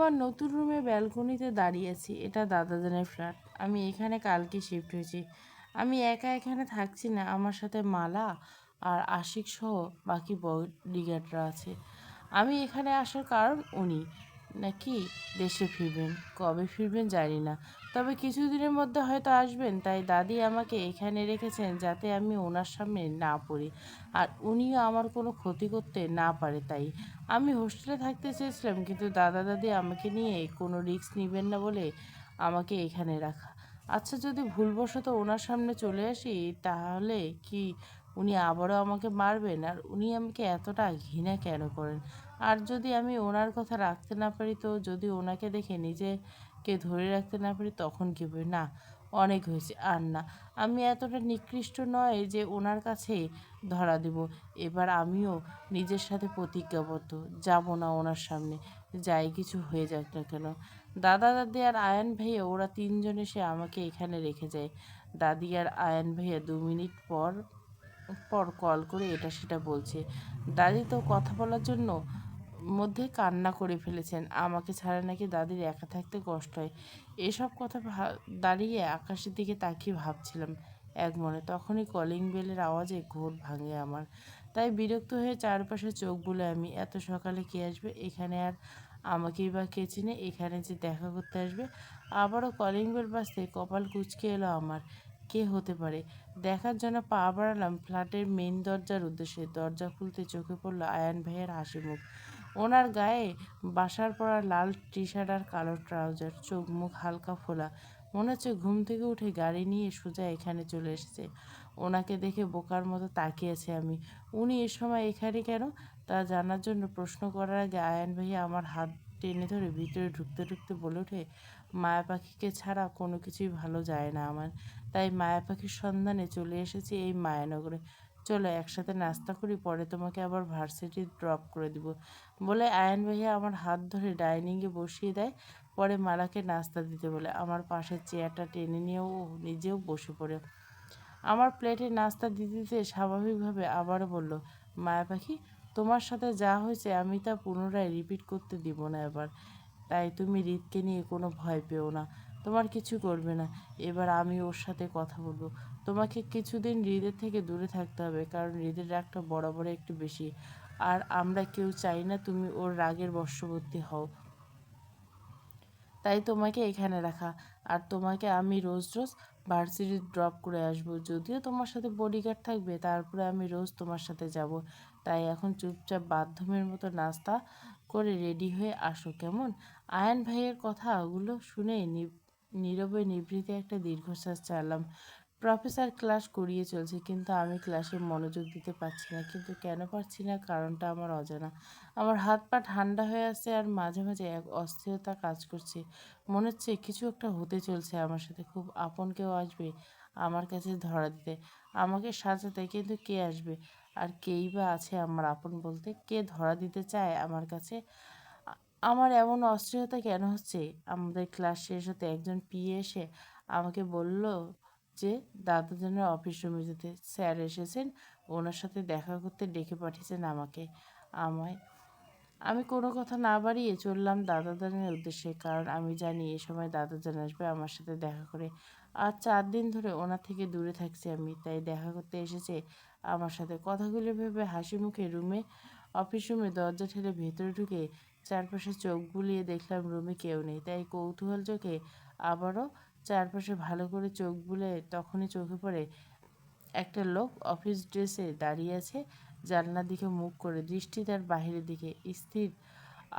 আমার নতুন রুমে ব্যালকনিতে দাঁড়িয়ে আছি। এটা দাদাজানের ফ্ল্যাট। আমি এখানে কালকে শিফট হয়েছি। আমি একা এখানে থাকছি না, আমার সাথে মালা আর আশিক সহ বাকি বডিগার্ডরা আছে। আমি এখানে আসার কারণ উনি নাকি দেশে ফিরবেন, কবে ফিরবেন জানি না, তবে কিছুদিনের মধ্যে হয়তো আসবেন। তাই দাদি আমাকে এখানে রেখেছেন যাতে আমি ওনার সামনে না পড়ি আর উনিও আমার কোনো ক্ষতি করতে না পারে। তাই আমি হোস্টেলে থাকতে চেয়েছিলাম, কিন্তু দাদা দাদি আমাকে নিয়ে কোনো রিস্ক নেবেন না বলে আমাকে এখানে রাখা। আচ্ছা, যদি ভুলবশত ওনার সামনে চলে আসি তাহলে কি উনি আবারও আমাকে মারবেন? আর উনি আমাকে এতটা ঘৃণা কেন করেন? আর যদি আমি ওনার কথা রাখতে না পারি, তো যদি ওনাকে দেখে নিজেকে ধরে রাখতে না পারি, তখন কী হবে? না, অনেক হয়েছে, আর না। আমি এতটা নিকৃষ্ট নয় যে ওনার কাছে ধরা দেব। এবার আমিও নিজের সাথে প্রতিজ্ঞাবদ্ধ, যাব না ওনার সামনে, যাই কিছু হয়ে যাক না কেন। দাদা দাদি আর আয়ান ভাইয়া ওরা তিনজন এসে আমাকে এখানে রেখে যায়। দাদি আর আয়ান ভাইয়া 2 মিনিট পর পর কল করে এটা সেটা বলছে। দাদি তো কথা বলার জন্য মধ্যে কান্না করে ফেলেছেন। আমাকে ছাড়া নাকি দাদির একা থাকতে কষ্ট হয়। এসব কথা দাঁড়িয়ে আকাশের দিকে তাকিয়ে ভাবছিলাম এক মনে। তখনই কলিং বেলের আওয়াজে ঘোর ভাঙে আমার। তাই বিরক্ত হয়ে চারপাশে চোখ বুলে আমি, এত সকালে কে আসবে এখানে? আর আমাকেই বা কে চিনে এখানে যে দেখা করতে আসবে? আবারও কলিং বেল বাজতে কপাল কুঁচকে এলো আমার। কে হতে পারে দেখার জন্য পা বাড়ালাম ফ্ল্যাটের মেইন দরজার উদ্দেশ্যে। দরজা খুলতে চোখে পড়লো আয়ান ভাইয়ের হাসি মুখ। ওনার গায়ে বাসার পরা লাল টি শার্ট আর কালো ট্রাউজার, চোখ মুখ হালকা ফোলা, মনে হচ্ছে ঘুম থেকে উঠে গাড়ি নিয়ে সোজা এখানে চলে এসেছে। ওনাকে দেখে বোকার মতো তাকিয়েছে আমি। উনি এ সময় এখানে কেন তা জানার জন্য প্রশ্ন করার আগে আয়ান ভাইয়া আমার হাত টেনে ধরে ভিতরে ঢুকতে ঢুকতে বলে ওঠে, মায়া পাখিকে ছাড়া কোনো কিছুই ভালো যায় না আমার, তাই মায়া পাখির সন্ধানে চলে এসেছি এই মায়ানগরে। চলো একসাথে নাস্তা করি, পরে তোমাকে আবার ভার্সিটি ড্রপ করে দিব। বলে আয়ান ভাইয়া আমার হাত ধরে ডাইনিংয়ে বসিয়ে দেয়। পরে মালাকে নাস্তা দিতে বলে আমার পাশের চেয়ারটা টেনে নিয়েও নিজেও বসে পড়ে। আমার প্লেটে নাস্তা দিতে দিতে স্বাভাবিকভাবে আবারও বলল, মায়া পাখি, তোমার সাথে যা হয়েছে আমি তা পুনরায় রিপিট করতে দিব না এবার। তাই তুমি হৃদকে নিয়ে কোনো ভয় পেও না, তোমার কিছু করবে না। এবার আমি ওর সাথে কথা বলবো। তোমাকে কিছুদিন হৃদের থেকে দূরে থাকতে হবে, কারণ হৃদের রাগটা বরাবর একটু বেশি। আর আমরা কেউ চাই না তুমি ওর রাগের বশবর্তী হও। তাই তোমাকে এখানে রাখা। আর তোমাকে আমি রোজ রোজ ভার্সিটি ড্রপ করে আসব। যদিও তোমার সাথে বডিগার্ড থাকবে, তারপরে আমি রোজ তোমার সাথে যাব। তাই এখন চুপচাপ বাথরুমের মতো নাস্তা করে রেডি হয়ে আসো, কেমন? আয়ান ভাইয়ের কথাগুলো শুনে নীরবে নিভৃতে একটা দীর্ঘশ্বাস ছাড়লাম। প্রফেসর ক্লাস করিয়ে চলছে, কিন্তু আমি ক্লাসে মনোযোগ দিতে পারছি না। কিন্তু কেন পারছি না, কারণটা আমার অজানা। আমার হাত পা ঠান্ডা হয়ে আসছে আর মাঝে মাঝে এক অস্থিরতা কাজ করছে। মনে হচ্ছে কিছু একটা হতে চলছে আমার সাথে। খুব আপন কেউ আসবে আমার কাছে ধরা দিতে, আমাকে সাজাতে। কিন্তু কে আসবে? আর কেই বা আছে আমার আপন বলতে? কে ধরা দিতে চায় আমার কাছে? আ- আমার এমন অস্থিরতা কেন হচ্ছে? আমাদের ক্লাস শেষ হতে একজন পিএ এসে আমাকে বলল যে দাদাজনের অফিস রুমে যেতে। স্যার এসেছেন, ওনার সাথে দেখা করতে ডেকে পাঠিয়েছেন আমাকে। আমায় আমি কোনো কথা না বাড়িয়ে চললাম দাদাজানের উদ্দেশ্যে, কারণ আমি জানি এ সময় দাদাজান আসবে আমার সাথে দেখা করে। আর 4 দিন ধরে ওনার থেকে দূরে থাকছি আমি, তাই দেখা করতে এসেছে আমার সাথে। কথাগুলো ভেবে হাসি মুখে অফিস রুমে দরজা ঠেলে ভেতরে ঢুকে চারপাশে চোখ বুলিয়ে দেখলাম রুমে কেউ নেই। তাই কৌতূহল চোখে আবারও চারপাশে ভালো করে চোখ বুলে তখনই চোখে পড়ে একটা লোক অফিস ড্রেসে দাঁড়িয়ে আছে, জানলার দিকে মুখ করে, দৃষ্টি তার বাহিরের দিকে স্থির,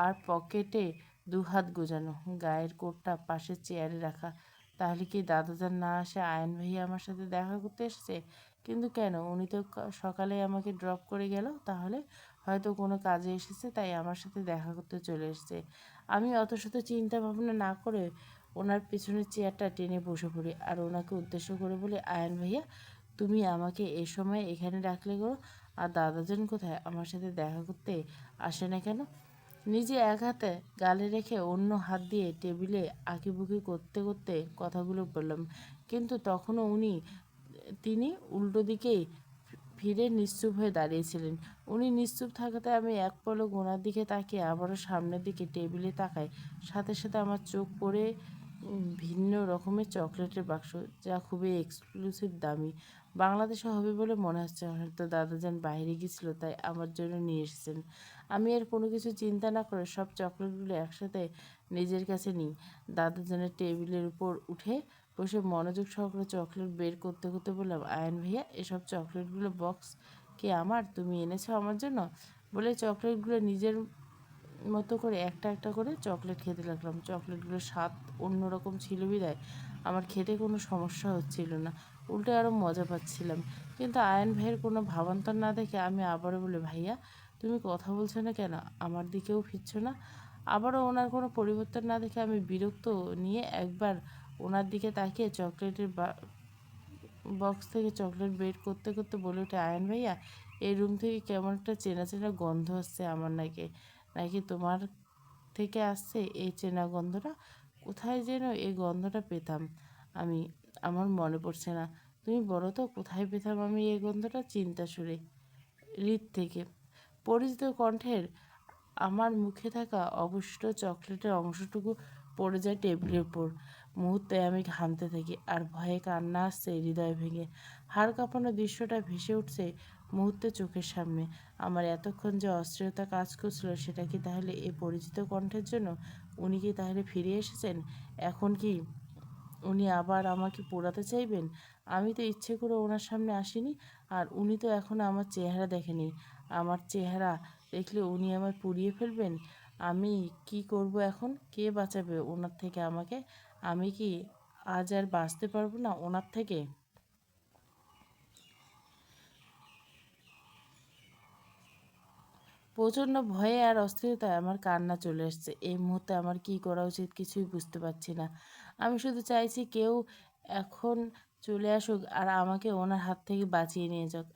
আর পকেটে 2 হাত গোজানো, গায়ের কোটটা পাশের চেয়ারে রাখা। তাহলে কি দাদাজান না আসে আয়ন ভাইয়া আমার সাথে দেখা করতে এসেছে? কিন্তু কেন? উনি তো সকালে আমাকে ড্রপ করে গেল। তাহলে হয়তো কোনো কাজে এসেছে, তাই আমার সাথে দেখা করতে চলে এসেছে। আমি অত শত চিন্তা ভাবনা না করে ওনার পেছনের চেয়ারটা টেনে বসে পড়ি আর ওনাকে উদ্দেশ্য করে বলি, আয়ন ভাইয়া, তুমি আমাকে এ সময় এখানে ডাকলে গো? আর দাদাজন কোথায়? আমার সাথে দেখা করতে আসে না কেন? নিজে এক হাতে গালে রেখে অন্য হাত দিয়ে টেবিলে আঁকিবুকি করতে করতে কথাগুলো বললাম। কিন্তু তখনও তিনি উল্টো দিকেই ভিড়ে নিশ্চুপ হয়ে দাঁড়িয়েছিলেন। উনি নিশ্চুপ থাকাতে আমি এক পলক ওনার দিকে তাকিয়ে আবারও সামনের দিকে টেবিলে তাকাই। সাথে সাথে আমার চোখ পড়ে ভিন্ন রকমের চকলেটের বাক্স, যা খুবই এক্সক্লুসিভ, দামি। বাংলাদেশে হবে বলে মনে হচ্ছে, হয়তো দাদাজান বাইরে গিয়েছিল তাই আমার জন্য নিয়ে এসেছেন। আমি আর কোনো কিছু চিন্তা না করে সব চকলেটগুলো একসাথে নিজের কাছে নিই। দাদাজানের টেবিলের উপর উঠে বসে মনোযোগ সহকারে চকলেট বের করতে করতে বললাম, আয়ন ভাইয়া, এসব চকলেটগুলো বক্স কি আমার? তুমি এনেছো আমার জন্য? বলে চকলেটগুলো নিজের মতো করে একটা একটা করে চকলেট খেতে লাগলাম। চকলেটগুলোর স্বাদ অন্যরকম ছিল বিধায় আমার খেতে কোনো সমস্যা হচ্ছিল না, উল্টে আরও মজা পাচ্ছিলাম। কিন্তু আয়ন ভাইয়ের কোনো ভাবান্তর না দেখে আমি আবারও বলি, ভাইয়া তুমি কথা বলছো না কেন? আমার দিকেও ফিরছো না? আবারও ওনার কোনো পরিবর্তন না দেখে আমি বিরক্ত নিয়ে একবার ওনার দিকে তাকিয়ে চকলেটের বক্স থেকে চকলেট বের করতে করতে বলে ওঠে, আয়ন ভাইয়া, এই রুম থেকে কেমন একটা চেনা চেনা গন্ধ আসছে আমার, নাকি নাকি তোমার থেকে আসছে এই চেনা গন্ধটা? কোথায় যেন এই গন্ধটা পেতাম আমি, আমার মনে পড়ছে না। তুমি বলো তো কোথায় পেতাম আমি এই গন্ধটা? চিন্তা সুরে হৃদ থেকে পরিচিত কণ্ঠের আমার মুখে থাকা অবশিষ্ট চকলেটের অংশটুকু পড়ে যায় টেবিলের উপর। মুহূর্তে আমি ঘামতে থাকি আর ভয়ে কান্না আসছে হৃদয় ভেঙে। হাড় কাঁপানো দৃশ্যটা ভেসে উঠছে মুহূর্তে চোখের সামনে। আমার এতক্ষণ যে অস্থিরতা কাজ করছিল, সেটা কি তাহলে এই পরিচিত কণ্ঠের জন্য? উনি কি তাহলে ফিরে এসেছেন? এখন কি উনি আবার আমাকে পোড়াতে চাইবেন? আমি তো ইচ্ছে করে ওনার সামনে আসিনি, আর উনি তো এখনও আমার চেহারা দেখেনি। আমার চেহারা দেখলে উনি আমায় পুড়িয়ে ফেলবেন। আমি কি করব এখন? কে বাঁচাবে ওনার থেকে আমাকে? আমি কি আজ আর বাঁচতে পারবো না ওনার থেকে? প্রচণ্ড ভয়ে আর অস্থিরতায় আমার কান্না চলে আসছে। এই মুহূর্তে আমার কি করা উচিত কিছুই বুঝতে পারছি না। আমি শুধু চাইছি কেউ এখন চলে আসুক আর আমাকে ওনার হাত থেকে বাঁচিয়ে নিয়ে যাক।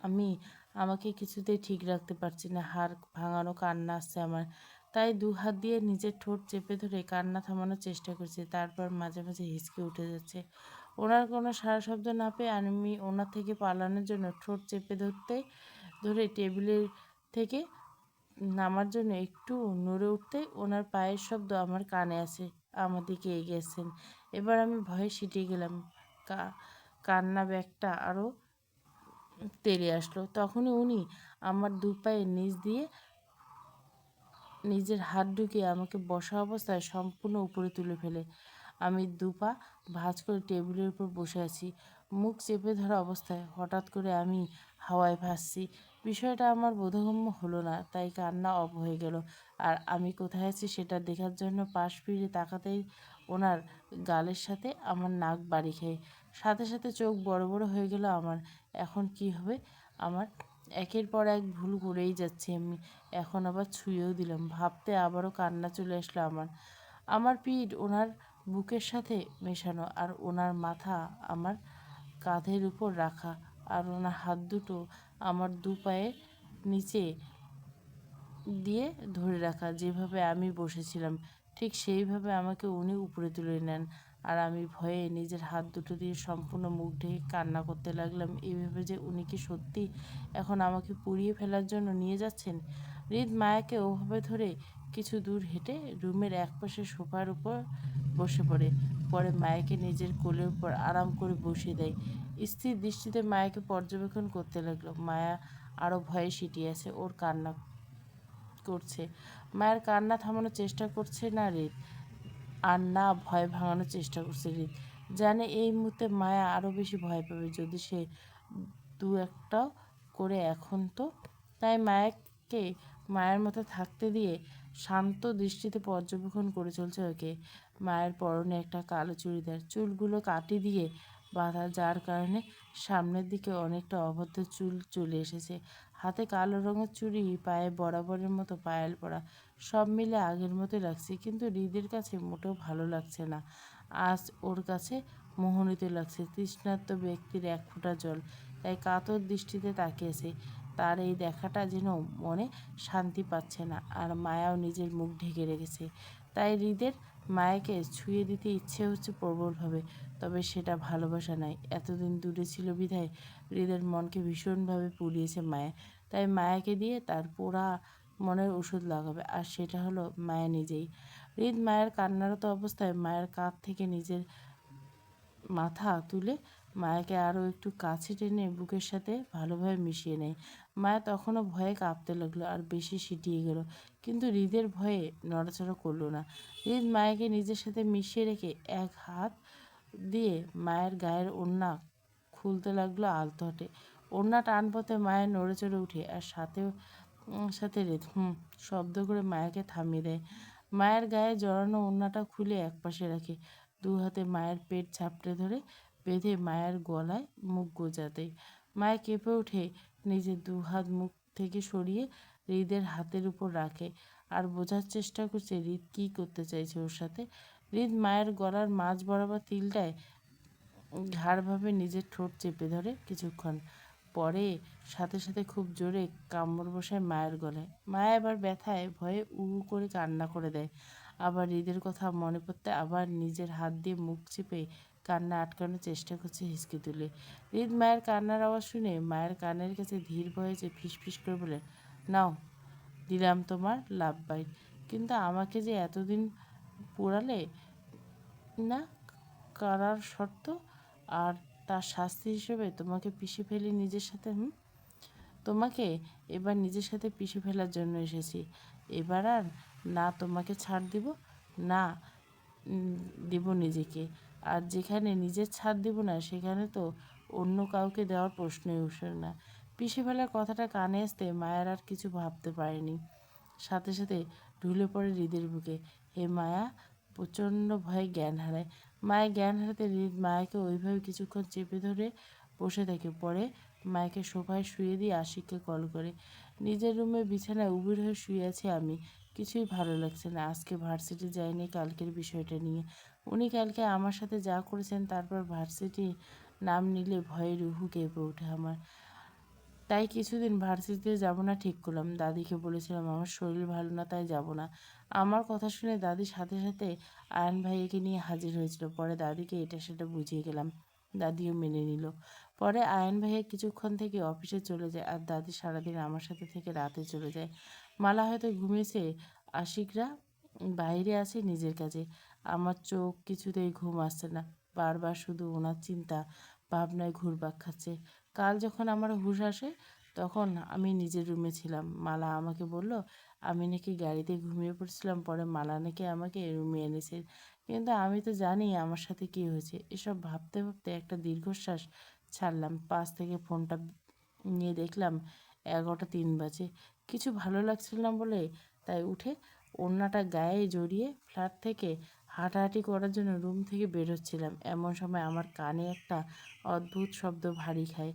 আমি আমাকে কিছুতেই ঠিক রাখতে পারছি না। হাড় ভাঙানো কান্না আসছে আমার। তাই দু হাত দিয়ে নিজের ঠোঁট চেপে ধরে কান্না থামানোর চেষ্টা করছি। তারপর মাঝে মাঝে হিঁচকে উঠে যাচ্ছে। ওনার কোনো সাড়া শব্দ না পেয়ে আমি ওনার থেকে পালানোর জন্য ঠোঁট চেপে ধরে টেবিলের থেকে নামার জন্য একটু নড়ে উঠতেই ওনার পায়ের শব্দ আমার কানে আসে। আমার দিকে এগিয়েছেন। এবার আমি ভয়ে সিঁটিয়ে গেলাম। কা- কান্না ব্যাগটা আরও তেড়ে আসলো। তখনই উনি আমার দু পায়ের নিচ দিয়ে নিজের হাত ঢুকিয়ে আমাকে বসা অবস্থায় সম্পূর্ণ উপরে তুলে ফেলে। আমি দু পা ভাঁজ করে টেবিলের উপর বসে আছি, মুখ চেপে ধরা অবস্থায়। হঠাৎ করে আমি হাওয়ায় ভাসছি। বিষয়টা আমার বোধগম্য হলো না, তাই কান্না অফ হয়ে গেল। আর আমি কোথায় আছি সেটা দেখার জন্য পাশ ফিরে তাকাতেই ওনার গালের সাথে আমার নাক বাড়ি খেয়ে সাথে সাথে চোখ বড় বড় হয়ে গেল আমার। এখন কি হবে আমার? একের পর এক ভুল করেই যাচ্ছি আমি। এখন আবার ছুঁয়েও দিলাম। ভাবতে আবারও কান্না চলে আসলো আমার। আমার পিঠ ওনার বুকের সাথে মেশানো, আর ওনার মাথা আমার কাঁধের উপর রাখা, আর ওনার হাত দুটো আমার দু পায়ের নিচে দিয়ে ধরে রাখা। যেভাবে আমি বসেছিলাম ঠিক সেইভাবে আমাকে উনি উপরে তুলে নেন। আর আমি ভয়ে নিজের হাত দুটো দিয়ে সম্পূর্ণ মুখ ঢেকে কান্না করতে লাগলাম, এইভাবে যে উনি কি সত্যি এখন আমাকে পুড়িয়ে ফেলার জন্য নিয়ে যাচ্ছেন। হৃদ মায়াকে ওভাবে ধরে কিছু দূর হেঁটে রুমের একপাশে সোফার উপর বসে পড়ে। পরে মায়াকে নিজের কোলের উপর আরাম করে বসিয়ে দেয়। স্থির দৃষ্টিতে মায়াকে পর্যবেক্ষণ করতে লাগলো। মায়া আরও ভয়ে সিটিয়ে আছে। ওর কান্না করছে। মায়ের কান্না থামানোর চেষ্টা করছে না হৃদ, আর না ভয় ভাঙানোর চেষ্টা করছে হৃদ। জানে এই মুহূর্তে মায়া আরও বেশি ভয় পাবে যদি সে দু একটা করে এখন তো। তাই মায়াকে মায়ের মতো থাকতে দিয়ে শান্ত দৃষ্টিতে পর্যবেক্ষণ করে চলছে ওকে। মায়ের পরনে একটা কালো চুড়িদার, চুলগুলো কাটি দিয়ে বাঁধা, যার কারণে সামনের দিকে অনেকটা অভদ্র চুল চলে এসেছে। হাতে কালো রঙের চুড়ি, পায়ে বরাবরের মতো পায়েল পরা। সব মিলে আগের মতোই লাগছে, কিন্তু হৃদের কাছে মোটেও ভালো লাগছে না। আজ ওর কাছে মোহিত লাগছে, তৃষ্ণার্ত ব্যক্তির এক ফোঁটা জল। তাই কাতর দৃষ্টিতে তাকিয়েছে। তার এই দেখাটা যেন মনে শান্তি পাচ্ছে না, আর মায়াও নিজের মুখ ঢেকে রেখেছে। তাই হৃদের মায়াকে ছুঁয়ে দিতে ইচ্ছে হচ্ছে প্রবলভাবে, তবে সেটা ভালোবাসা নয়। এতদিন দূরে ছিল বিধায় হৃদের মনকে ভীষণভাবে পুড়িয়েছে মায়া। তাই মায়াকে দিয়ে তার পোড়া মনের ওষুধ লাগাবে, আর সেটা হলো মায়া নিজেই। হৃদ মায়ের কান্নারত অবস্থায় মায়ের কাঁধ থেকে নিজের মাথা তুলে মায়াকে আরও একটু কাছে টেনে বুকের সাথে ভালোভাবে মিশিয়ে নেয়। মায়া তখনও ভয়ে কাঁপতে লাগলো, আর বেশি সিটিয়ে গেল, কিন্তু হৃদের ভয়ে নড়াচড়া করলো না। হৃদ মায়াকে নিজের সাথে মিশিয়ে রেখে এক হাত দিয়ে মায়ের গায়ের ওড়না খুলতে লাগলো আলতো হাতে। ওড়না টান পথে মায়ের নড়ে চড়ে উঠে, আর সাথে হৃদ শব্দ করে মায়াকে থামিয়ে দেয়। মায়ের গায়ে জড়ানো ওড়নাটা খুলে একপাশে রাখে, দু হাতে মায়ের পেট ঝাপটে ধরে বেঁধে মায়ের গলায় মুখ গোজাতে। মায়া কেঁপে উঠে নিজের দু হাত মুখ থেকে সরিয়ে হৃদের হাতের উপর রাখে, আর বোঝার চেষ্টা করছে হৃদ কী করতে চাইছে ওর সাথে। হৃদ মায়ের গলার মাঝ বরাবর তিলটায় ঘাড়ভাবে নিজের ঠোঁট চেপে ধরে কিছুক্ষণ পরে সাথে সাথে খুব জোরে কামড় বসায় মায়ের গলায়। মায়া এবার ব্যথায় ভয়ে করে কান্না করে দেয়। আবার হৃদের কথা মনে পড়তে আবার নিজের হাত দিয়ে মুখ চেপে কান্না আটকানোর চেষ্টা করছে হিসকে তুলে। হৃদ মায়ের কান্নার আওয়াজ শুনে মায়ের কানের কাছে ধীর ভয়েছে ফিসফিস করে বলে, নাও, দিলাম তোমার লাভ বাইট, কিন্তু আমাকে যে এতদিন পোড়ালে না, করার শর্ত, আর তার শাস্তি হিসেবে তোমাকে পিষে ফেলি নিজের সাথে। তোমাকে এবার নিজের সাথে পিষে ফেলার জন্য এসেছি। এবার আর না তোমাকে ছাড় দিব, না দিব নিজেকে। আর যেখানে নিজের ছাড় দিব না, সেখানে তো অন্য কাউকে দেওয়ার প্রশ্নই ওঠে না। পিষে ফেলার কথাটা কানে আসতে মায়ার আর কিছু ভাবতে পারেনি, সাথে সাথে ঢুলে পড়ে হৃদের বুকে। হে মায়া প্রচণ্ড ভয়ে জ্ঞান হারায়। মায়া জ্ঞান হারাতে হৃদ মায়াকে ওইভাবে কিছুক্ষণ চেপে ধরে বসে থাকে। পরে মায়াকে সোফায় শুয়ে দিয়ে আশিককে কল করে। নিজের রুমে বিছানায় উবির হয়ে শুয়ে আছি আমি। কিছুই ভালো লাগছে না। আজকে ভার্সিটি যাইনি কালকের বিষয়টা নিয়ে। উনি কালকে আমার সাথে যা করেছেন, তারপর ভার্সিটি নাম নিলে ভয়ে রুহু কেঁপে ওঠে আমার। তাই কিছুদিন ভার্সিটিতে যাব না ঠিক করলাম। দাদিকে বলেছিলাম আমার শরীর ভালো না, তাই যাব না। আমার কথা শুনে দাদির সাথে সাথে আয়ন ভাইয়াকে নিয়ে হাজির হয়েছিল। পরে দাদিকে এটা সেটা বুঝিয়ে গেলাম, দাদিও মেনে নিল। পরে আয়ন ভাইয়া কিছুক্ষণ থেকে অফিসে চলে যায়, আর দাদি সারাদিন আমার সাথে থেকে রাতে চলে যায়। মালা হয়তো ঘুমিয়েছে, আশিকরা বাইরে আছে নিজের কাছে। আমার চোখ কিছুতেই ঘুম আসছে না, বারবার শুধু ওনার চিন্তা ভাবনায় ঘুরপাক খাচ্ছে। কাল যখন আমার হুঁশ আসে, তখন আমি নিজের রুমে ছিলাম। মালা আমাকে বলল আমি নাকি গাড়িতে ঘুমিয়ে পড়ছিলাম, পরে মালা নাকি আমাকে রুমে এনেছে। কিন্তু আমি তো জানি আমার সাথে কী হয়েছে। এসব ভাবতে ভাবতে একটা দীর্ঘশ্বাস ছাড়লাম। পাশ থেকে ফোনটা নিয়ে দেখলাম 11টা 3 বাজে। কিছু ভালো লাগছিল না বলে তাই উঠে ওড়নাটা গায়ে জড়িয়ে ফ্ল্যাট থেকে হাঁটাহাঁটি করার জন্য রুম থেকে বের হচ্ছিলাম। এমন সময় আমার কানে একটা অদ্ভুত শব্দ ভারী খায়।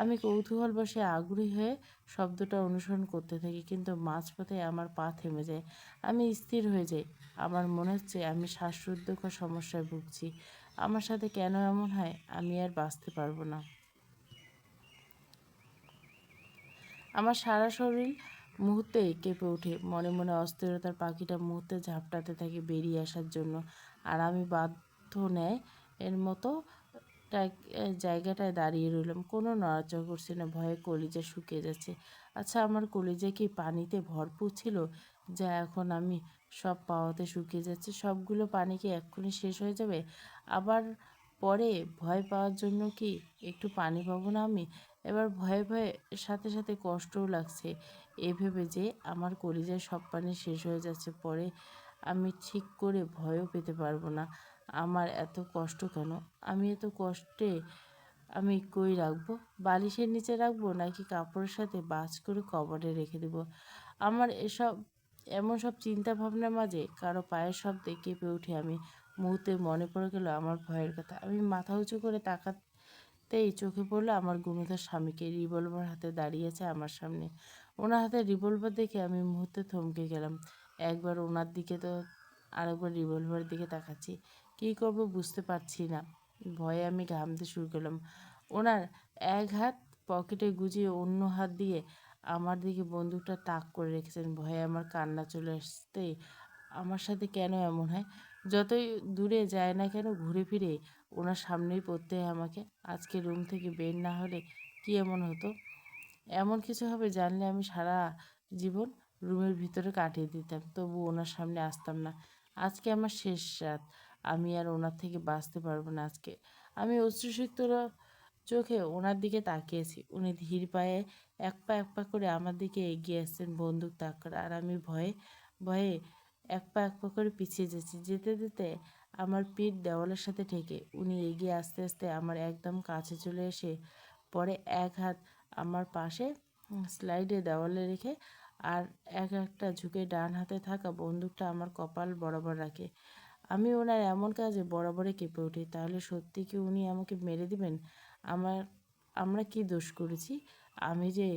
আমি কৌতূহলবশে আগ্রহী হয়ে শব্দটা অনুসরণ করতে থাকি, কিন্তু মাঝপথে আমার পা থেমে যায়। আমি স্থির হয়ে যাই। আমার মনে হচ্ছে আমি শ্বাসরুদ্ধকর সমস্যায় ভুগছি। আমার সাথে কেন এমন হয়, আমি আর বাঁচতে পারবো না। আমার সারা শরীর মুহূর্তেই কেঁপে ওঠে। মনে মনে অস্থিরতার পাখিটা মুহূর্তে ঝাপটাতে থাকে বেরিয়ে আসার জন্য, আর আমি বাধ্য নেয় এর মতো জায়গাটায় দাঁড়িয়ে রইলাম। কোনো নড়াচড়া করছি না, ভয়ে কলিজা শুকিয়ে যাচ্ছে। আচ্ছা, আমার কলিজা কি পানিতে ভরপুর ছিল, যা এখন আমি সব পাওয়াতে শুকিয়ে যাচ্ছে? সবগুলো পানি কি এক্ষুনি শেষ হয়ে যাবে? আবার পরে ভয় পাওয়ার জন্য কি একটু পানি পাবো না আমি? এবার ভয়ে ভয়ে সাথে সাথে কষ্টও লাগছে, এ ভেবে যে আমার কলিজায় সব পানি শেষ হয়ে যাচ্ছে, পরে আমি ঠিক করে ভয়ও পেতে পারবো না। আমার এত কষ্ট কেন? আমি এত কষ্টে আমি কই রাখবো? বালিশের নিচে রাখবো, নাকি কাপড়ের সাথে বাজ করে কবরে রেখে দেবো? আমার এমন সব চিন্তা ভাবনার মাঝে কারো পায়ের শব্দে কেঁপে উঠে আমি। মুহূর্তে মনে পড়ে গেল আমার ভয়ের কথা। আমি মাথা উঁচু করে তাকাতেই চোখে পড়লো আমার গুণধর স্বামীকে। রিভলভার হাতে দাঁড়িয়ে আছে আমার সামনে। ওনার হাতে রিভলভার দেখে আমি মুহূর্তে থমকে গেলাম। একবার ওনার দিকে তো আরেকবার রিভলভারের দিকে তাকাচ্ছি। কী করবো বুঝতে পারছি না। ভয়ে আমি ঘামতে শুরু করলাম। ওনার এক হাত পকেটে গুজিয়ে অন্য হাত দিয়ে আমার দিকে বন্দুকটা তাক করে রেখেছেন। ভয়ে আমার কান্না চলে আসতে আমার সাথে কেন এমন হয়? যতই দূরে যায় না কেন ঘুরে ফিরে ওনার সামনেই পড়তে হয় আমাকে। আজকে রুম থেকে বের না হলে কি এমন হতো? এমন কিছু হবে জানলে আমি সারা জীবন রুমের ভিতরে কাটিয়ে দিতাম, তবু ওনার সামনে আসতাম না। আজকে আমার শেষ রাত, আমি আর ওনার থেকে বাঁচতে পারবো না আজকে। আমি অশ্রুসিক্ত চোখে ওনার দিকে তাকিয়েছি। উনি ধীর পায়ে এক পা করে আমার দিকে এগিয়ে আসছেন, বন্দুক তাক করে। আর আমি ভয়ে ভয়ে এক পা করে পিছিয়ে যাচ্ছি। যেতে যেতে আমার পিঠ দেওয়ালের সাথে ঠেকে উনি এগিয়ে আস্তে আস্তে আমার একদম কাছে চলে এসে পরে এক হাত আমার পাশে স্লাইডে দেওয়ালে রেখে আর একটা ঝুঁকে ডান হাতে থাকা বন্দুকটা আমার কপাল বরাবর রাখে। আমি ওনার এমন কাজে বরাবরই কেঁপে উঠি। তাহলে সত্যি কি উনি আমাকে মেরে দিবেন? আমার আমরা কি দোষ করেছি? আমি যে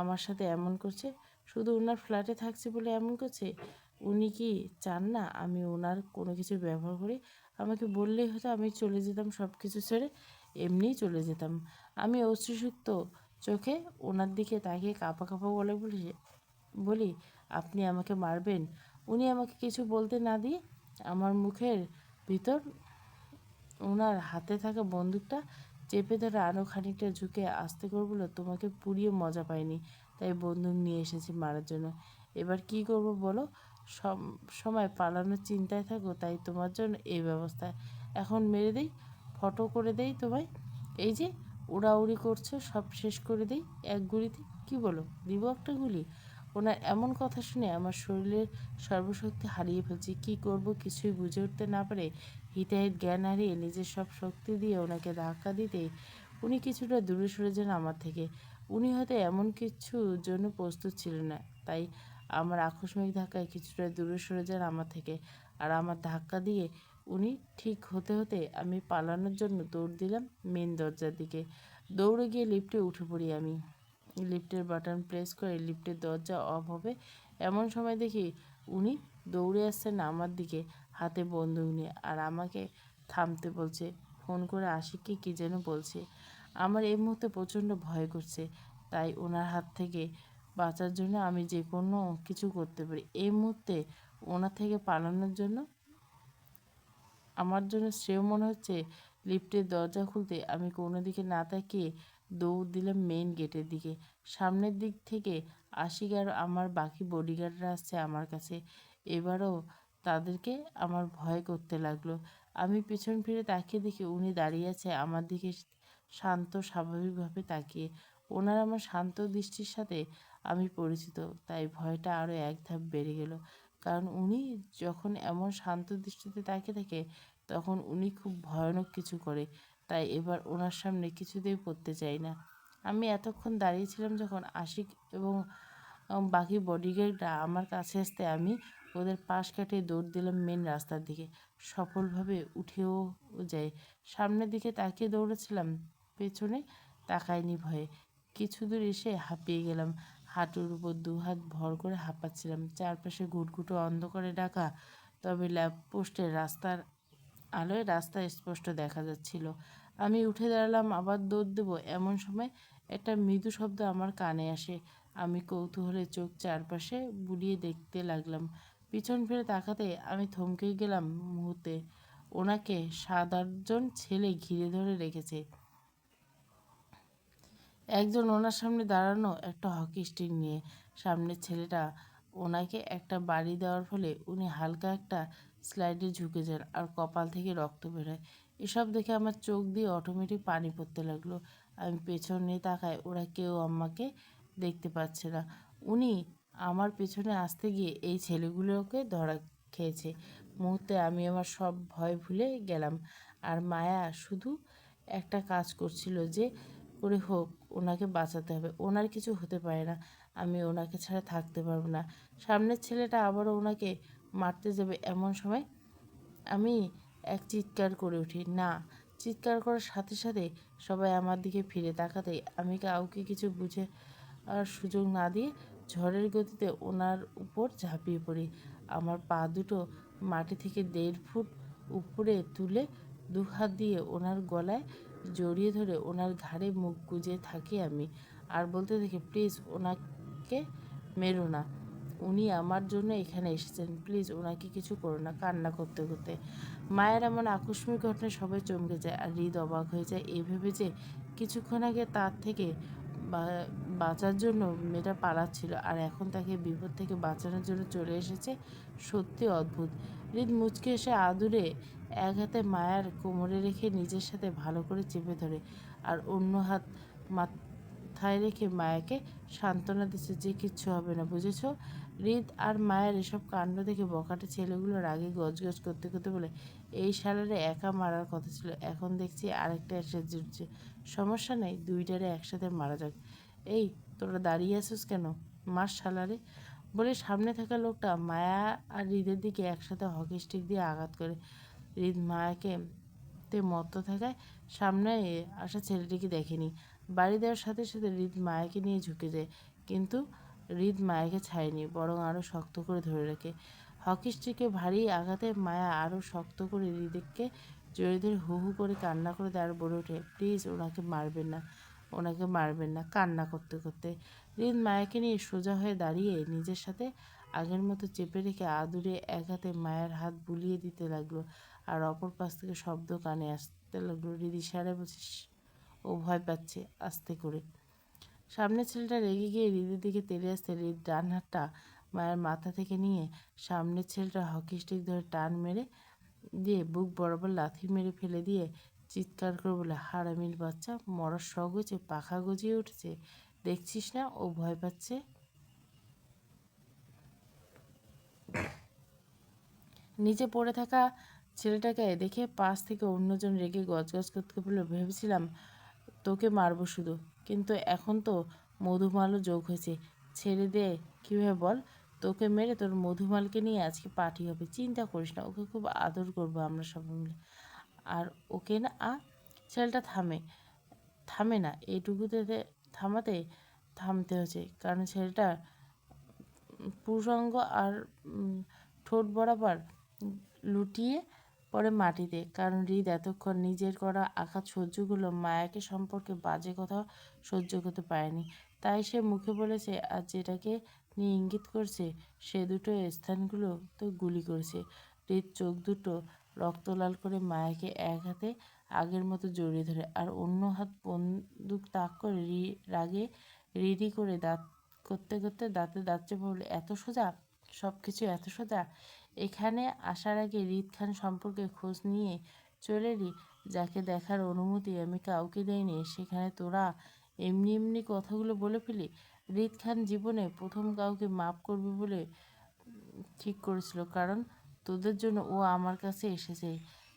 আমার সাথে এমন করছে? শুধু ওনার ফ্ল্যাটে থাকছি বলে এমন করছে? উনি কি চান না আমি ওনার কোনো কিছু ব্যবহার করি? আমাকে বললেই হতো, আমি চলে যেতাম সব কিছু ছেড়ে, এমনিই চলে যেতাম। আমি অশ্রুসিক্ত চোখে ওনার দিকে তাকিয়ে কাঁপা কাঁপা বলে বলি, আপনি আমাকে মারবেন? উনি আমাকে কিছু বলতে না দিয়ে আমার মুখের ভিতর ওনার হাতে থাকা বন্দুকটা চেপে ধরে আরও খানিকটা ঝুঁকে আস্তে করে বলল, তোমাকে পুড়িয়ে মজা পাইনি, তাই বন্দুক নিয়ে এসেছি মারার জন্য। এবার কি করব বলো? সব সময় পালানোর চিন্তায় থাকো, তাই তোমার জন্য এই ব্যবস্থা। এখন মেরে দেই, ফটো করে দেই তোমায়। এই যে উড়াউড়ি করছো, সব শেষ করে দেই এক গুলিতে। কি বলো, দিব একটা গুলি? ওনার এমন কথা শুনে আমার শরীরের সর্বশক্তি হারিয়ে ফেলছি। কি করব কিছুই বুঝে উঠতে না পারে হিতাহিত জ্ঞান হারিয়ে নিজের সব শক্তি দিয়ে ওনাকে ধাক্কা দিতেই উনি কিছুটা দূরে সরে যান আমার থেকে। উনি হয়তো এমন কিছুর জন্য প্রস্তুত ছিলেন না, তাই আমার আকস্মিক ধাক্কায় কিছুটা দূরে সরে যান আমার থেকে। আর আমার ধাক্কা দিয়ে উনি ঠিক হতে হতে আমি পালানোর জন্য দৌড় দিলাম মেন দরজার দিকে। দৌড়ে গিয়ে লিফটে উঠে পড়ি আমি। লিফটের বাটন প্রেস করে লিফটের দরজা অফ হবে এমন সময় দেখি উনি দৌড়ে আসছেন আমার দিকে, হাতে বন্দুক নিয়ে, আর আমাকে থামতে বলছে। ফোন করে আশিককে কী যেন বলছে। আমার এই মুহূর্তে প্রচণ্ড ভয় করছে, তাই ওনার হাত থেকে বাঁচার জন্য আমি যে কোনো কিছু করতে পারি। এই মুহূর্তে ওনার থেকে পালানোর জন্য আমার জন্য শ্রেয় মনে হচ্ছে লিফটের দরজা খুলতে আমি কোনো দিকে না তাকিয়ে দৌড় দিলাম মেইন গেটের দিকে। সামনের দিক থেকে আশিক আর আমার বাকি বডিগার্ডরা আসছে আমার কাছে। এবারও তাদেরকে আমার ভয় করতে লাগলো। আমি পেছন ফিরে তাকিয়ে দেখি উনি দাঁড়িয়ে আছে আমার দিকে শান্ত স্বাভাবিকভাবে তাকিয়ে। ওনার আমার শান্ত দৃষ্টির সাথে আমি পরিচিত, তাই ভয়টা আরও এক ধাপ বেড়ে গেল। কারণ উনি যখন এমন শান্ত দৃষ্টিতে তাকিয়ে থাকে তখন উনি খুব ভয়ানক কিছু করে, তাই এবার ওনার সামনে কিছুতেই পড়তে চাই না। আমি এতক্ষণ দাঁড়িয়েছিলাম যখন আশিক এবং বাকি বডিগার্ডরা আমার কাছে আসতে আমি ওদের পাশ কাটিয়ে দৌড় দিলাম মেন রাস্তার দিকে। সফলভাবে উঠেও যাই। সামনের দিকে তাকিয়ে দৌড়েছিলাম, পেছনে তাকাইনি ভয়ে। কিছু দূর এসে হাঁপিয়ে গেলাম। হাঁটুর উপর দুহাত ভর করে হাঁপাচ্ছিলাম। চারপাশে ঘুটঘুটো অন্ধকারে ঢাকা, তবে ল্যাম্পপোস্টের রাস্তার আলোয় রাস্তা স্পষ্ট দেখা যাচ্ছিল। আমি উঠে দাঁড়ালাম, আবার দৌড় দেবো এমন সময় একটা মৃদু শব্দ আমার কানে আসে। আমি কৌতূহলে চোখ চারপাশে বুলিয়ে দেখতে লাগলাম। পিছন ফিরে তাকাতে আমি থমকে গেলাম মুহূর্তে। ওনাকে 7-8 জন ছেলে ঘিরে ধরে রেখেছে। একজন ওনার সামনে দাঁড়ানো একটা হকি স্টিক নিয়ে। সামনের ছেলেটা ওনাকে একটা বাড়ি দেওয়ার ফলে উনি হালকা একটা স্লাইডে ঝুঁকে যান আর কপাল থেকে রক্ত বেরোয়। এসব দেখে আমার চোখ দিয়ে অটোমেটিক পানি পড়তে লাগলো। আমি পেছনে তাকাই, ওরা কেউ আমাকে দেখতে পাচ্ছে না। উনি আমার পেছনে আসতে গিয়ে এই ছেলেগুলোকে ধরা খেয়েছে। মুহূর্তে আমি আমার সব ভয় ভুলে গেলাম। আর মায়া শুধু একটা কাজ করছিল, যে করে হোক ওনাকে বাঁচাতে হবে। ওনার কিছু হতে পারে না, আমি ওনাকে ছাড়া থাকতে পারবো না। সামনের ছেলেটা আবারও ওনাকে মারতে যাবে এমন সময় আমি এক চিৎকার করে উঠি, না! চিৎকার করার সাথে সাথে সবাই আমার দিকে ফিরে তাকাতেই আমি কাউকে কিছু বুঝে আর সুযোগ না দিয়ে ঝড়ের গতিতে ওনার উপর ঝাঁপিয়ে পড়ি। আমার পা দুটো মাটি থেকে 1.5 ফুট উপরে তুলে 2 হাত দিয়ে ওনার গলায় জড়িয়ে ধরে ওনার ঘাড়ে মুখ গুজে থাকি আমি, আর বলতে থাকি, প্লিজ ওনাকে মেরো না, উনি আমার জন্য এখানে এসেছেন, প্লিজ ওনাকে কিছু করো না, কান্না করতে করতে। মায়ের এমন আকস্মিক ঘটনায় সবাই চমকে যায়, আর হৃদ অবাক হয়ে যায় এই ভেবে যে কিছুক্ষণ আগে তার থেকে বাঁচার জন্য মেয়েটা পালাচ্ছিল, আর এখন তাকে বিপদ থেকে বাঁচানোর জন্য চলে এসেছে। সত্যি অদ্ভুত। হৃদ মুচকে এসে আদুরে এক হাতে মায়ার কোমরে রেখে নিজের সাথে ভালো করে চেপে ধরে, আর অন্য হাত মাথায় রেখে মায়াকে সান্ত্বনা দিচ্ছে যে কিচ্ছু হবে না, বুঝেছ? হৃদ আর মায়ের এসব কাণ্ড দেখে বখাটে ছেলেগুলো রাগে গজগজ করতে করতে বলে, এই শালারে একা মারার কথা ছিল, এখন দেখছি আরেকটা এসে জুটছে। সমস্যা নেই, দুইটারে একসাথে মারা যাক। এই, তোরা দাঁড়িয়ে আছিস কেন? মার শালারে, বলে সামনে থাকা লোকটা মায়া আর হৃদের দিকে একসাথে হকি স্টিক দিয়ে আঘাত করে। হৃদ মায়াকে মত্ত থাকায় সামনে আসা ছেলেটিকে দেখেনি। বাড়ি দেওয়ার সাথে সাথে হৃদ মায়াকে নিয়ে ঝুঁকে যায়, কিন্তু হৃদ মায়াকে ছাড়েনি, বরং আরও শক্ত করে ধরে রাখে। হকি স্টিকে ভারী আঘাতে মায়া আরও শক্ত করে হৃদকে জড়িয়ে ধরে হু হু করে কান্না করে দেয়, আর বলে ওঠে, প্লিজ ওনাকে মারবেন না, ওনাকে মারবেন না, কান্না করতে করতে। হৃদ মায়াকে নিয়ে সোজা হয়ে দাঁড়িয়ে নিজের সাথে আগের মতো চেপে রেখে আদুরে এক হাতে মায়ের হাত বুলিয়ে দিতে লাগলো, আর অপর পাশ থেকে শব্দ কানে আসতে লাগলো। হৃদ ইশারায় বলছে, ও ভয় পাচ্ছে, আস্তে করে। সামনের ছেলেটা রেগে গিয়ে হৃদের দিকে তেড়ে আসতে হৃদ ডান হাতটা মায়ের মাথা থেকে নিয়ে সামনের ছেলেটা হকি স্টিক ধরে টান মেরে দিয়ে বুক বরাবর লাথি মেরে ফেলে দিয়ে চিৎকার করে বলে, হারামির বাচ্চা, মরার শখ হয়েছে, পাখা গজিয়ে উঠেছে, দেখছিস না ও ভয় পাচ্ছে? নিচে পড়ে থাকা ছেলেটাকে দেখে পাশ থেকে অন্যজন রেগে গজগজ করতে বলল, ভেবেছিলাম তোকে মারবো শুধু, কিন্তু এখন তো মধুমালও যোগ হয়েছে। ছেড়ে দে, কীভাবে বল? তোকে মেরে তোর মধুমালকে নিয়ে আজকে পার্টি হবে, চিন্তা করিস না, ওকে খুব আদর করবো আমরা সবাই মিলে। আর ওকে না ছেলেটা থামে না, এইটুকুতে থামাতে থামতে হচ্ছে, কারণ ছেলেটা পুরুষাঙ্গ আর ঠোঁট বরাবর লুটিয়ে পড়ে মাটিতে, কারণ হৃদ এতক্ষণ নিজের করা আঘাত সহ্য করলো, মায়াকে সম্পর্কে বাজে কথা সহ্য করতে পারেনি। তাই সে মুখে বলেছে, আর যেটাকে নিয়ে ইঙ্গিত করছে সে দুটো স্থানগুলো তো গুলি করেছে। হৃদ চোখ দুটো রক্তলাল করে মায়াকে এক হাতে আগের মতো জড়িয়ে ধরে, আর অন্য হাত বন্দুক তাক করে রাগে রিরি করে দাঁত করতে করতে দাঁতে দাঁত চেপে বলে, এত সোজা, সব কিছু এত সোজা? এখানে আসার আগে হৃদ খান সম্পর্কে খোঁজ নিয়ে চলে এলি, যাকে দেখার অনুমতি আমি কাউকে দেইনি, সেখানে তোরা এমনি এমনি কথাগুলো বলে ফেলি। হৃদ খান জীবনে প্রথম কাউকে মাফ করবে বলে ঠিক করেছিল, কারণ তোদের জন্য ও আমার কাছে এসেছে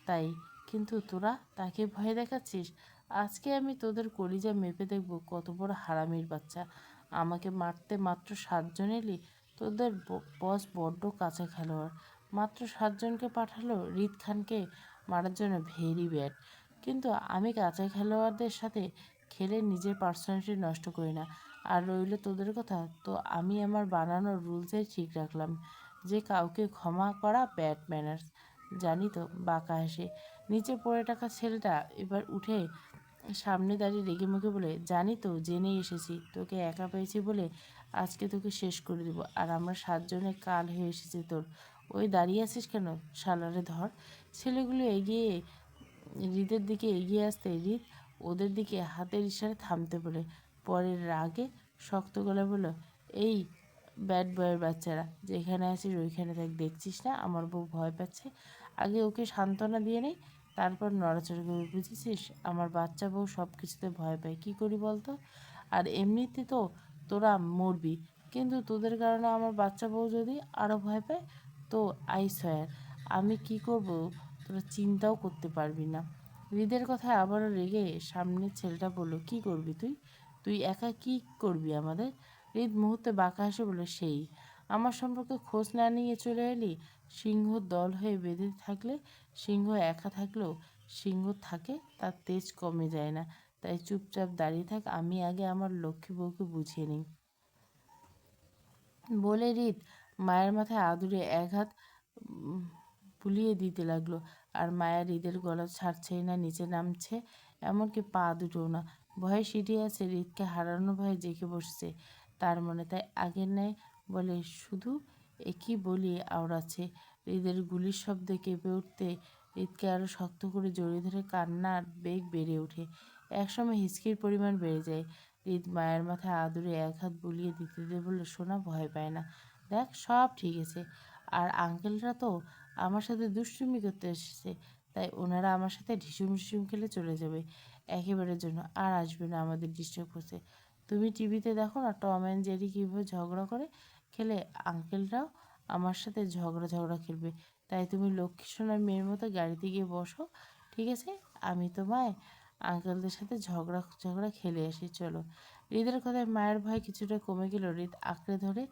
তাই, কিন্তু তোরা তাকে ভয় দেখাচ্ছিস। আজকে আমি তোদের কলিজা মেপে দেখব কত বড় হারামির বাচ্চা। আমাকে মারতে মাত্র 7 জন এলি, তোদের বস বড্ড কাঁচা খেলোয়াড়, মাত্র 7 জনকে পাঠালো হৃদ খানকে মারার জন্য, ভেরি ব্যাড। কিন্তু আমি কাঁচা খেলোয়াড়দের সাথে খেলে নিজের পার্সোনালিটি নষ্ট করি না। আর রইল তোদের কথা, তো আমি আমার বানানোর রুলসেই ঠিক রাখলাম যে কাউকে ক্ষমা করা ব্যাড ম্যানার্স, জানি তো? বাঁকা হাসে নিচে পড়ে থাকা ছেলেটা এবার উঠে সামনে দাঁড়িয়ে রেগে মুখে বলে, জানি তো, জেনেই এসেছি, তোকে একা পেয়েছি বলে আজকে তোকে শেষ করে দেব, আর আমরা 7 জনে কাল হয়ে এসেছি তোর। ওই দাঁড়িয়ে আছিস কেন, শালারে ধর। ছেলেগুলো এগিয়ে হৃদের দিকে এগিয়ে আসতে হৃদ ওদের দিকে হাতের ইশারায় থামতে বলে, পরের রাগে শক্ত গলায় বলল, এই ব্যাড বয়ের বাচ্চারা, যেখানে আছিস ওইখানে থাক, দেখছিস না আমার বউ ভয় পাচ্ছে? আগে ওকে সান্ত্বনা দিয়ে নেই, তারপর নড়াচড়া করবি, বুঝেছিস? আমার বাচ্চা বউ সব কিছুতে ভয় পায়, কী করি বলতো? আর এমনিতে তো তোরা মরবি, কিন্তু তোদের কারণে আমার বাচ্চা বউ যদি আরও ভয় পায়, তো আই সোয়ার আমি কি করব তোরা চিন্তাও করতে পারবি না। হৃদের কথায় আবারও রেগে সামনের ছেলেটা বলল, কি করবি তুই? তুই একা কি করবি আমাদের? হৃদ মুহূর্তে বাঁকা হেসে বলল, সেই আমার সম্পর্কে খোঁজ না নিয়ে চলে এলি? সিংহ দল হয়ে বেঁধে থাকলে, সিংহ একা থাকলেও সিংহ থাকে, তার তেজ কমে যায় না, তাই চুপচাপ দাঁড়িয়ে থাক, আমি আগে আমার লক্ষ্মী বউকে বুঝিয়ে নিই। বলে হৃদ মায়ের মাথায় আদুরে এক হাত বুলিয়ে দিতে লাগলো, আর মায়া হৃদের গলা ছাড়ছেই না, নিচে নামছে এমনকি পা দুটোও না। ভয়ে সিঁটিয়ে আছে, হৃদকে হারানোর ভয়ে জেঁকে বসেছে তার মনে। তাই আগের ন্যায় বলে, শুধু একই বলি আওড়াচ্ছে। হৃদের গুলির শব্দে কেঁপে উঠতে হৃদকে আরও শক্ত করে জড়িয়ে ধরে কান্নার বেগ বেড়ে ওঠে। একসময় হিচকির পরিমাণ বেড়ে যায়। হৃদ মায়ের মাথায় আদুরে এক হাত বুলিয়ে দিতে দিতে বলল, সোনা, ভয় পায় না, দেখ সব ঠিক আছে। আর আঙ্কেলরা তো আমার সাথে দুষ্টুমি করতে এসেছে, তাই ওনারা আমার সাথে ঢিসুম ঢিসুম খেলে চলে যাবে একেবারের জন্য, আর আসবে না আমাদের ডিস্টার্ব করতে। তুমি টিভিতে দেখো না টম অ্যান্ড জেরি কীভাবে ঝগড়া করে খেলে, আঙ্কেলরাও আমার সাথে ঝগড়া খেলবে। তাই তুমি লক্ষ্মী সোনার মেয়ের মতো গাড়িতে গিয়ে বসো, ঠিক আছে? আমি তোমায় আঙ্কেলদের সাথে ঝগড়া খেলে আসি, চলো। হৃদের কথায় মায়ের ভয় কিছুটা কমে গেল। হৃদ আঁকড়ে ধরে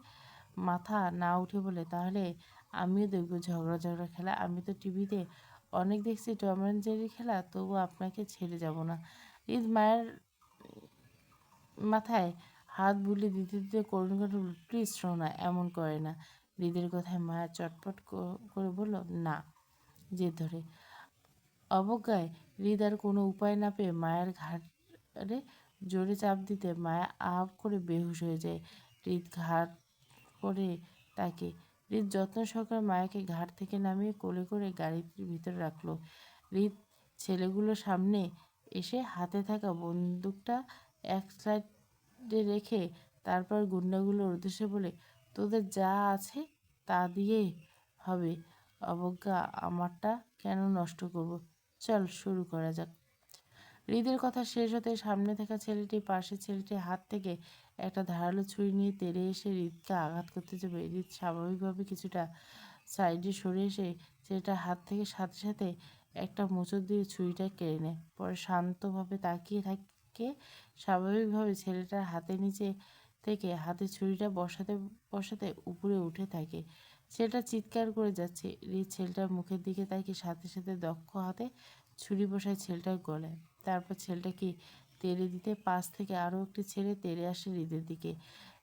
মাথা না উঠে বলে, তাহলে আমিও দেখবো ঝগড়া খেলা। আমি তো টিভিতে অনেক দেখছি টম অ্যান্ড জেরির খেলা, তবু আপনাকে ছেড়ে যাব না। হৃদ মায়ের মাথায় হাত বুলিয়ে দিতে দিতে করুণ করে বলল, প্লিজ সোনা, এমন করে না। হৃদের কথায় মায়া চটপট করে বলল, না, জেদ ধরে। অবজ্ঞায় হৃদ আর কোনো উপায় না পেয়ে মায়ের ঘাড়ে জোরে চাপ দিতে মায়া আপ করে বেহুশ হয়ে যায়। হৃদ ঘাট করে তাকে। হৃদ যত্ন সহকারে মায়াকে ঘাট থেকে নামিয়ে কোলে করে গাড়ির ভিতরে রাখলো। হৃদ ছেলেগুলোর সামনে এসে হাতে থাকা বন্দুকটা এক সাইডে রেখে তারপর গুন্ডাগুলোর উদ্দেশ্যে বলে, তোদের যা আছে তা দিয়ে হবে, অবজ্ঞা আমারটা কেন নষ্ট করব, চল শুরু করা যাক। হৃদের কথা শেষ হতে সামনে থাকা ছেলেটি পাশের ছেলেটির হাত থেকে একটা ধারালো ছুরি নিয়ে তেড়ে এসে হৃদকে আঘাত করতে যাবে। হৃদ স্বাভাবিকভাবে কিছুটা সাইডে সরে এসে ছেলেটার হাত থেকে সাথে সাথে একটা মোচড় দিয়ে ছুরিটা কেড়ে নেয়। পরে শান্তভাবে তাকিয়ে থাকে। স্বাভাবিকভাবে ছেলেটার হাতের নিচে থেকে হাতে ছুরিটা বসাতে বসাতে উপরে উঠে থাকে। ছেলেটা চিৎকার করে যাচ্ছে। হৃদ ছেলেটার মুখের দিকে তাকিয়ে সাথে সাথে দক্ষ হাতে ছুরি বসায় ছেলেটার গলায়। তারপর ছেলেটাকে তেড়ে দিতে পাশ থেকে আরও একটি ছেলে তেড়ে আসে হৃদের দিকে।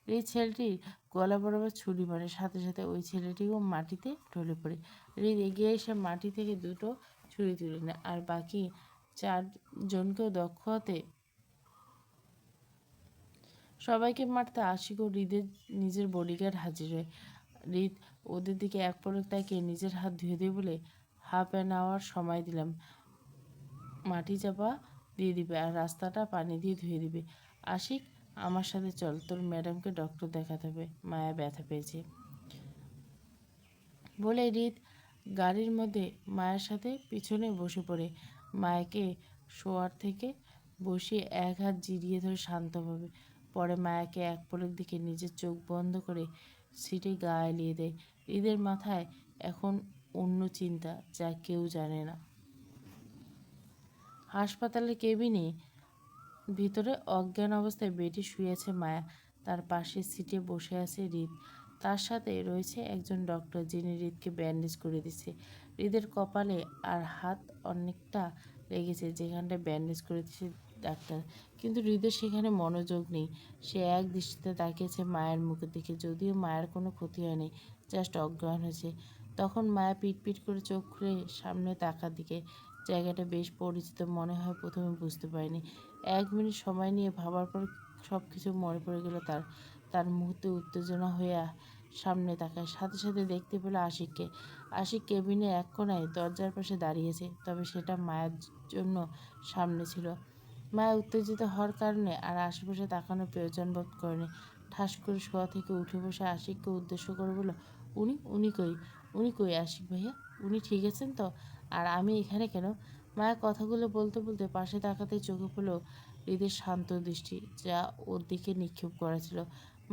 হৃদ ছেলেটির গলা বরাবর ছুরি মারে, সাথে সাথে ওই ছেলেটিও মাটিতে ঢলে পড়ে। হৃদ এগিয়ে এসে মাটি থেকে দুটো ছুরি তুলে নেয় আর বাকি চারজনকেও দক্ষ হাতে সবাইকে মারতে আশিক ও হৃদের নিজের বডিগার্ড হাজির হয়। হৃদ ওদের দিকে এক পলক তাকিয়ে নিজের হাত ধুয়ে দিয়ে বলে, হাফ অ্যান আওয়ার সময় দিলাম, মাটি চাপা দিয়ে দিবে আর রাস্তাটা পানি দিয়ে ধুয়ে দিবে। আশিক, আমার সাথে চল, তোর ম্যাডামকে ডক্টর দেখাতে হবে, মায়া ব্যথা পেয়েছে বলে হৃদ গাড়ির মধ্যে মায়ের সাথে পিছনে বসে পড়ে। মায়াকে শোয়ার থেকে বসিয়ে এক হাত জিরিয়ে ধরে শান্তভাবে পরে মায়াকে এক পলক দিকে নিজের চোখ বন্ধ করে সিটে গা এলিয়ে দেয়। হৃদের মাথায় এখন অন্য চিন্তা, যা কেউ জানে না। হাসপাতালের কেবিনে ভিতরে অজ্ঞান অবস্থায় বেডে শুয়ে আছে মায়া। তার পাশের সিটে বসে আছে হৃদ। তার সাথে রয়েছে একজন ডক্টর, যিনি হৃদকে ব্যান্ডেজ করে দিচ্ছে। হৃদের কপালে আর হাত অনেকটা লেগেছে যেখানটায় ব্যান্ডেজ করে দিচ্ছে ডাক্তার, কিন্তু হৃদের সেখানে মনোযোগ নেই। সে এক দৃষ্টিতে তাকিয়েছে মায়ের মুখের দিকে। যদিও মায়ের কোনো ক্ষতি হয়নি, জাস্ট অজ্ঞান হয়েছে। তখন মায়া পিট করে চোখ খুলে সামনে তাকার দিকে। জায়গাটা বেশ পরিচিত মনে হয়, প্রথমে বুঝতে পারিনি। 1 মিনিট সময় নিয়ে ভাবার পর সব কিছু মনে পড়ে গেল তার। তার মুহূর্তে উত্তেজনা হয়ে সামনে তাকায়, সাথে সাথে দেখতে পেল আশিককে। আশিক কেবিনের এক কোণায় দরজার পাশে দাঁড়িয়েছে, তবে সেটা মায়ের জন্য সামনে ছিল। মায়া উত্তেজিত হওয়ার কারণে আর আশেপাশে তাকানোর প্রয়োজন বোধ করেনি। ঠাস করে শোয়া থেকে উঠে বসে আশিককে উদ্দেশ্য করে বলল, উনি কই আশিক ভাইয়া, উনি ঠিক আছেন তো? আর আমি এখানে কেন? মায়া কথাগুলো বলতে বলতে পাশে তাকাতেই চোখে পড়ল হৃদের শান্ত দৃষ্টি, যা ওর দিকে নিক্ষেপ করা ছিল।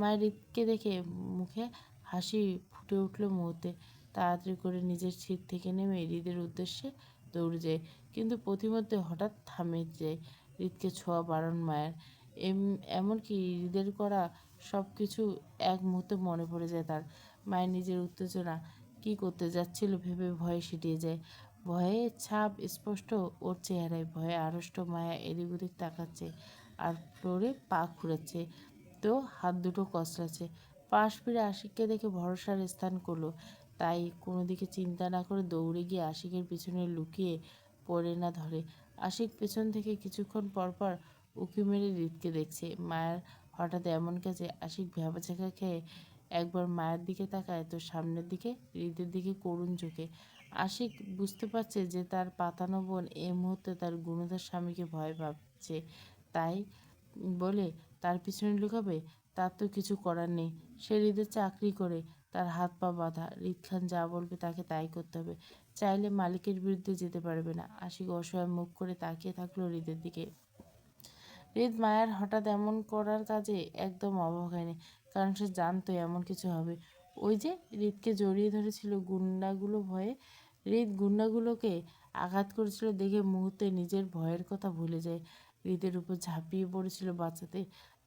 মায়ের হৃদকে দেখে মুখে হাসি ফুটে উঠল মুহূর্তে। তাড়াতাড়ি করে নিজের সিট থেকে নেমে হৃদের উদ্দেশ্যে দৌড়ে যায়, কিন্তু পথিমধ্যে হঠাৎ থামে যায়। হৃদকে ছোঁয়া বারণ মায়ের। এমনকি হৃদের করা সব কিছু এক মুহূর্তে মনে পড়ে যায় তার। মায়ের নিজের উত্তেজনা কী করতে যাচ্ছিল ভেবে ভয়ে সিটিয়ে যায়। ভয়ের ছাপ স্পষ্ট ওর চেহারায়। ভয়ে আড়ষ্ট মায়া এদিক ওদিক তাকাচ্ছে আর ফ্লোরে পা খুঁড়াচ্ছে, তো হাত দুটো কচলাচ্ছে। পাশ ফিরে আশিককে দেখে ভরসার স্থান করলো। তাই কোনো দিকে চিন্তা না করে দৌড়ে গিয়ে আশিকের পিছনে লুকিয়ে পড়ে না ধরে। আশিক পেছন থেকে কিছুক্ষণ পরপর উঁকি মেরে হৃদকে দেখছে। মায়ের হঠাৎ এমন কাজে আশিক ভ্যাবাচ্যাকা খেয়ে একবার মায়ের দিকে তাকায়, তো সামনের দিকে হৃদের দিকে করুণ চোখে। আশিক বুঝতে পারছে যে তার পাতানো বোন এই মুহূর্তে তার গুণধর স্বামীকে ভয় পাচ্ছে, তাই বলে তার পিছনে লুকাবে। তার তো কিছু করার নেই, সে হৃদের চাকরি করে, তার হাত পা বাঁধা। হৃদ খান যা বলবে তাকে তাই করতে হবে, চাইলে মালিকের বিরুদ্ধে যেতে পারবে না। আশিক অসহায় মুখ করে তাকিয়ে থাকলো হৃদের দিকে। হৃদ মায়ের হঠাৎ এমন করার কাজে একদম অবাক হয়নি, কারণ সে জানতো এমন কিছু হবে। ওই যে হৃদকে জড়িয়ে ধরেছিল গুন্ডাগুলো ভয়ে, হৃদ গুন্ডাগুলোকে আঘাত করেছিল দেখে মুহূর্তে নিজের ভয়ের কথা ভুলে যায়। হৃদের উপর ঝাঁপিয়ে পড়েছিল বাঁচাতে,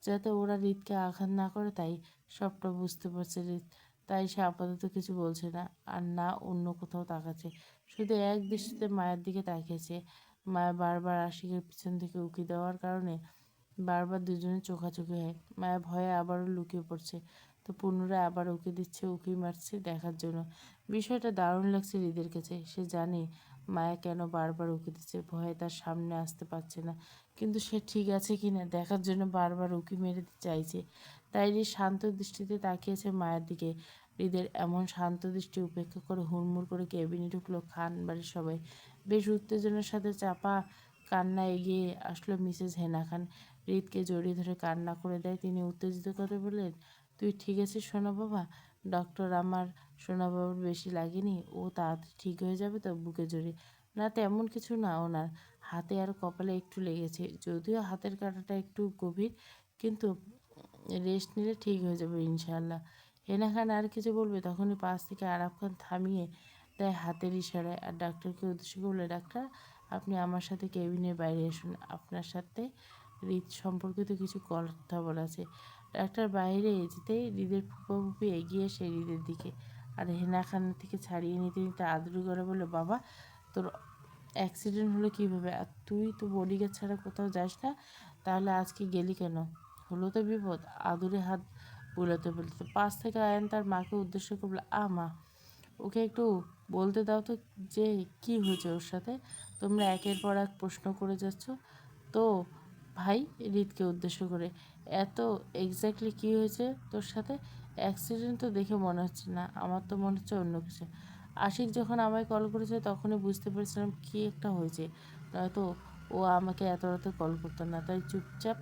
যাতে ওরা হৃদকে আঘাত না করে। তাই সবটা বুঝতে পারছে হৃদ, তাই সে আপাতত কিছু বলছে না, আর না অন্য কোথাও তাকাচ্ছে, শুধু এক দৃষ্টিতে মায়ের দিকে তাকিয়েছে। মায়া বারবার আশিকের পিছন থেকে উকি দেওয়ার কারণে বারবার দুজনে চোখাচোখি হয়। মায়া ভয়ে আবারও লুকিয়ে পড়ছে, তো পুনরায় আবার উকি দিচ্ছে, উকি মারছে দেখার জন্য। বিষয়টা দারুণ লাগছে হৃদের কাছে। সে জানে মায়া কেন বারবার উকি দিচ্ছে, ভয়ে তার সামনে আসতে পারছে না, কিন্তু সে ঠিক আছে কিনা দেখার জন্য বারবার উকি মেরে চাইছে। তাই হৃদ শান্ত দৃষ্টিতে তাকিয়েছে মায়ের দিকে। হৃদের এমন শান্ত দৃষ্টি উপেক্ষা করে হুড়মুড় করে কেবিনে ঢুকলো খান বাড়ির সবাই। বেশ উত্তেজনার সাথে চাপা কান্না এগিয়ে আসলো মিসেস হেনা খান। হৃদকে জড়িয়ে ধরে কান্না করে দেয়। তিনি উত্তেজিত করে বললেন, তুই ঠিক আছিস সোনা বাবা? ডক্টর আমার সোনা বাবার বেশি লাগেনি? ও তাড়াতাড়ি ঠিক হয়ে যাবে তো? বুকে জড়িয়ে। না তেমন কিছু না, ওনার হাতে আর কপালে একটু লেগেছে, যদিও হাতের কাঁটাটা একটু গভীর, কিন্তু রেস্ট নিলে ঠিক হয়ে যাবে ইনশাআল্লাহ। হেনা খান আর কিছু বলবে, তখনই পাশ থেকে আরাফ খান থামিয়ে দেয় হাতের ইশারায়, আর ডাক্তারকে উদ্দেশ্য করে বলে, ডাক্তার আপনি আমার সাথে কেবিনের বাইরে আসুন, আপনার সাথে হৃদ সম্পর্কিত কিছু কথা বলা আছে। ডাক্তার বাইরে যেতেই হৃদের ফুপাফুপি এগিয়ে আসে হৃদের দিকে, আর হেনা খান থেকে ছাড়িয়ে নিতে নিতে আদুরি করে বলে, বাবা তোর অ্যাক্সিডেন্ট হলো কীভাবে? আর তুই তো বডিগার্ড ছাড়া কোথাও যাস না, তাহলে আজকে গেলি কেন? হলো তো বিপদ। আদুরে হাত বুলাতে বলতে পাশ থেকে আয়ান তার মাকে উদ্দেশ্য করে বলে, মা, ওকে একটু বলতে দাও তো যে কি হয়েছে ওর সাথে। তোমরা একের পর এক প্রশ্ন করে যাচ্ছ তো। ভাই হৃদকে উদ্দেশ্য করে, এত এক্স্যাক্টলি কী হয়েছে তোর সাথে? অ্যাক্সিডেন্ট তো দেখে মনে হচ্ছে না, আমার তো মনে হচ্ছে অন্য কিছু। আশিক যখন আমায় কল করেছে তখনই বুঝতে পেরেছিলাম কী একটা হয়েছে, নয়তো ও আমাকে এত রাতে কল করতো না। তাই চুপচাপ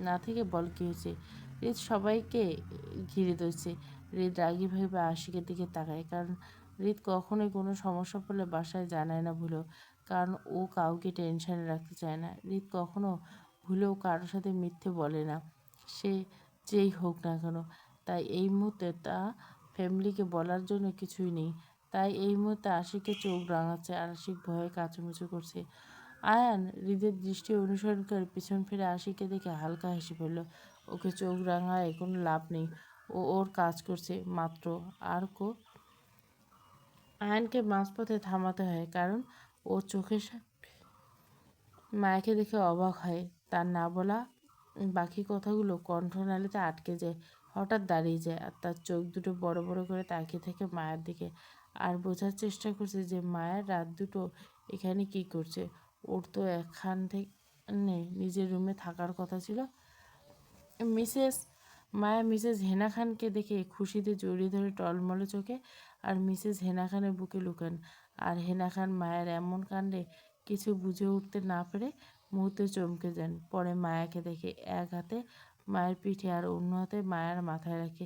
না থেকে বল কী হয়েছে। হৃদ সবাইকে ঘিরে ধরছে। হৃদ রাগী ভেবে আশিকের দিকে তাকায়, কারণ হৃদ কখনোই কোনো সমস্যা পড়লে বাসায় জানায় না ভুলেও, কারণ ও কাউকে টেনশনে রাখতে চায় না। হৃদ কখনো ভুলেও কারোর সাথে মিথ্যে বলে না, সে যেই হোক না কেন। তাই এই মুহূর্তে তা ফ্যামিলিকে বলার জন্য কিছুই নেই। তাই এই মুহূর্তে আশিকের চোখ রাঙাচ্ছে, আর আশিক ভয়ে কাচুমুচু করছে। আয়ান হৃদের দৃষ্টি অনুসরণ করে পিছন ফিরে আশিককে দেখে হালকা হেসে ফেলল। ওকে চোখ রাঙায় কোনো লাভ নেই, ও ওর কাজ করছে মাত্র। আর আয়ানকে মাঝপথে থামাতে হয়, কারণ ওর চোখের মায়াকে দেখে অবাক হয়। তার না বলা বাকি কথাগুলো কণ্ঠনালীতে আটকে যায়। হঠাৎ দাঁড়িয়ে যায়, আর তার চোখ দুটো বড় বড় করে তাকিয়ে থাকে মায়ের দিকে, আর বোঝার চেষ্টা করছে যে মায়ের রাত দুটো এখানে কি করছে। ওর তো এখান থেকে নিজের রুমে থাকার কথা ছিল। মিসেস মায়া মিসেস হেনা খানকে দেখে খুশিতে জড়িয়ে ধরে টলমলে চোখে, আর মিসেস হেনা খানের বুকে লুকান। আর হেনা খান মায়ের এমন কাণ্ডে কিছু বুঝে উঠতে না পেরে মুহূর্তে চমকে যান। পরে মায়াকে দেখে এক হাতে মায়ের পিঠে আর অন্য হাতে মায়ের মাথায় রাখে।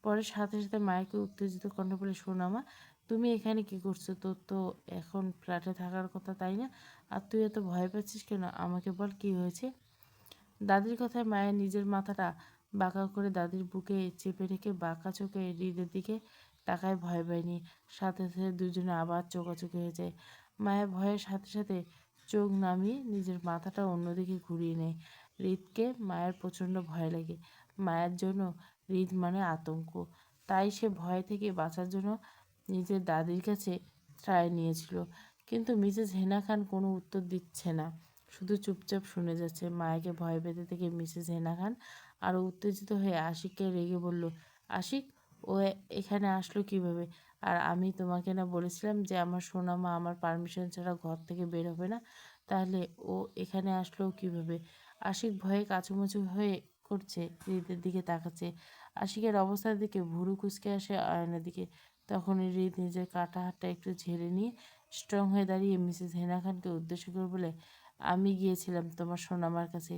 পরে সাথে সাথে মায়াকে উত্তেজিত কণ্ঠে বলে, শোনা মা, তুমি এখানে কি করছো? তোর তো এখন ফ্ল্যাটে থাকার কথা, তাই না? আর তুই এত ভয় পাচ্ছিস কেন? আমাকে বল কি হয়েছে। দাদির কথায় মায়ের নিজের মাথাটা বাঁকা করে দাদির বুকে চেপে রেখে বাঁকা চোখে হৃদের দিকে তাকায় ভয় পায়নি। সাথে সাথে দুজনে আবার চোখাচোখি হয়ে যায়। মায়া ভয়ের সাথে সাথে চোখ নামিয়ে নিজের মাথাটা অন্যদিকে ঘুরিয়ে নেয়। হৃদকে মায়ের প্রচণ্ড ভয় লাগে। মায়ের জন্য হৃদ মানে আতঙ্ক। তাই সে ভয় থেকে বাঁচার জন্য নিজের দাদির কাছে ত্রায় নিয়েছিল। কিন্তু মিসেস হেনা খান কোনো উত্তর দিচ্ছে না, শুধু চুপচাপ শুনে যাচ্ছে। মায়াকে ভয় পেতে থেকে মিসেস হেনা খান আরও উত্তেজিত হয়ে আশিককে রেগে বলল, আশিক, ও এখানে আসলো কিভাবে? আর আমি তোমাকে না বলেছিলাম যে আমার সোনা মা আমার পারমিশন ছাড়া ঘর থেকে বের হবে না? তাহলে ও এখানে আসলো কিভাবে? আশিক ভয়ে কাঁচুমাচু হয়ে করছে, হৃদের দিকে তাকাচ্ছে। আশিকের অবস্থার দিকে ভুরু কুঁচকে আসে আয়নের দিকে। তখনই হৃদ নিজের কাটা হাতটা একটু ঝেড়ে নিয়ে স্ট্রং হয়ে দাঁড়িয়ে মিসেস হেনা খানকে উদ্দেশ্য করে বলে, আমি গিয়েছিলাম তোমার সোনামার কাছে,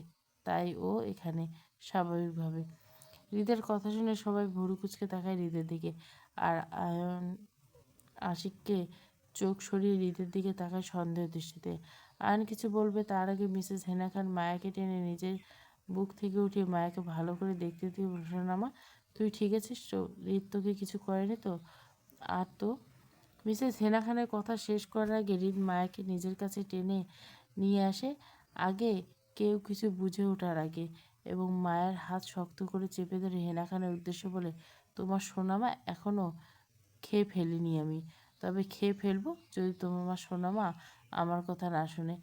তাই ও এখানে, স্বাভাবিকভাবে। হৃদের কথা শুনে সবাই ভুরু কুঁচকে তাকায় হৃদের দিকে। আর আয়ন আশিককে চোখ সরিয়ে হৃদের দিকে তাকায় সন্দেহ দৃষ্টিতে। আয়ন কিছু বলবে তার আগে মিসেস হেনা খান মায়াকে টেনে নিজের বুক থেকে উঠিয়ে মায়াকে ভালো করে দেখতে দিয়ে সোনামা, তুই ঠিক আছিস তো? হৃদ তোকে কিছু করেনি তো? আর তো মিসেস হেনা খানের কথা শেষ করার আগে হৃদ মায়াকে নিজের কাছে টেনে নিয়ে আসে, আগে কেউ কিছু বুঝে ওঠার আগে, এবং মায়ের হাত শক্ত করে চেপে ধরে হেনা খানের উদ্দেশ্যে বলে, তোমার সোনামা এখনও খেয়ে ফেলিনি আমি, তবে খেয়ে ফেলবো যদি তোমার সোনামা আমার কথা না শুনে।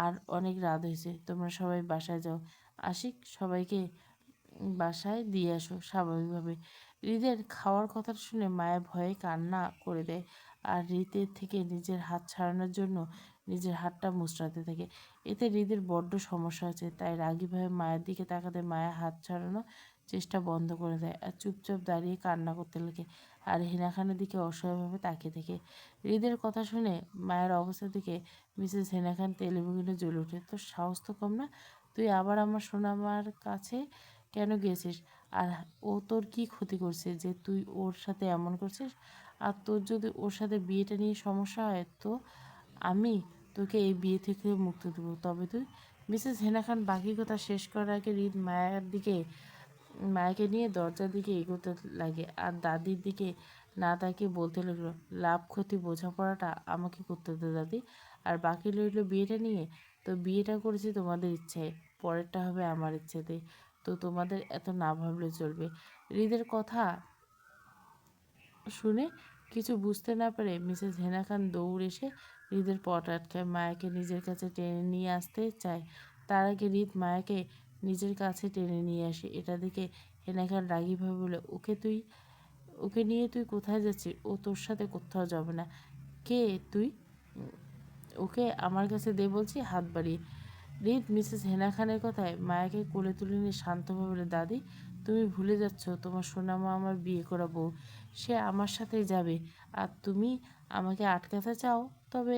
আর অনেক রাত হয়েছে, তোমরা সবাই বাসায় যাও। আশিক, সবাইকে বাসায় দিয়ে আসো। স্বাভাবিকভাবে হৃদের খাওয়ার কথাটা শুনে মায়া ভয়ে কান্না করে দেয়, আর হৃদের থেকে নিজের হাত ছাড়ানোর জন্য নিজের হাতটা মুচড়াতে থাকে। এতে হৃদের বড্ড সমস্যা হচ্ছে, তাই রাগীভাবে মায়ের দিকে তাকাতে মায়া হাত ছাড়ানোর চেষ্টা বন্ধ করে দেয় আর চুপচাপ দাঁড়িয়ে কান্না করতে লাগে। আর হেনা খানের দিকে অসহায়ভাবে তাকিয়ে থাকে। হৃদের কথা শুনে মায়ের অবস্থা দেখে মিসেস হেনা খান তেলেবেগুনে জ্বলে ওঠে, তোর সাহস তো কম না, তুই আবার আমার সোনামার কাছে কেন গিয়েছিস? আর ও তোর কি ক্ষতি করছে যে তুই ওর সাথে এমন করছিস? আর তোর যদি ওর সাথে বিয়েটা নিয়ে সমস্যা হয় তো আমি তোকে এই বিয়ে থেকে মুক্তি দেবো, তবে তুই। মিসেস হেনা খান বাকি কথা শেষ করার আগে হৃদ মায়াকে নিয়ে দরজার দিকে এগোতে লাগে, আর দাদির দিকে না তাকিয়ে বলতে লাগলো, লাভ ক্ষতি বোঝাপড়াটা আমাকে করতে দে দাদি, আর বাকি রইল বিয়েটা নিয়ে। তো বিয়েটা করেছি তোমাদের ইচ্ছায়, পরেরটা হবে আমার ইচ্ছেতে, তো তোমাদের এত না ভাবলে চলবে। হৃদের কথা শুনে কিছু বুঝতে না পেরে মিসেস হেনা খান দৌড় এসে হৃদের পট আটকায়, মায়াকে নিজের কাছে টেনে নিয়ে আসতে চায়। তার আগে হৃদ মায়াকে নিজের কাছে টেনে নিয়ে আসে। এটা দেখে হেনা খান রাগীভাবে বলে, ওকে নিয়ে তুই কোথায় যাচ্ছিস? ও তোর সাথে কোথাও যাবে না। কে তুই? ওকে আমার কাছে দে বলছি, হাত বাড়িয়ে। হৃদ মিসেস হেনা খানের কথায় মায়াকে কোলে তুলে নিয়ে শান্তভাবে বলে, দাদি, তুমি ভুলে যাচ্ছ তোমার সোনামা আমার বিয়ে করা বউ, সে আমার সাথেই যাবে, আর তুমি আমাকে আটকাতে চাও? তবে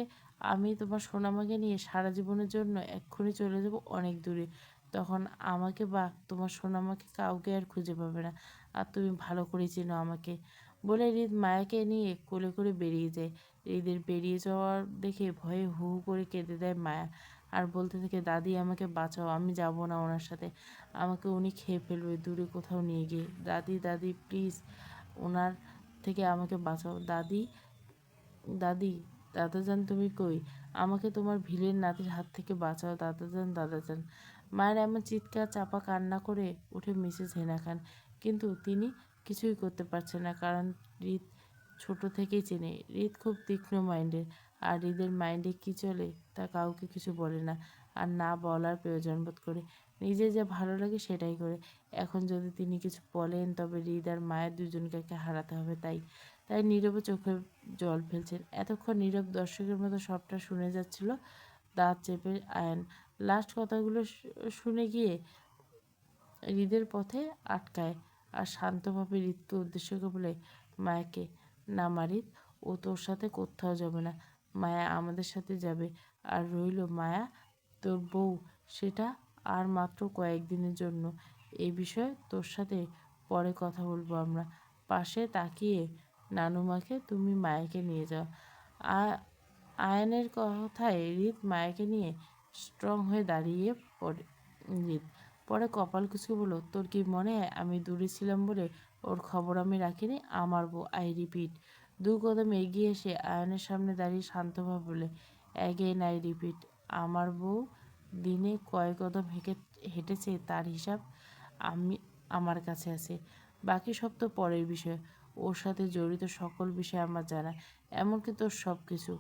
আমি তোমার সোনামাকে নিয়ে সারা জীবনের জন্য এক্ষুনি চলে যাব অনেক দূরে, তখন আমাকে বা তোমার সোনামাকে কাউকে আর খুঁজে পাবে না, আর তুমি ভালো করে চেনো আমাকে। বলে হৃদ মায়াকে নিয়ে কোলে করে বেরিয়ে যায়। হৃদের বেরিয়ে যাওয়ার দেখে ভয়ে হু হু করে কেঁদে দেয় মায়া, আর বলতে থাকে, দাদি আমাকে বাঁচাও, আমি যাব না ওনার সাথে, আমাকে উনি খেয়ে ফেলবে দূরে কোথাও নিয়ে গিয়ে, দাদি দাদি প্লিজ ওনার থেকে আমাকে বাঁচাও, দাদি দাদি, দাদাজান তুমি কই? আমাকে তোমার ভিলেন নাতির হাত থেকে বাঁচাও, দাদাজান দাদাজান। মায়ের এমন চিৎকার চাপা কান্না করে উঠে মিসেস হেনা খান, কিন্তু তিনি কিছুই করতে পারছেন না, কারণ হৃদ ছোট থেকেই চেনে হৃদ খুব তীক্ষ্ণ মাইন্ডের, আর হৃদের মাইন্ডে কী চলে তা কাউকে কিছু বলে না, আর না বলার প্রয়োজন বোধ করে, নিজের যা ভালো লাগে সেটাই করে। এখন যদি তিনি কিছু বলেন তবে হৃদ আর মায়ের দুজনকে হারাতে হবে, তাই তাই নীরবে চোখে জল ফেলছেন। এতক্ষণ নীরব দর্শকের মতো সবটা শুনে যাচ্ছিল দাঁত চেপে আয়ন। লাস্ট কথাগুলো শুনে গিয়ে হৃদের পথে আটকায়, আর শান্তভাবে হৃদকে উদ্দেশ্য করে বলে, মায়াকে, না মারিত, ও তোর সাথে কোথাও যাবে না, মায়া আমাদের সাথে যাবে, আর রইল মায়া তোর বউ, সেটা আর মাত্র কয়েকদিনের জন্য, এই বিষয়ে তোর সাথে পরে কথা বলবো আমরা। পাশে তাকিয়ে নানুমাকে তুমি মায়াকে নিয়ে যাও। আয়নের কথায় হৃদ মায়াকে নিয়ে স্ট্রং হয়ে দাঁড়িয়ে পড়ে। হৃদ পরে কপাল কুঁচকে বলল, তোর কি মনে হয় আমি দূরে ছিলাম বলে ওর খবর আমি রাখিনি? আমার বউ, আই রিপিট। দু কদম এগিয়ে এসে আয়নের সামনে দাঁড়িয়ে শান্তভাবে বলে, অ্যাগেন আই রিপিট, আমার বউ দিনে কয় কদম হেঁটেছে তার হিসাব আমি আমার কাছে আছে। বাকি সব তো পরের বিষয়, ওর সাথে জড়িত সকল বিষয় আমার জানা, এমনকি তোর সব কিছু,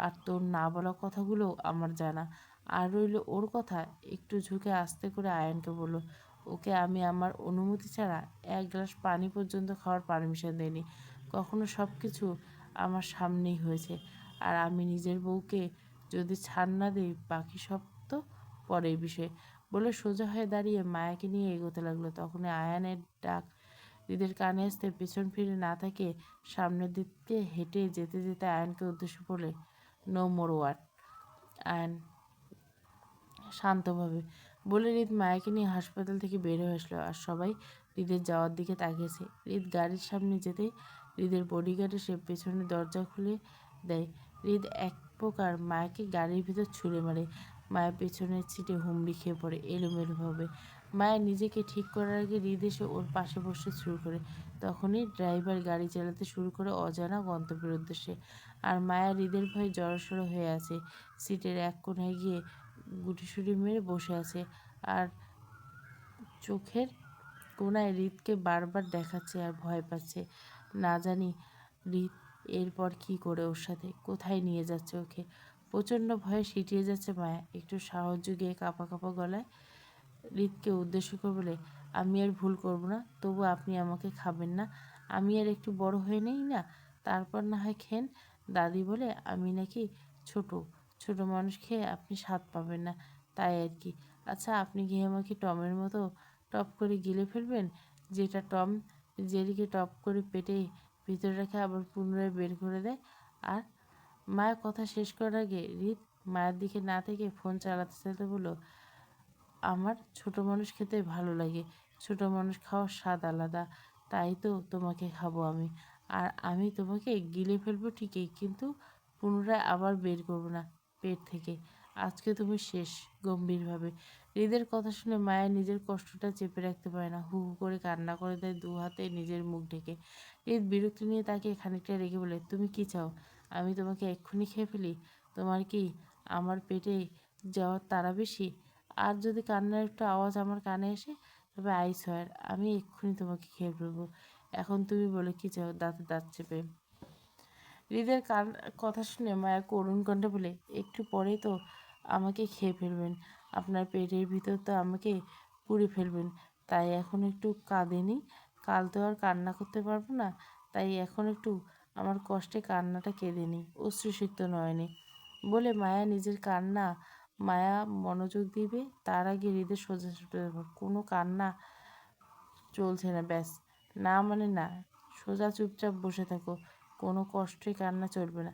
আর তোর না বলা কথাগুলোও আমার জানা। আর রইল ওর কথা। একটু ঝুঁকে আস্তে করে আয়নকে বলল, ওকে আমি আমার অনুমতি ছাড়া এক গ্লাস পানি পর্যন্ত খাওয়ার পারমিশন দিইনি, কখনো সব কিছু আমার সামনেই হয়েছে, আর আমি নিজের বউকে যদি ছাড় না দিই বাকি সব তো পরের বিষয়, বলে সোজা হয়ে দাঁড়িয়ে মায়াকে নিয়ে এগোতে লাগলো। তখনই আয়ানের ডাক হৃদের কানে আসতে পেছন ফিরে না তাকিয়ে সামনের দিকে হেঁটে যেতে যেতে আয়ানকে উদ্দেশ্য বলে, নো মোর ওয়ার্ড। আয়ান শান্তভাবে বলে হৃদ মায়াকে নিয়ে হাসপাতাল থেকে বের হয়ে আসলো। আর সবাই হৃদের যাওয়ার দিকে তাকিয়েছে। হৃদ গাড়ির সামনে যেতেই হৃদের বডিগার্ড এসে পেছনের দরজা খুলে দেয়। হৃদ এক প্রকার মায়াকে গাড়ির ভিতর ছুঁড়ে মারে। মায়া পেছনের সিটে হুমড়ি খেয়ে পড়ে এলোমেলোভাবে। মায়া নিজেকে ঠিক করার আগে হৃদ এসে ওর পাশে বসতে শুরু করে। তখনই ড্রাইভার গাড়ি চালাতে শুরু করে অজানা গন্তব্যের উদ্দেশ্যে। আর মায়া হৃদের ভয়ে জড়সড় হয়ে আছে। সিটের এক কোণায় গিয়ে গুটিসুটি মেরে বসে আছে আর চোখের কোণায় হৃদকে বারবার দেখাচ্ছে আর ভয় পাচ্ছে। না জানি হৃদ এরপর কি করে ওর সাথে, কোথায় নিয়ে যাচ্ছে ওকে। প্রচণ্ড ভয়ে সিটিয়ে যাচ্ছে মায়া। একটু সাহস জুগিয়ে কাঁপা কাঁপা গলায় হৃদকে উদ্দেশ্য করে বলে, আমি আর ভুল করব না, তবু আপনি আমাকে খাবেন না? আমি আর একটু বড় হয়ে নেই না, তারপর না হয় খেন। দাদি বলে আমি নাকি ছোট, ছোট মানুষ খেয়ে আপনি স্বাদ পাবেন না, তাই আর কি। আচ্ছা, আপনি কি আমাকে টমের মতো টপ করে গিলে ফেলবেন, যেটা টম জেরিকে টপ করে পেটে ভিতরে রেখে আবার পুনরায় বের করে দেয়? আর মায়ের কথা শেষ করার আগে হৃদ মায়ের দিকে না থেকে ফোন চালাতে চালাতে বলল, আমার ছোট মানুষ খেতে ভালো লাগে, ছোট মানুষ খাওয়ার স্বাদ আলাদা, তাই তো তোমাকে খাবো আমি। আর আমি তোমাকে গিলে ফেলবো ঠিকই, কিন্তু পুনরায় আবার বের করবো না পেট থেকে। আজকে তুমি শেষ। গম্ভীরভাবে হৃদের কথা শুনে মায়া নিজের কষ্টটা চেপে রাখতে পারে না, হু হু করে কান্না করে দেয় দু হাতে নিজের মুখ ঢেকে। হৃদ বিরক্তি নিয়ে তাকে খানিকটা রেগে বলে, তুমি কি চাও, আমি তোমাকে এক্ষুনি খেয়ে ফেলি? তোমার কি আমার পেটে যাওয়ার তাড়া বেশি? আর যদি কান্নার একটু আওয়াজ আমার কানে আসে, তবে আই সোয়ার আমি এক্ষুনি তোমাকে খেয়ে ফেলবো। এখন তুমি বলে কি চাও? দাঁতে দাঁত চেপে হৃদের কথা শুনে মায়া করুণ কণ্ঠে বলে, একটু পরেই তো আমাকে খেয়ে ফেলবেন, আপনার পেটের ভিতর তো আমাকে পুড়ে ফেলবেন, তাই এখন একটু কাঁদেনি। কাল তো আর কান্না করতে পারবো না, তাই এখন একটু আমার কষ্টে কান্নাটা কেঁদে নিই অশ্রুসিক্ত নয়নে। বলে মায়া নিজের কান্না মায়া মনোযোগ দিবে তার আগে হৃদের সোজা ছুটে যাবে। কোনো কান্না চলছে না, ব্যাস। না মানে না, সোজা চুপচাপ বসে থাকো, কোনো কষ্টই কান্না চলবে না।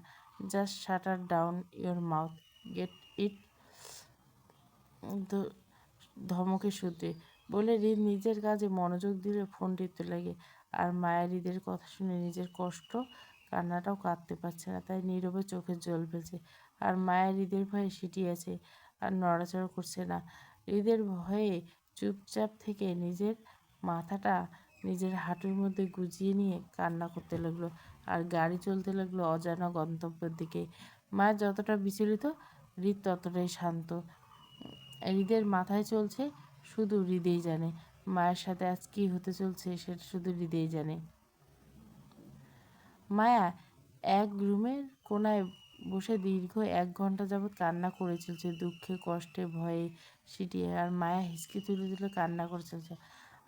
Just shutter down your mouth, get it. ধমকের সূত্রে বলে হৃদ নিজের কাজে মনোযোগ দিলে ফোন টিপতে লাগে। আর মায়া হৃদের কথা শুনে নিজের কষ্ট কান্নাটাও কাঁদতে পারছে না, তাই নীরবে চোখের জল ফেলছে। আর মায়া হৃদের ভয়ে সিটিয়ে আছে আর নড়াচড়া করছে না। হৃদের ভয়ে চুপচাপ থেকে নিজের মাথাটা নিজের হাঁটুর মধ্যে গুজিয়ে নিয়ে কান্না করতে লাগলো। আর গাড়ি চলতে লাগলো অজানা গন্তব্যের দিকে। মায়া যতটা বিচলিত, হৃদ ততটাই শান্ত। হৃদের মাথায় চলছে, শুধু হৃদেই জানে। মায়ের সাথে আজ কী হতে চলছে সেটা শুধু হৃদেই জানে। মায়া এক রুমের কোনায় বসে দীর্ঘ 1 ঘন্টা যাবৎ কান্না করে চলছে, দুঃখে কষ্টে ভয়ে সিটিয়ে। আর মায়া হিসকি তুলে তুলে কান্না করে চলছে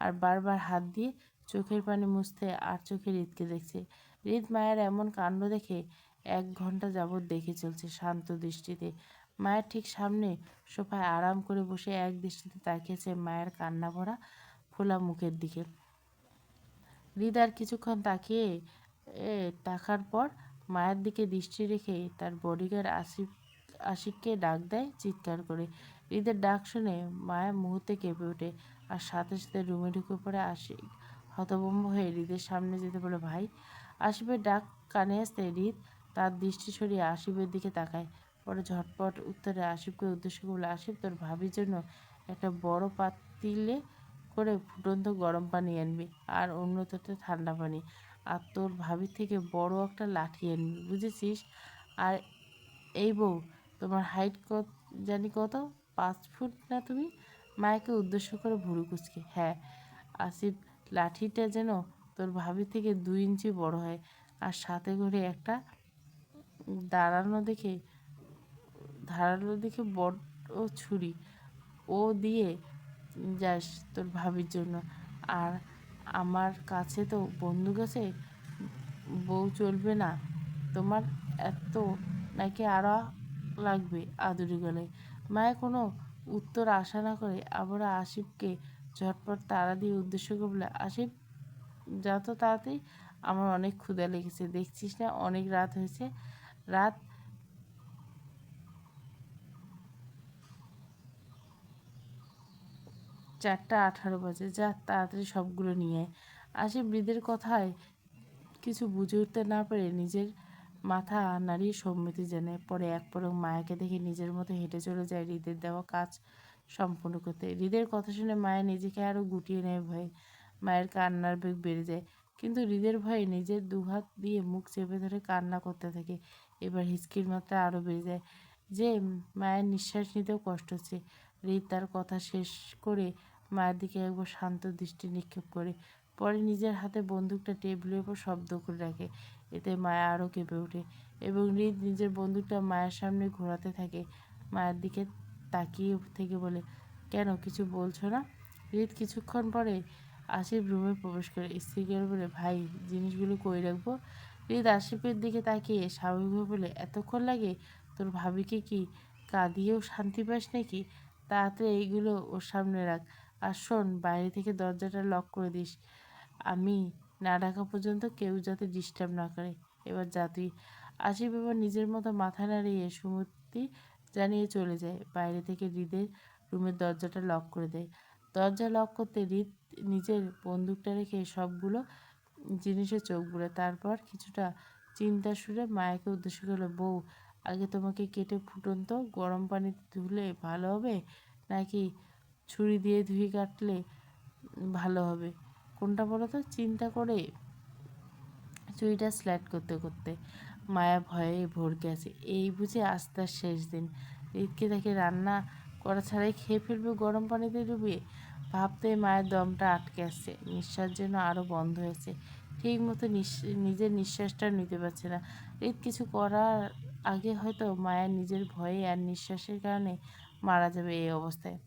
আর বারবার হাত দিয়ে চোখের পানি মুছতে আর চোখে হৃদকে দেখছে। হৃদ মায়ের এমন কাণ্ড দেখে 1 ঘন্টা যাবৎ দেখে চলছে শান্ত দৃষ্টিতে। মায়ের ঠিক সামনে সোফায় আরাম করে বসে এক দৃষ্টিতে তাকিয়েছে মায়ের কান্না ভরা ফোলা মুখের দিকে। হৃদ আর কিছুক্ষণ তাকিয়ে তাকার পর মায়ের দিকে দৃষ্টি রেখে তার বডিগার্ড আশিককে ডাক দেয় চিৎকার করে। হৃদের ডাক শুনে মায়া মুহূর্তে কেঁপে ওঠে আর সাথে সাথে রুমে ঢুকে পড়ে আশিক। হতভম্ব হয়ে হৃদের সামনে যেতে বলে, ভাই। আসিফের ডাক কানে আসতে হৃদ তার দৃষ্টি সরিয়ে আসিফের দিকে তাকায়। পরে ঝটপট উত্তরে আসিফকে উদ্দেশ্য করে বলে, আসিফ, তোর ভাবির জন্য একটা বড় পাতিলে করে ফুটন্ত গরম পানি আনবি আর অন্যটাতে ঠান্ডা পানি। আর তোর ভাবির থেকে বড় একটা লাঠি আনবি, বুঝেছিস? আর এই বউ, তোমার হাইট জানি কত? 5 ফুট না তুমি? মায়াকে উদ্দেশ্য করে ভুরু কুচকে, হ্যাঁ। আসিফ, লাঠিটা যেন তোর ভাবির থেকে 2 ইঞ্চি বড় হয়, আর সাথে করে একটা দাঁড়ানো দেখে ধারালো দেখে বড় ছুরি, ও দিয়ে যাস তোর ভাবির জন্য। আর আমার কাছে তো বন্দুক আছে, বউ চলবে না তোমার? এত নাকি আরও লাগবে আদুরি গলায়। মায়া কোনো উত্তর আশা না করে আবারও আসিফকে ঝটপট তাড়া দিয়ে উদ্দেশ্য করে বলে, আসিফ যা তো তাড়াতাড়ি, আমার অনেক ক্ষুধা লেগেছে, দেখছিস না অনেক রাত হয়েছে। রাত 4:18 বাজে, যা তাড়াতাড়ি সবগুলো নিয়ে আয়। আসিফ হৃদের কথায় কিছু বুঝে উঠতে না পেরে নিজের মাথা নাড়িয়ে সম্মতি জানায়। পরে এক পলক মায়াকে দেখে নিজের মতো হেঁটে চলে যায় হৃদের দেওয়া কাজ সম্পূর্ণ করতে। হৃদের কথা শুনে মায়া নিজেকে আরও গুটিয়ে নেয় ভয়ে। মায়ের কান্নার বেগ বেড়ে যায়, কিন্তু হৃদের ভয়ে নিজের দুহাত দিয়ে মুখ চেপে ধরে কান্না করতে থাকে। এবার হিচকির মাত্রা আরও বেড়ে যায় যে মায়ের নিঃশ্বাস নিতেও কষ্ট হচ্ছে। হৃদ তার কথা শেষ করে মায়ের দিকে একবার শান্ত দৃষ্টি নিক্ষেপ করে, পরে নিজের হাতে বন্দুকটা টেবিলের উপর শব্দ করে রাখে। এতে মায়া আরও কেঁপে ওঠে এবং হৃদ নিজের বন্দুকটা মায়ের সামনে ঘোরাতে থাকে। মায়ের দিকে তাকিয়ে থেকে বলে, কেন কিছু বলছো না? হৃদ কিছুক্ষণ পরে আসিফ রুমে প্রবেশ করে স্ত্রীকে বলে, ভাই জিনিসগুলো কই রাখবো? হৃদ আসিফের দিকে তাকিয়ে স্বাভাবিকভাবে বলে, এতক্ষণ লাগে তোর ভাবিকে কি কাঁদিয়েও শান্তি পাস নাকি? তাড়াতাড়ি এইগুলো ওর সামনে রাখ। আর শোন, বাইরে থেকে দরজাটা লক করে দিস, আমি না ডাকা পর্যন্ত কেউ যাতে ডিস্টার্ব না করে। এবার যা তুই। আসিফ এবার নিজের মতো মাথা নাড়িয়ে সুমতি জানিয়ে চলে যায়। বাইরে থেকে হৃদের রুমের দরজাটা লক করে দেয়। দরজা লক করতে হৃদ নিজের বন্দুকটা রেখে সবগুলো জিনিসে চোখ বুড়ে, তারপর কিছুটা চিন্তার সুরে মায়াকে উদ্দেশ্য করলো, বউ, আগে তোমাকে কেটে ফুটন্ত গরম পানিতে ধুলে ভালো হবে, নাকি ছুরি দিয়ে ধুয়ে কাটলে ভালো হবে? কোনটা বলো তো? চিন্তা করে চুড়িটা স্ল্যাট করতে করতে মায়া ভয়ে ভরকে আছে। এই বুঝে আজ তার শেষ দিন। হৃদকে তাকে রান্না করা ছাড়াই খেয়ে ফেলবে গরম পানিতে ডুবিয়ে। ভাবতে মায়ের দমটা আটকে আসছে, নিঃশ্বাস যেন আরও বন্ধ হয়েছে। ঠিক মতো নিজের নিঃশ্বাসটা নিতে পারছে না। হৃদ কিছু করার আগে হয়তো মায়ের নিজের ভয়ে আর নিঃশ্বাসের কারণে মারা যাবে এই অবস্থায়।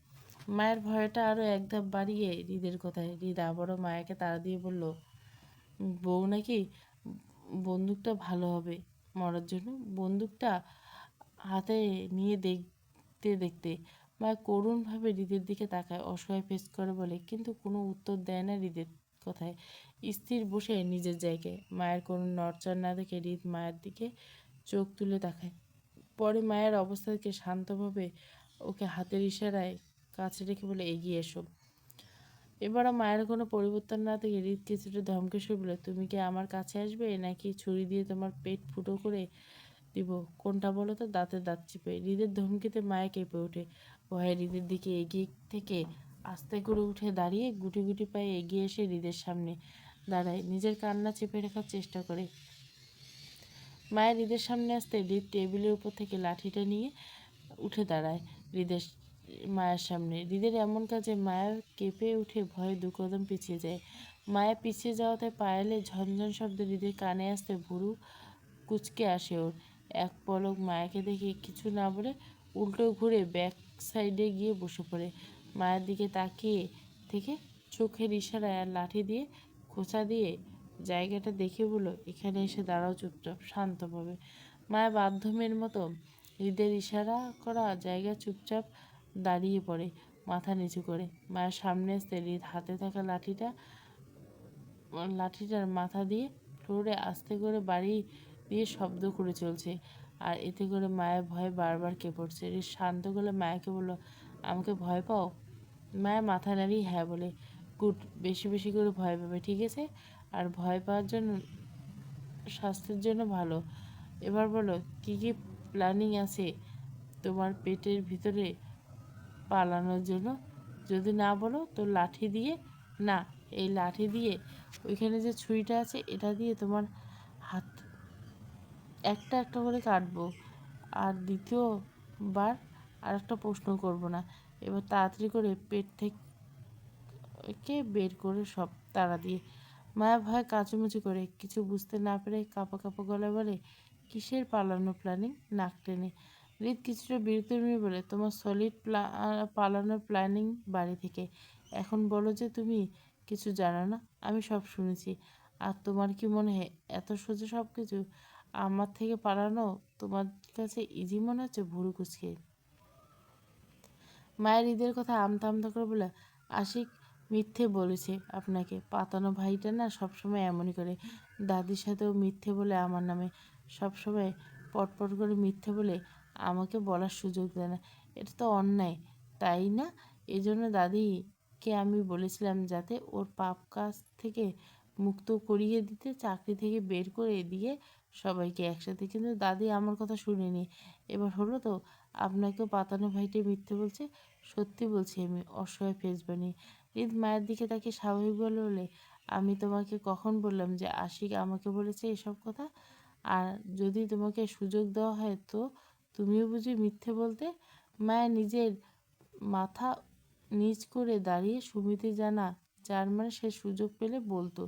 মায়ের ভয়টা আরও এক ধাপ বাড়িয়ে হৃদের কথায় হৃদ আবারও মায়াকে তাড়া দিয়ে বলল, বউ নাকি বন্দুকটা ভালো হবে মরার জন্য। বন্দুকটা হাতে নিয়ে দেখতে দেখতে মায়া করুণভাবে হৃদের দিকে তাকায়, অসহায় ফেস করে বলে, কিন্তু কোনো উত্তর দেয় না হৃদের কথায়। স্থির বসে নিজের জায়গায় মায়ের কোনো নড়চড় না দেখে হৃদ মায়ের দিকে চোখ তুলে তাকায়। পরে মায়ের অবস্থা থেকে শান্তভাবে ওকে হাতের ইশারায় কাছে রেখে বলে, এগিয়ে এসো। এবারও মায়ের কোনো পরিবর্তন না দেখে হৃদ কিছুটা ধমকে সে বলে, তুমি কি আমার কাছে আসবে, নাকি ছুরি দিয়ে তোমার পেট ফুটো করে দিব? কোনটা বলো তো? দাঁতে দাঁত চিপে হৃদের ধমকিতে মায়া কেঁপে ওঠে। ভয়ে হৃদের দিকে এগিয়ে থেকে আস্তে করে উঠে দাঁড়িয়ে গুটি গুটি পায়ে এগিয়ে এসে হৃদের সামনে দাঁড়ায়, নিজের কান্না চেপে রাখার চেষ্টা করে। মায়ের হৃদের সামনে আসতে হৃদ টেবিলের উপর থেকে লাঠিটা নিয়ে উঠে দাঁড়ায় হৃদের মায়ের সামনে। হৃদের এমন কাজে মায়া কেঁপে উঠে ভয়ে দু কদম পিছিয়ে যায়। মায়া পিছিয়ে যাওয়াতে পায়েলে ঝনঝন শব্দ হৃদের কানে আসতে ভুরু কুঁচকে আসে ওর। এক পলক মায়াকে দেখে কিছু না বলে উল্টো ঘুরে ব্যাক সাইডে গিয়ে বসে পড়ে। মায়ের দিকে তাকিয়ে থেকে চোখের ইশারায় আর লাঠি দিয়ে খোঁচা দিয়ে জায়গাটা দেখে বলল, এখানে এসে দাঁড়াও চুপচাপ শান্তভাবে। মায়া বাধ্য মেয়ের মতো হৃদের ইশারা করা জায়গা চুপচাপ দাঁড়িয়ে পড়ে, মাথা নিচু করে। মায়ের সামনে আসতে হৃদ হাতে থাকা লাঠিটার মাথা দিয়ে ফ্লোরে আস্তে করে বাড়ি দিয়ে শব্দ করে চলছে, আর এতে করে মায়ের ভয়ে বারবার কেঁপে উঠছে। হৃদ শান্ত গলে মায়াকে বলল, আমাকে ভয় পাও? মায়া মাথা নাড়িয়ে হ্যাঁ বলে, গুড, বেশি বেশি করে ভয় পাবে, ঠিক আছে? আর ভয় পাওয়ার জন্য স্বাস্থ্যের জন্য ভালো। এবার বলো, কি কি প্ল্যানিং আছে তোমার পেটের ভিতরে পালানোর জন্য? যদি না বলো তো লাঠি দিয়ে, না, এই লাঠি দিয়ে, ওইখানে যে ছুরিটা আছে এটা দিয়ে তোমার হাত একটা একটা করে কাটবো। আর দ্বিতীয়বার আর একটা প্রশ্ন করব না। এবার তাড়াতাড়ি করে পেট থেকে বের করে সব তাড়া দিয়ে। মায়া ভয় কাচুমুচু করে কিছু বুঝতে না পেরে কাঁপা কাঁপা গলায় বলে, কিসের পালানো প্ল্যানিং? নাক টেনে হৃদ কিছুটা বিরক্ত নিয়ে বলে, তোমার সলিড পালানোর প্ল্যানিং বাড়ি থেকে। এখন বলো যে তুমি কিছু জানো না। আমি সব শুনেছি। আর তোমার কি মনে হয় এত সোজা সব কিছু? আমার থেকে পালানো তোমার কাছে ইজি মনে হচ্ছে? ভুরু কুচকে মায়ের ঈদের কথা আমতা আমতা করে বলে, আশিক মিথ্যে বলেছে আপনাকে। পাতানো ভাইটা না সবসময় এমনই করে। দাদির সাথেও মিথ্যে বলে আমার নামে। সবসময় পটপট করে মিথ্যে বলে আমাকে বলার সুযোগ দেয় না। এটা তো অন্যায়, তাই না? এজন্য দাদিকে আমি বলেছিলাম যাতে ওর পাপ কাজ থেকে মুক্ত করিয়ে দিতে, চাকরি থেকে বের করে দিয়ে সবাইকে একসাথে। কিন্তু দাদি আমার কথা শুনেনি। এবার হলো তো, আপনাকেও পাতানো ভাইটে মিথ্যে বলছে। সত্যি বলছি আমি, অসহায় ফেস বানিয়ে। হৃদ মায়ের দিকে তাকে স্বাভাবিক বলে, আমি তোমাকে কখন বললাম যে আশিক আমাকে বলেছে এসব কথা? আর যদি তোমাকে সুযোগ দেওয়া হয় তো তুমিও বুঝি মিথ্যে বলতে? মায়া নিজের মাথা নিচ করে দাঁড়িয়ে সুমিতে জানা, যার মানে সে সুযোগ পেলে বলতো।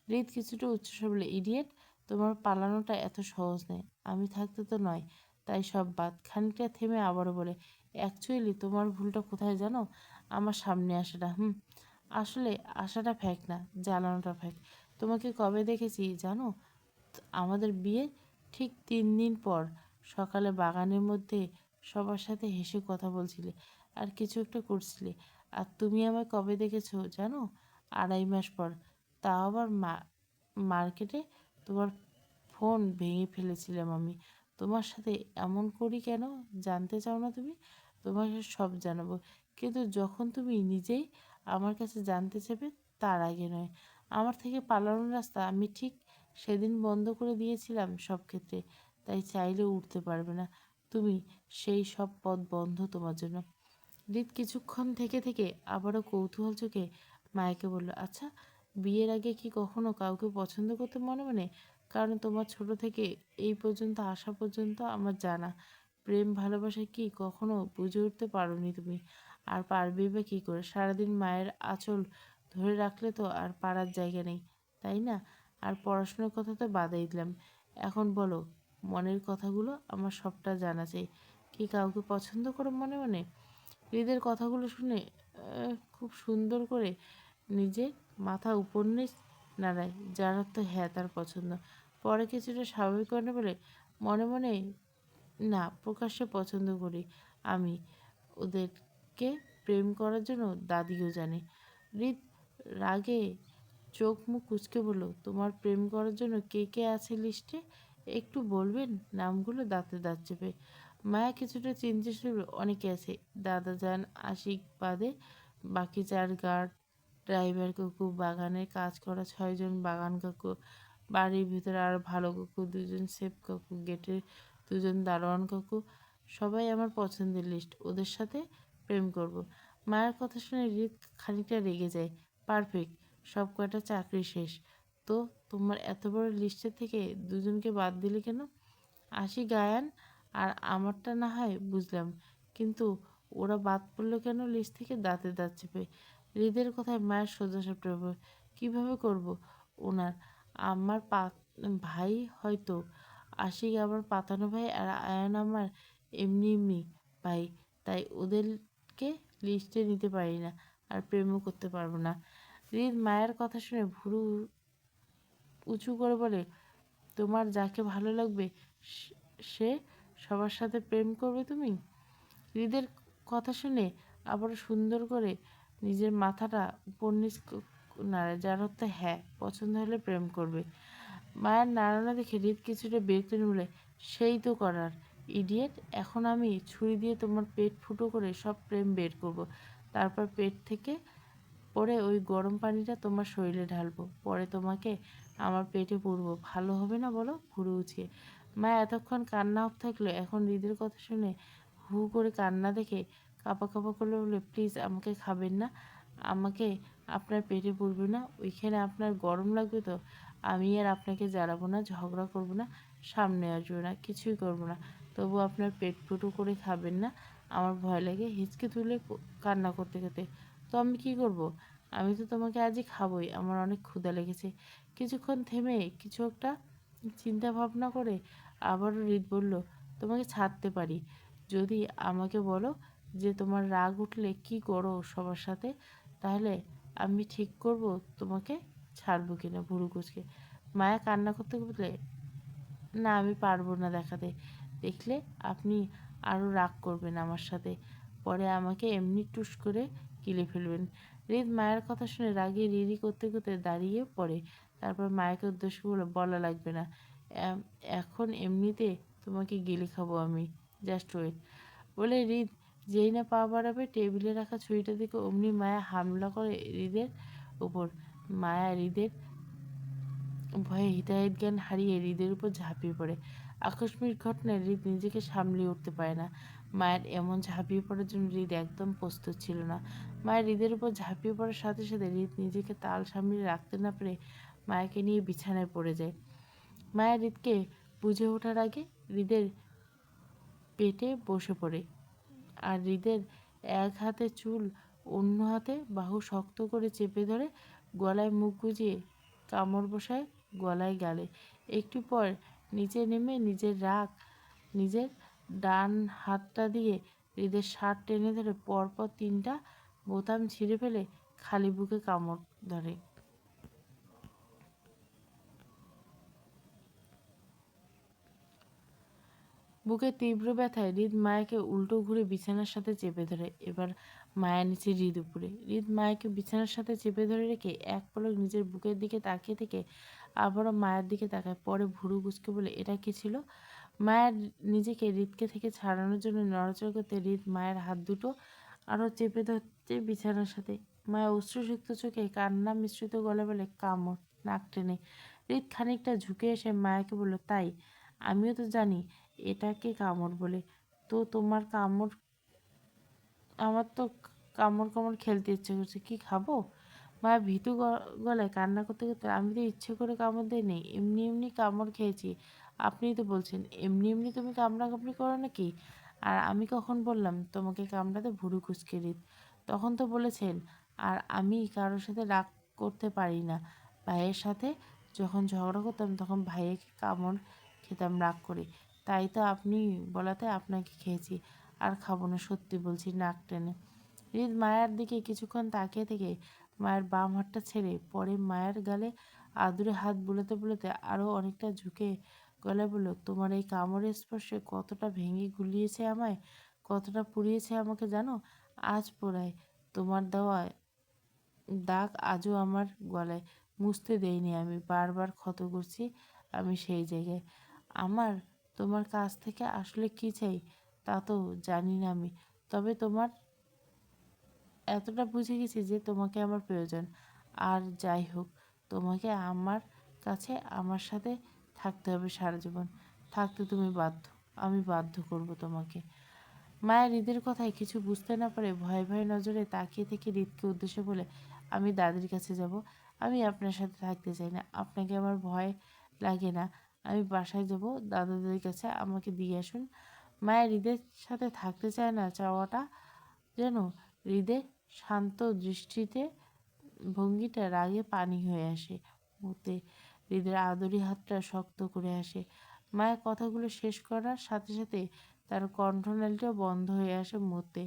হৃদ কিছুটা উচ্চস্বর বলে, ইডিয়েট, তোমার পালানোটা এত সহজ নয়। আমি থাকতে তো নয়। তাই সব বাদ। খানিকটা থেমে আবারও বলে, অ্যাকচুয়ালি তোমার ভুলটা কোথায় জানো? আমার সামনে আসাটা। আসলে আসাটা ফ্যাক না, জ্বালানোটা ফ্যাক। তোমাকে কবে দেখেছি জানো? আমাদের বিয়ের ঠিক 3 দিন পর সকালে বাগানের মধ্যে সবার সাথে হেসে কথা বলছিলে আর কিছু একটা করছিলে। আর তুমি আমায় কবে দেখেছো জানো? 2.5 মাস পর। তাও আবার মার্কেটে। তোমার ফোন ভেঙে ফেলেছিলাম আমি। তোমার সাথে এমন করি কেন জানতে চাও না তুমি? তোমাকে সব জানাবো, কিন্তু যখন তুমি নিজেই আমার কাছে জানতে চাইবে, তার আগে নয়। আমার থেকে পালানোর রাস্তা আমি ঠিক সেদিন বন্ধ করে দিয়েছিলাম সব ক্ষেত্রে। তাই চাইলেও উঠতে পারবে না তুমি। সেই সব পথ বন্ধ তোমার জন্য। হৃদ কিছুক্ষণ থেকে থেকে আবারও কৌতূহল চোখে মায়াকে বলল, আচ্ছা, বিয়ের আগে কি কখনো কাউকে পছন্দ করতে মনে মনে? কারণ তোমার ছোট থেকে এই পর্যন্ত আসা পর্যন্ত আমার জানা প্রেম ভালোবাসা কি কখনো বুঝে উঠতে পারোনি তুমি। আর পারবেই বা কী করে? সারাদিন মায়ের আঁচল ধরে রাখলে তো আর পারার জায়গা নেই, তাই না? আর পড়াশোনার কথা তো বাদই দিলাম। এখন বলো মনের কথাগুলো, আমার সবটা জানা চাই। কি কাউকে পছন্দ করো মনে মনে? হৃদের কথাগুলো শুনে খুব সুন্দর করে নিজের মাথা উপর নিচ নাড়ায়, যার অর্থ হ্যাঁ, তার পছন্দ। পরে কিছুটা স্বাভাবিক করে বলে, মনে মনে না, প্রকাশ্যে পছন্দ করি আমি ওদেরকে। প্রেম করার জন্য দাদিও জানে। হৃদ রাগে চোখ মুখ কুঁচকে বলল, তোমার প্রেম করার জন্য কে কে আছে লিস্টে? একটু বলবেন নামগুলো? দাঁতে দাঁত চেপে মায়া কিছুটা চিন্তিত ছিল। অনেকে আছে, দাদাজান আশিক বাদে। বাকি 4 গার্ড, ড্রাইভার কাকু, বাগানের কাজ করা 6 জন বাগান কাকু, বাড়ির ভিতরে আরও ভালো কাকু 2 জন, সেফ কাকু, গেটের 2 জন দারোয়ান কাকু। সবাই আমার পছন্দের লিস্ট। ওদের সাথে প্রেম করব। মায়ের কথা শুনে হৃদ খানিকটা রেগে যায়। পারফেক্ট, সব কয়টা চাকরি শেষ। তো তোমার এত বড় লিস্টের থেকে 2 জনকে বাদ দিলে কেন? গায়ান আর আমারটা না হয় বুঝলাম, কিন্তু ওরা বাদ পড়লো কেন লিস্ট থেকে? দাঁতে দাঁত চেপে হৃদের কথায় মায়ের সোজা সাপটে কীভাবে করব ওনার? আমার ভাই হয়তো। আশিক আমার পাতানো ভাই, আর আয়ান আমার এমনি এমনি ভাই। তাই ওদেরকে লিস্টে নিতে পারি না, আর প্রেমও করতে পারবো না। হৃদ মায়ের কথা শুনে ভুরু উঁচু করে বলে, তোমার যাকে ভালো লাগবে সে সবার সাথে প্রেম করবে তুমি? হৃদের কথা শুনে আবারও সুন্দর করে নিজের মাথাটা উপর নিচ নাড়ে, যার অর্থ হ্যাঁ, পছন্দ হলে প্রেম করবে। মায়ের নাড়ানো দেখে হৃদ কিছুটা বিরক্ত নিয়ে বলে, সেই তো করার, ইডিয়েট। এখন আমি ছুরি দিয়ে তোমার পেট ফুটো করে সব প্রেম বের করব। তারপর পেট থেকে পরে ওই গরম পানিটা তোমার শরীরে ঢালবো। পরে তোমাকে আমার পেটে পুরবো। ভালো হবে না বলো? ভুরু উঁচিয়ে মা এতক্ষণ কান্না অফ থাকলো, এখন হৃদের কথা শুনে হু করে কান্না দেখে কাঁপা কাঁপা করলে বলে, প্লিজ আমাকে খাবেন না। আমাকে আপনার পেটে পুরবে না। ওইখানে আপনার গরম লাগবে তো? আমি আর আপনাকে জ্বালাবো না, ঝগড়া করবো না, সামনে আসবো না, কিছুই করবো না। তবু আপনার পেট ফুটো করে খাবেন না। আমার ভয় লাগে। হিচকে তুলে কান্না করতে করতে, তো আমি কি করব? আমি তো তোমাকে আজই খাবোই। আমার অনেক ক্ষুধা লেগেছে। কিছুক্ষণ থেমে কিছু একটা চিন্তা ভাবনা করে আবারও হৃদ বলল, তোমাকে ছাড়তে পারি যদি আমাকে বলো যে তোমার রাগ উঠলে কি করো সবার সাথে। তাহলে আমি ঠিক করব তোমাকে ছাড়বো কিনা। ভুরু কুচকে মায়া কান্না করতে বলে, না, আমি পারবো না দেখাতে। দেখলে আপনি আরও রাগ করবেন আমার সাথে, পরে আমাকে এমনি টুস করে গিলে ফেলবেন। হৃদ মায়ের কথা শুনে রাগে রিরি করতে করতে দাঁড়িয়ে পড়ে। তারপর মায়েকে উদ্দেশ্য করে বলা লাগবে না, এখন এমনিতে তোমাকে গিলে খাবো আমি, জাস্ট ওয়েট। বলে হৃদ যেই না পা বাড়াবে টেবিলে রাখা ছুরিটা দিকে অমনি মায়া হামলা করে হৃদের উপর। মায়া হৃদের ভয়ে হিতাহিত জ্ঞান হারিয়ে হৃদের উপর ঝাঁপিয়ে পড়ে। আকস্মিক ঘটনায় হৃদ নিজেকে সামলিয়ে উঠতে পারে না। মায়ের এমন ঝাঁপিয়ে পড়ার জন্য হৃদ একদম প্রস্তুত ছিল না। মায়ের হৃদের উপর ঝাঁপিয়ে পড়ার সাথে সাথে হৃদ নিজেকে তাল সামলিয়ে রাখতে না পেরে মায়াকে নিয়ে বিছানায় পড়ে যায়। মায়া হৃদকে বুঝে ওঠার আগে হৃদের পেটে বসে পড়ে, আর হৃদের এক হাতে চুল, অন্য হাতে বাহু শক্ত করে চেপে ধরে গলায় মুখ গুজিয়ে কামড় বসায় গলায় গালে। একটু পর নিচে নেমে নিজের ডান হাতটা দিয়ে হৃদের শার্ট টেনে ধরে পরপর 3টা বোতাম ছিঁড়ে ফেলে খালি বুকে কামড় ধরে। বুকে তীব্র ব্যথায় হৃদ মায়াকে উল্টো ঘুরে বিছানার সাথে চেপে ধরে। এবার মায়া নিচে হৃদ উপরে। হৃদ মায়াকে বিছানার সাথে চেপে ধরে রেখে এক পলক নিজের বুকের দিকে তাকিয়ে থেকে আবারও মায়ের দিকে তাকায়, পরে ভুরু কুঁচকে বলে, এটা কি ছিল? মায়ের নিজেকে হৃদকে থেকে ছাড়ানোর জন্য নড়াচড়া করতে হৃদ মায়ের হাত দুটো আরও চেপে ধরতে বিছানার সাথে। মায়া অশ্রুসিক্ত চোখে কান্না মিশ্রিত গলা বলে, কামড়, নাক টেনে। হৃদ খানিকটা ঝুঁকে এসে মায়াকে বলল, তাই? আমিও তো জানি এটাকে কামড় বলে। তো তোমার কামড়, আমার তো কামড় কামড় খেলতে ইচ্ছে করছে, কি খাবো? মায়া ভীতু গলায় কান্না করতে করতে, আমি তো ইচ্ছে করে কামড় দিই নেই, এমনি এমনি কামড় খেয়েছি। আপনিই তো বলছেন এমনি এমনি তুমি কামড়াকামড়ি করো নাকি? আর আমি কখন বললাম তোমাকে কামড়াতে? ভুরু কুঁচকে হৃদ। তখন তো বলেছেন। আর আমি কারোর সাথে রাগ করতে পারি না। ভাইয়ের সাথে যখন ঝগড়া করতাম তখন ভাইয়াকে কামড় খেতাম রাগ করে, তাই তো আপনি বলাতে আপনাকে খেয়েছি। আর খাবো না, সত্যি বলছি, নাক টেনে। হৃদ মায়ার দিকে কিছুক্ষণ তাকিয়ে থেকে মায়ের বাম হাতটা ছেড়ে পরে মায়ের গালে আদুরে হাত বুলাতে বুলাতে আরও অনেকটা ঝুঁকে গলায় বলল, তোমার এই কামড়ের স্পর্শে কতটা ভেঙে গুলিয়েছে আমায়, কতটা পুড়িয়েছে আমাকে জানো? আজ পোড়ায় তোমার দেওয়া দাগ আজও আমার গলায়, মুছতে দেইনি আমি, বারবার ক্ষত করছি আমি সেই জায়গায়। আমার তোমার কাছ থেকে আসলে কী চাই তা তো জানি না আমি, তবে তোমার এতটা বুঝে গেছি যে তোমাকে আমার প্রয়োজন। আর যাই হোক, তোমাকে আমার কাছে আমার সাথে থাকতে হবে সারা জীবন। থাকতে তুমি বাধ্য, আমি বাধ্য করব তোমাকে। মায়া হৃদের কথায় কিছু বুঝতে না পারে ভয়ে ভয়ে নজরে তাকিয়ে থেকে হৃদকে উদ্দেশ্যে বলে, আমি দাদির কাছে যাব, আমি আপনার সাথে থাকতে চাই না, আপনাকে আমার ভয় লাগে না, আমি বাসায় যাব, দাদা দাদির কাছে আমাকে দিয়ে আসুন। মায়া হৃদের সাথে থাকতে চায় না চাওয়াটা যেন হৃদের শান্ত দৃষ্টিতে ভঙ্গিটা রাগে পানি হয়ে আসে মুহূর্তে। হৃদের আদরি হাতটা শক্ত করে আসে। মায়ের কথাগুলো শেষ করার সাথে সাথে তার কণ্ঠনালীটাও বন্ধ হয়ে আসে মুহূর্তে।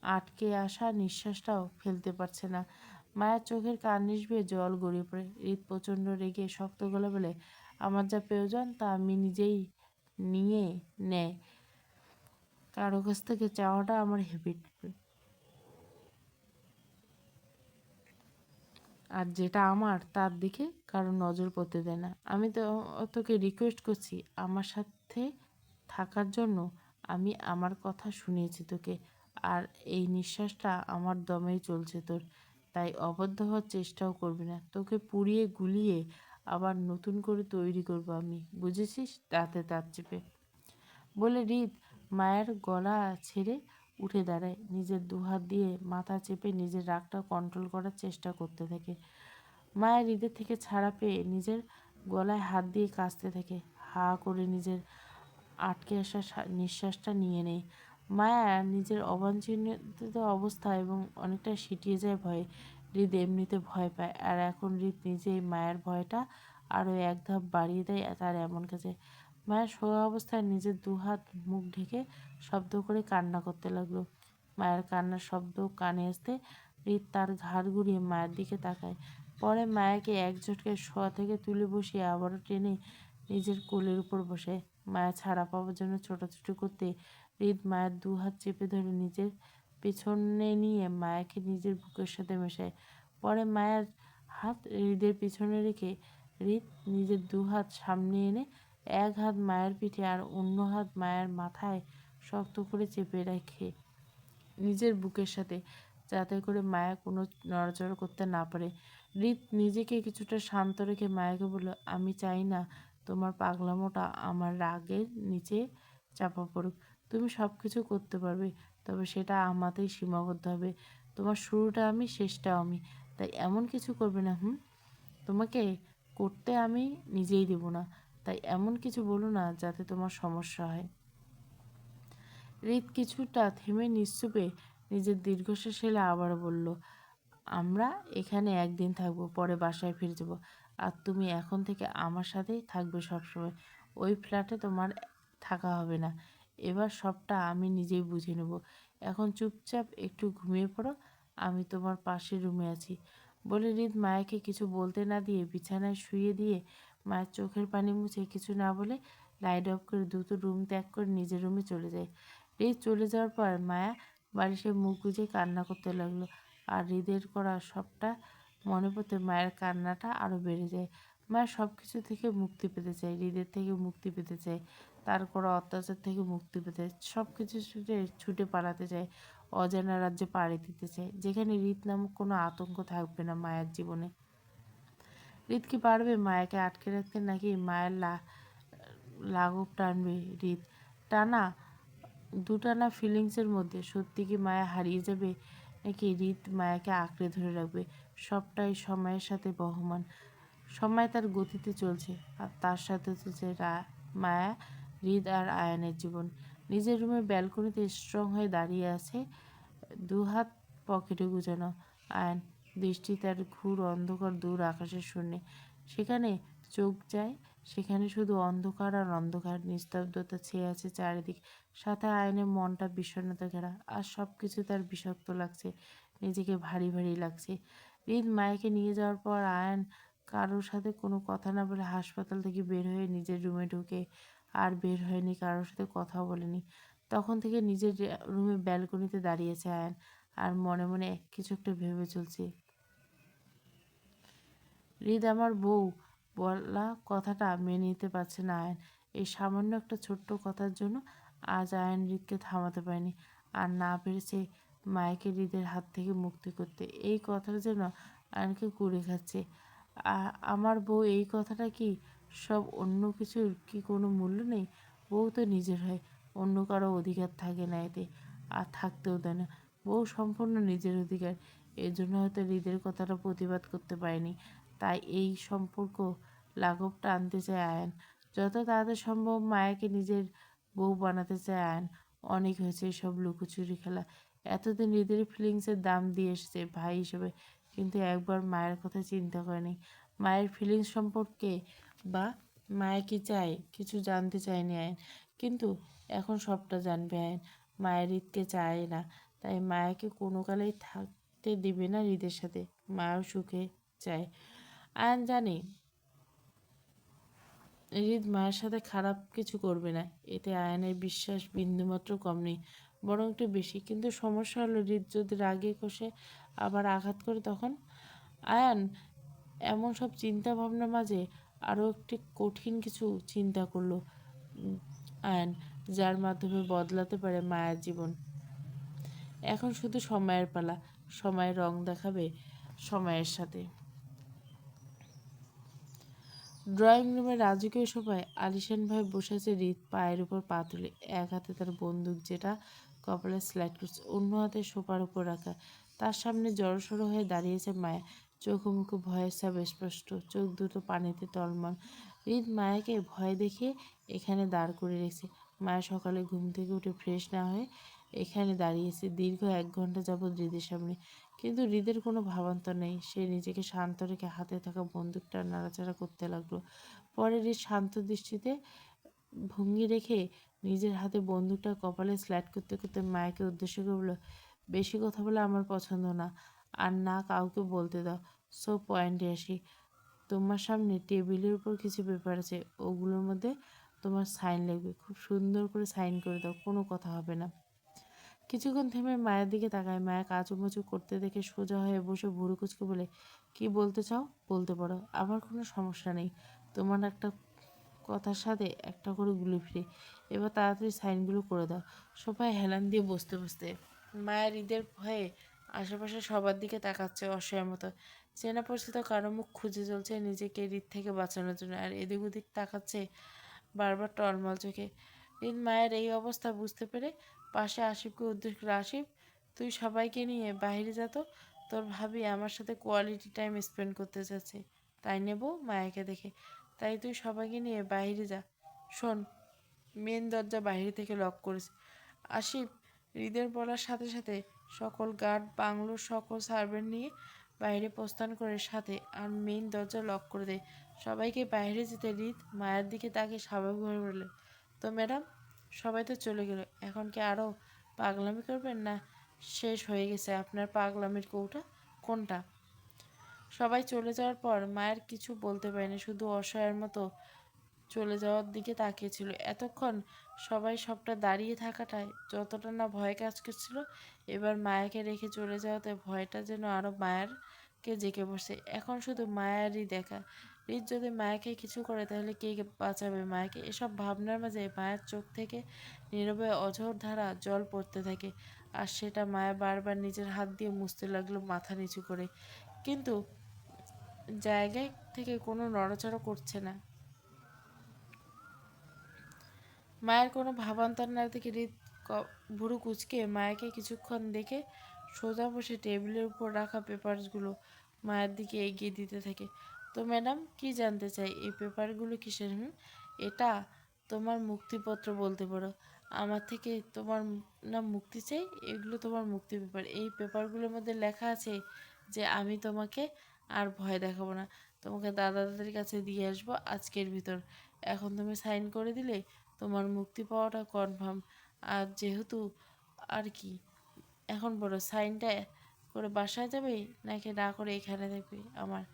আটকে আসা নিঃশ্বাসটাও ফেলতে পারছে না। মায়ের চোখের কার্নিশ বেয়ে জল গড়িয়ে পড়ে। হৃদ প্রচণ্ড রেগে শক্ত গলা বলে, আমার যা প্রয়োজন তা আমি নিজেই নিয়ে নেয়, কারো কাছ থেকে চাওয়াটা আমার হ্যাবিট। আর যেটা আমার তার দিকে কারো নজর পড়তে দেয় না। আমি তো তোকে রিকোয়েস্ট করছি আমার সাথে থাকার জন্য। আমি আমার কথা শুনিয়েছি তোকে, আর এই নিঃশ্বাসটা আমার দমেই চলছে তোর, তাই অবদ্ধ হওয়ার চেষ্টাও করবি না। তোকে পুড়িয়ে গুলিয়ে আবার নতুন করে তৈরি করবো আমি, বুঝেছিস? দাঁতে দাঁত চেপে বলে হৃদ মায়ের গলা ছেড়ে উঠে দাঁড়ায়, নিজের দুহাত দিয়ে মাথা চেপে নিজের রাগটা কন্ট্রোল করার চেষ্টা করতে থাকে। মায়ের হৃদের থেকে ছাড়া পেয়ে নিজের গলায় হাত দিয়ে কাঁচতে থাকে, হা করে নিজের আটকে আসা নিঃশ্বাসটা নিয়ে নেয়। মায়া নিজের অবাঞ্ছিত অবস্থা এবং অনেকটা সিটিয়ে যায় ভয়ে। হৃদ এমনিতে ভয় পায়, আর এখন হৃদ নিজেই মায়ের ভয়টা আরও এক ধাপ বাড়িয়ে দেয় তার এমন কাছে। মায়ের শোয়া অবস্থায় নিজের দুহাত মুখ ঢেকে শব্দ করে কান্না করতে লাগলো। মায়ের কান্নার শব্দ কানে আসতে হৃদ তার ঘাড় ঘুরিয়ে মায়ের দিকে তাকায়, পরে মায়াকে এক ঝটকায় শোয়া থেকে তুলে বসিয়ে আবারও টেনে নিজের কোলের উপর বসে। মায়া ছাড়া পাওয়ার জন্য ছোটাছুটি করতে হৃদ মায়ের দু হাত চেপে ধরে নিজের পেছনে নিয়ে মায়াকে নিজের বুকের সাথে মেশায়। পরে মায়ের হাত হৃদের পিছনে রেখে হৃদ নিজের দু হাত সামনে এনে এক হাত মায়ের পিঠে আর অন্য হাত মায়ের মাথায় শক্ত করে চেপে রাখে নিজের বুকের সাথে, যাতে করে মায়া কোনো নড়াচড়া করতে না পারে। হৃদ নিজেকে কিছুটা শান্ত রেখে মায়াকে বলল, আমি চাই না তোমার পাগলামোটা আমার রাগের নিচে চাপা পড়ুক। তুমি সব কিছু করতে পারবে, তবে সেটা আমাতেই সীমাবদ্ধ হবে। তোমার শুরুটা আমি, শেষটাও আমি। তাই এমন কিছু করবে না। তোমাকে করতে আমি নিজেই দেব না। তাই এমন কিছু বলো না যাতে তোমার সমস্যা হয়। হৃদ কিছুটা থেমে নিশ্চুপে নিজের দীর্ঘশ্বাস ফেলে আবার বলল, আমরা এখানে একদিন থাকবো, পরে বাসায় ফিরে যাব। আর তুমি এখন থেকে আমার সাথেই থাকবে সবসময়। ওই ফ্ল্যাটে তোমার থাকা হবে না। এবার সবটা আমি নিজেই বুঝে নেব। এখন চুপচাপ একটু ঘুমিয়ে পড়ো, আমি তোমার পাশের রুমে আছি। বলে হৃদ মায়াকে কিছু বলতে না দিয়ে বিছানায় শুইয়ে দিয়ে মায়ের চোখের পানি মুছে কিছু না বলে লাইট অফ করে দ্রুত রুম ত্যাগ করে নিজের রুমে চলে যায়। হৃদ চলে যাওয়ার পর মায়া বালিশে মুখ গুজে কান্না করতে লাগলো। আর হৃদের করা সবটা মনে পড়তে মায়ের কান্নাটা আরও বেড়ে যায়। মায়ের সব কিছু থেকে মুক্তি পেতে চায়, হৃদের থেকে মুক্তি পেতে চায়, তার করা অত্যাচার থেকে মুক্তি পেতে চায়, সব কিছু ছুটে ছুটে পালাতে চায়, অজানা রাজ্যে পাড়ি দিতে চায়, যেখানে হৃদ নামক কোনো আতঙ্ক থাকবে না মায়ের জীবনে। হৃদ কি পারবে মায়াকে আটকে রাখতে, নাকি মায়ের লাঘব টানবে হৃদ? টানা দুটানা ফিলিংসের মধ্যে সত্যি কি মায়া হারিয়ে যাবে, নাকি হৃদ মায়াকে আঁকড়ে ধরে রাখবে? সবটাই সময়ের সাথে বহমান। সময় তার গতিতে চলছে, আর তার সাথে চলছে মায়া, হৃদ আর আয়ানের জীবন। নিজের রুমের ব্যালকনিতে স্ট্রং হয়ে দাঁড়িয়ে আছে, দু হাত পকেটে গুজানো। আয়ান দৃষ্টি তার ঘুর অন্ধকার দূর আকাশের শূন্যে। সেখানে চোখ যায়, সেখানে শুধু অন্ধকার আর অন্ধকার, নিস্তব্ধতা ছেয়ে আছে চারিদিক। সাথে আয়নের মনটা বিষণ্ণতা ঘেরা, আর সব কিছু তার বিষাক্ত লাগছে, নিজেকে ভারী ভারী লাগছে। হৃদ মায়াকে নিয়ে যাওয়ার পর আয়ান কারোর সাথে কোনো কথা না বলে হাসপাতাল থেকে বের হয়ে নিজের রুমে ঢুকে আর বের হয়নি, কারোর সাথে কথাও বলেনি। তখন থেকে নিজের রুমে ব্যালকনিতে দাঁড়িয়েছে আয়ান, আর মনে মনে কিছু একটা ভেবে চলছে। হৃদ আমার বউ বলা কথাটা মেনে নিতে পারছে না আয়ান। এই সামান্য একটা ছোট্ট কথার জন্য আজ আয়ান হৃদকে থামাতে পারেনি, আর না পেরেছে মায়াকে হৃদের হাত থেকে মুক্তি করতে। এই কথাটা যেন আয়ানকে কুড়ে খাচ্ছে। আমার বউ, এই কথাটা কি সব? অন্য কিছুর কি কোনো মূল্য নেই? বউ তো নিজের হয়, অন্য কারো অধিকার থাকে না এতে, আর থাকতেও দেয় না। বউ সম্পূর্ণ নিজের অধিকার। এর জন্য হয়তো হৃদের কথাটা প্রতিবাদ করতে পারেনি। তাই এই সম্পর্ক লাঘবটা আনতে চায় আয়ান। যত তাড়াতাড়ি সম্ভব মায়াকে নিজের বউ বানাতে চায় আয়ান। অনেক হয়েছে এসব লুকোচুরি খেলা। এতদিন হৃদের ফিলিংসের দাম দিয়ে এসেছে ভাই হিসেবে, কিন্তু একবার মায়ের কথা চিন্তা করেনি। মায়ের ফিলিংস সম্পর্কে বা মায়া কি চায় কিছু জানতে চায়নি আয়ন, কিন্তু এখন সবটা জানবে আয়ন। মায়ের হৃদকে চায় না, তাই মায়াকে কোনো কালেই থাকতে দিবে না হৃদের সাথে। মায়াও সুখে চায়। আয়ান জানে হৃদ মায়ের সাথে খারাপ কিছু করবে না, এতে আয়ানের বিশ্বাস বিন্দুমাত্র কম নেই, বরং একটু বেশি। কিন্তু সমস্যা হলো হৃদ যদি রাগে কষে আবার আঘাত করে, তখন? আয়ান এমন সব চিন্তা ভাবনার মাঝে আরও একটি কঠিন কিছু চিন্তা করলো আয়ান, যার মাধ্যমে বদলাতে পারে মায়ের জীবন। এখন শুধু সময়ের পালা, সময় রং দেখাবে সময়ের সাথে। ড্রয়িং রুমে রাজকীয় সোফায় আলিশান ভাই বসে আছে, হৃদ পায়ের উপর পা তুলে, এক হাতে তার বন্দুক যেটা কপালে স্লাইড করছে, অন্য হাতে সোফার উপর রাখা। তার সামনে জড়সড় হয়ে দাঁড়িয়েছে মায়া, চোখ মুখ ভয়ের ছাপ স্পষ্ট, চোখ দুটো পানিতে টলমল। হৃদ মায়াকে ভয় দেখে এখানে দাঁড় করে রেখেছে। মায়া সকালে ঘুম থেকে উঠে ফ্রেশ না হয়ে এখানে দাঁড়িয়েছে দীর্ঘ 1 ঘন্টা যাবৎ হৃদের সামনে, কিন্তু হৃদের কোনো ভাবান্তর নেই। সে নিজেকে শান্ত রেখে হাতে থাকা বন্দুকটা নাড়াচাড়া করতে লাগলো। পরে হৃদ শান্ত দৃষ্টিতে ভঙ্গি রেখে নিজের হাতে বন্দুকটা কপালে স্লাইড করতে করতে মায়াকে উদ্দেশ্য করে বলল, বেশি কথা বলে আমার পছন্দ না, আর না কাউকে বলতে দাও। সো পয়েন্টে আসি। তোমার সামনে টেবিলের উপর কিছু পেপার আছে, ওগুলোর মধ্যে তোমার সাইন লাগবে, খুব সুন্দর করে সাইন করে দাও, কোনো কথা হবে না। কিছুক্ষণ থেমে মায়ের দিকে তাকায়। মায়া কাচুমাচু করতে দেখে সোজা হয়ে বসে ভুরু কুচকে বলে, কি বলতে চাও বলতে পারো, আমার কোনো সমস্যা নেই। তোমার একটা কথার সাথে একটা করে গুলি ফিরে। এবার তাড়াতাড়ি সাইনগুলো করে দাও। সবাই হেলান দিয়ে বসতে বসতে মায়ের ঈদের ভয়ে আশেপাশে সবার দিকে তাকাচ্ছে অসহায়ের মতো। চেনা পরিচিত কারো মুখ খুঁজে চলছে নিজেকে হৃদ থেকে বাঁচানোর জন্য, আর এদিক ওদিক তাকাচ্ছে বারবার টলমল চোখে। হৃদ মায়ের এই অবস্থা বুঝতে পেরে পাশে আসিফকে উদ্দেশ্য করে, আসিফ, তুই সবাইকে নিয়ে বাইরে যা তো, তোর ভাবি আমার সাথে কোয়ালিটি টাইম স্পেন্ড করতে চাচ্ছে। তাই নেব মায়াকে দেখে, তাই তুই সবাইকে নিয়ে বাইরে যা। শোন, মেন দরজা বাইরে থেকে লক করিস। আসিফ হৃদের বলার সাথে সাথে সকল গার্ড বাংলোর সকল সার্ভেন্ট নিয়ে বাইরে প্রস্থান করে সাথে আর মেইন দরজা লক করে দেয়। সবাইকে বাইরে যেতে হৃদ মায়ের দিকে তাকে স্বাভাবিকভাবে বললেন, তো ম্যাডাম, সবাই তো চলে গেল, এখন কি আরও পাগলামি করবেন, না শেষ হয়ে গেছে আপনার পাগলামির কৌটা কোনটা? সবাই চলে যাওয়ার পর মায়ের কিছু বলতে পারেনি, শুধু অসহায়ের মতো চলে যাওয়ার দিকে তাকিয়েছিল। এতক্ষণ সবাই সবটা দাঁড়িয়ে থাকাটায় যতটা না ভয় কাজ করছিল, এবার মায়াকে রেখে চলে যাওয়াতে ভয়টা যেন আরও মায়ারকে জেঁকে বসে। এখন শুধু মায়ারই দেখা। রিত যদি মায়াকে কিছু করে তাহলে কে বাঁচাবে মায়াকে? এসব ভাবনার মাঝে মায়ের চোখ থেকে নীরবে অঝোর ধারা জল পড়তে থাকে, আর সেটা মায়া বারবার নিজের হাত দিয়ে মুছতে লাগলো মাথা নিচু করে, কিন্তু জায়গায় থেকে কোনো নড়াচড়া করছে না। মায়ের কোনো ভাবান্তর না দেখে হৃদ ভুরু কুঁচকে মায়াকে কিছুক্ষণ দেখে সোজা বসে টেবিলের উপর রাখা পেপারসগুলো মায়ের দিকে এগিয়ে দিতে থাকে। তো ম্যাডাম, কি জানতে চাই এই পেপারগুলো কিসের? এটা তোমার মুক্তিপত্র বলতে পারো। আমার থেকে তোমার না মুক্তি চাই, এগুলো তোমার মুক্তি পেপার। এই পেপারগুলোর মধ্যে লেখা আছে যে আমি তোমাকে আর ভয় দেখাবো না, তোমাকে দাদা দাদির কাছে দিয়ে আসবো আজকের ভিতর। এখন তুমি সাইন করে দিলে তোমার মুক্তি পাওয়াটা কনফার্ম। আর যেহেতু, আর কি, এখন বলো, সাইনটা করে বাসায় যাবে নাকি না করে এখানে থাকবে? আমার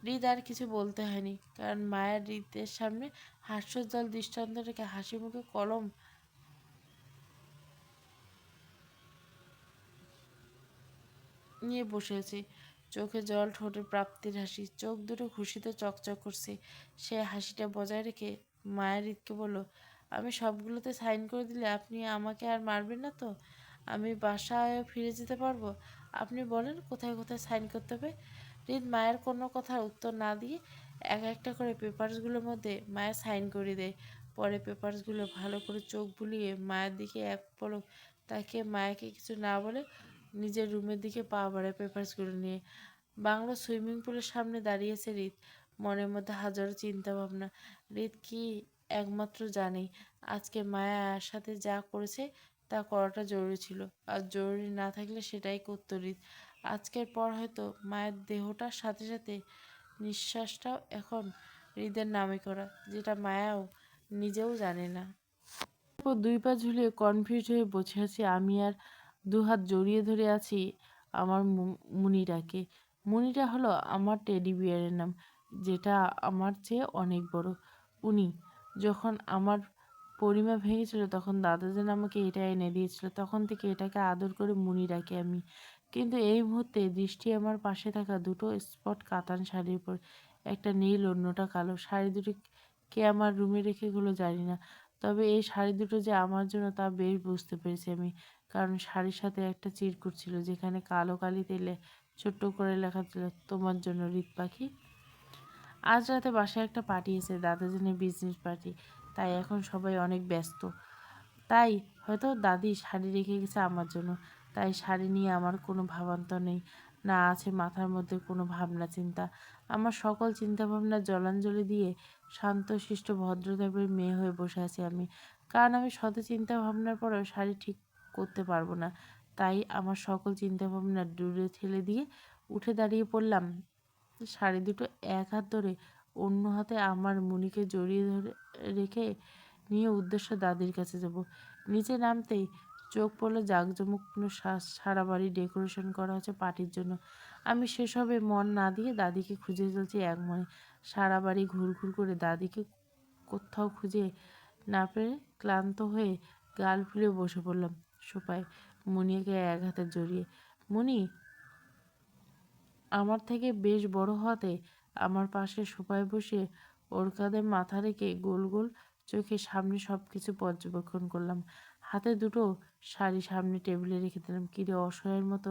হৃদ আর কিছু বলতে হয়নি, কারণ মায়ের হৃদের সামনে হাস্যোজ্জ্বল দৃষ্টান্ত রেখে হাসি মুখে কলম নিয়ে বসে আছে। চোখে জল, ঠোঁটে প্রাপ্তির হাসি, চোখ দুটো খুশিতে চকচক করছে। সে হাসিটা বজায় রেখে মায়ের হৃদকে বলল, আমি সবগুলোতে সাইন করে দিলে আপনি আমাকে আর মারবেন না তো? আমি বাসায় ফিরে যেতে পারবো? আপনি বলেন কোথায় কোথায় সাইন করতে হবে। হৃদ মায়ের কোনো কথার উত্তর না দিয়ে এক একটা করে পেপারসগুলোর মধ্যে মায়ের সাইন করে দেয়। পরে পেপারসগুলো ভালো করে চোখ বুলিয়ে মায়ের দিকে এক পলক তাকে মায়াকে কিছু না বলে নিজের রুমের দিকে পা বাড়ায় পেপারসগুলো নিয়ে। বাংলো সুইমিং পুলের সামনে দাঁড়িয়েছে হৃদ, মনের মধ্যে হাজারো চিন্তা ভাবনা। হৃদ কি একমাত্র জানে আজকে মায়ার সাথে যা করেছে তা করাটা জরুরি ছিল, আর জরুরি না থাকলে সেটাই করতো হৃদ। আজকের পর হয়তো মায়ের দেহটার সাথে সাথে নিঃশ্বাসটাও এখন হৃদের নামে করা, যেটা মায়াও নিজেও জানে না। তারপর দুই পা ঝুলিয়ে কনফিউজ হয়ে বসে আছি আমি, আর দুহাত জড়িয়ে ধরে আছি আমার মুনিটাকে। মুনিটা হলো আমার টেডি বিয়ারের নাম, যেটা আমার চেয়ে অনেক বড়। উনি যখন আমার পরিমা ভেঙেছিল তখন দাদাজান আমাকে এটা এনে দিয়েছিল, তখন থেকে এটাকে আদর করে মুনি ডাকি আমি। কিন্তু এই মুহূর্তে দৃষ্টি আমার পাশে থাকা দুটো স্পট কাতান শাড়ির উপর, একটা নীল অন্যটা কালো। শাড়ি দুটো কে আমার রুমে রেখে গেলো জানি না, তবে এই শাড়ি দুটো যে আমার জন্য তা বেশ বুঝতে পেরেছি আমি, কারণ শাড়ির সাথে একটা চিরকুট ছিল যেখানে কালো কালিতে ছোট্ট করে লেখা ছিল, তোমার জন্য হৃদ পাখি। আজ রাতে বাসায় একটা পার্টি আছে, দাদাজানের বিজনেস পার্টি, তাই এখন সবাই অনেক ব্যস্ত। তাই হয়তো দাদি শাড়ি রেখে গেছে আমার জন্য। তাই শাড়ি নিয়ে আমার কোনো ভাবান্তর নেই, না আছে মাথার মধ্যে কোনো ভাবনা চিন্তা। আমার সকল চিন্তাভাবনার জলাঞ্জলি দিয়ে শান্তশিষ্ট ভদ্রদেবের মেয়ে হয়ে বসে আছি আমি, কারণ আমি শত চিন্তা ভাবনার পরেও শাড়ি ঠিক করতে পারবো না। তাই আমার সকল চিন্তাভাবনা দূরে ঠেলে দিয়ে উঠে দাঁড়িয়ে পড়লাম। শাড়ি দুটো এক হাত ধরে অন্য হাতে আমার মুনিকে জড়িয়ে ধরে রেখে নিয়ে উদ্দেশ্য দাদির কাছে যাব। নিচে নামতেই চোখ পড়লো জাঁকজমকপূর্ণ সারা বাড়ি ডেকোরেশন করা হচ্ছে পার্টির জন্য। আমি সেসবে মন না দিয়ে দাদিকে খুঁজে চলছি এক মনে। সারা বাড়ি ঘুরঘুর করে দাদিকে কোথাও খুঁজে না পেরে ক্লান্ত হয়ে গাল ফুলে বসে পড়লাম সোফায়, মুনিয়াকে এক হাতে জড়িয়ে। মুনি আমার থেকে বেশ বড় হওয়াতে আমার পাশে সোফায় বসে ওর কাঁধে মাথা রেখে গোল গোল চোখে সামনে সব কিছু পর্যবেক্ষণ করলাম। হাতে দুটো শাড়ি সামনে টেবিলে রেখে দিলাম। কিরে অসহায়ের মতো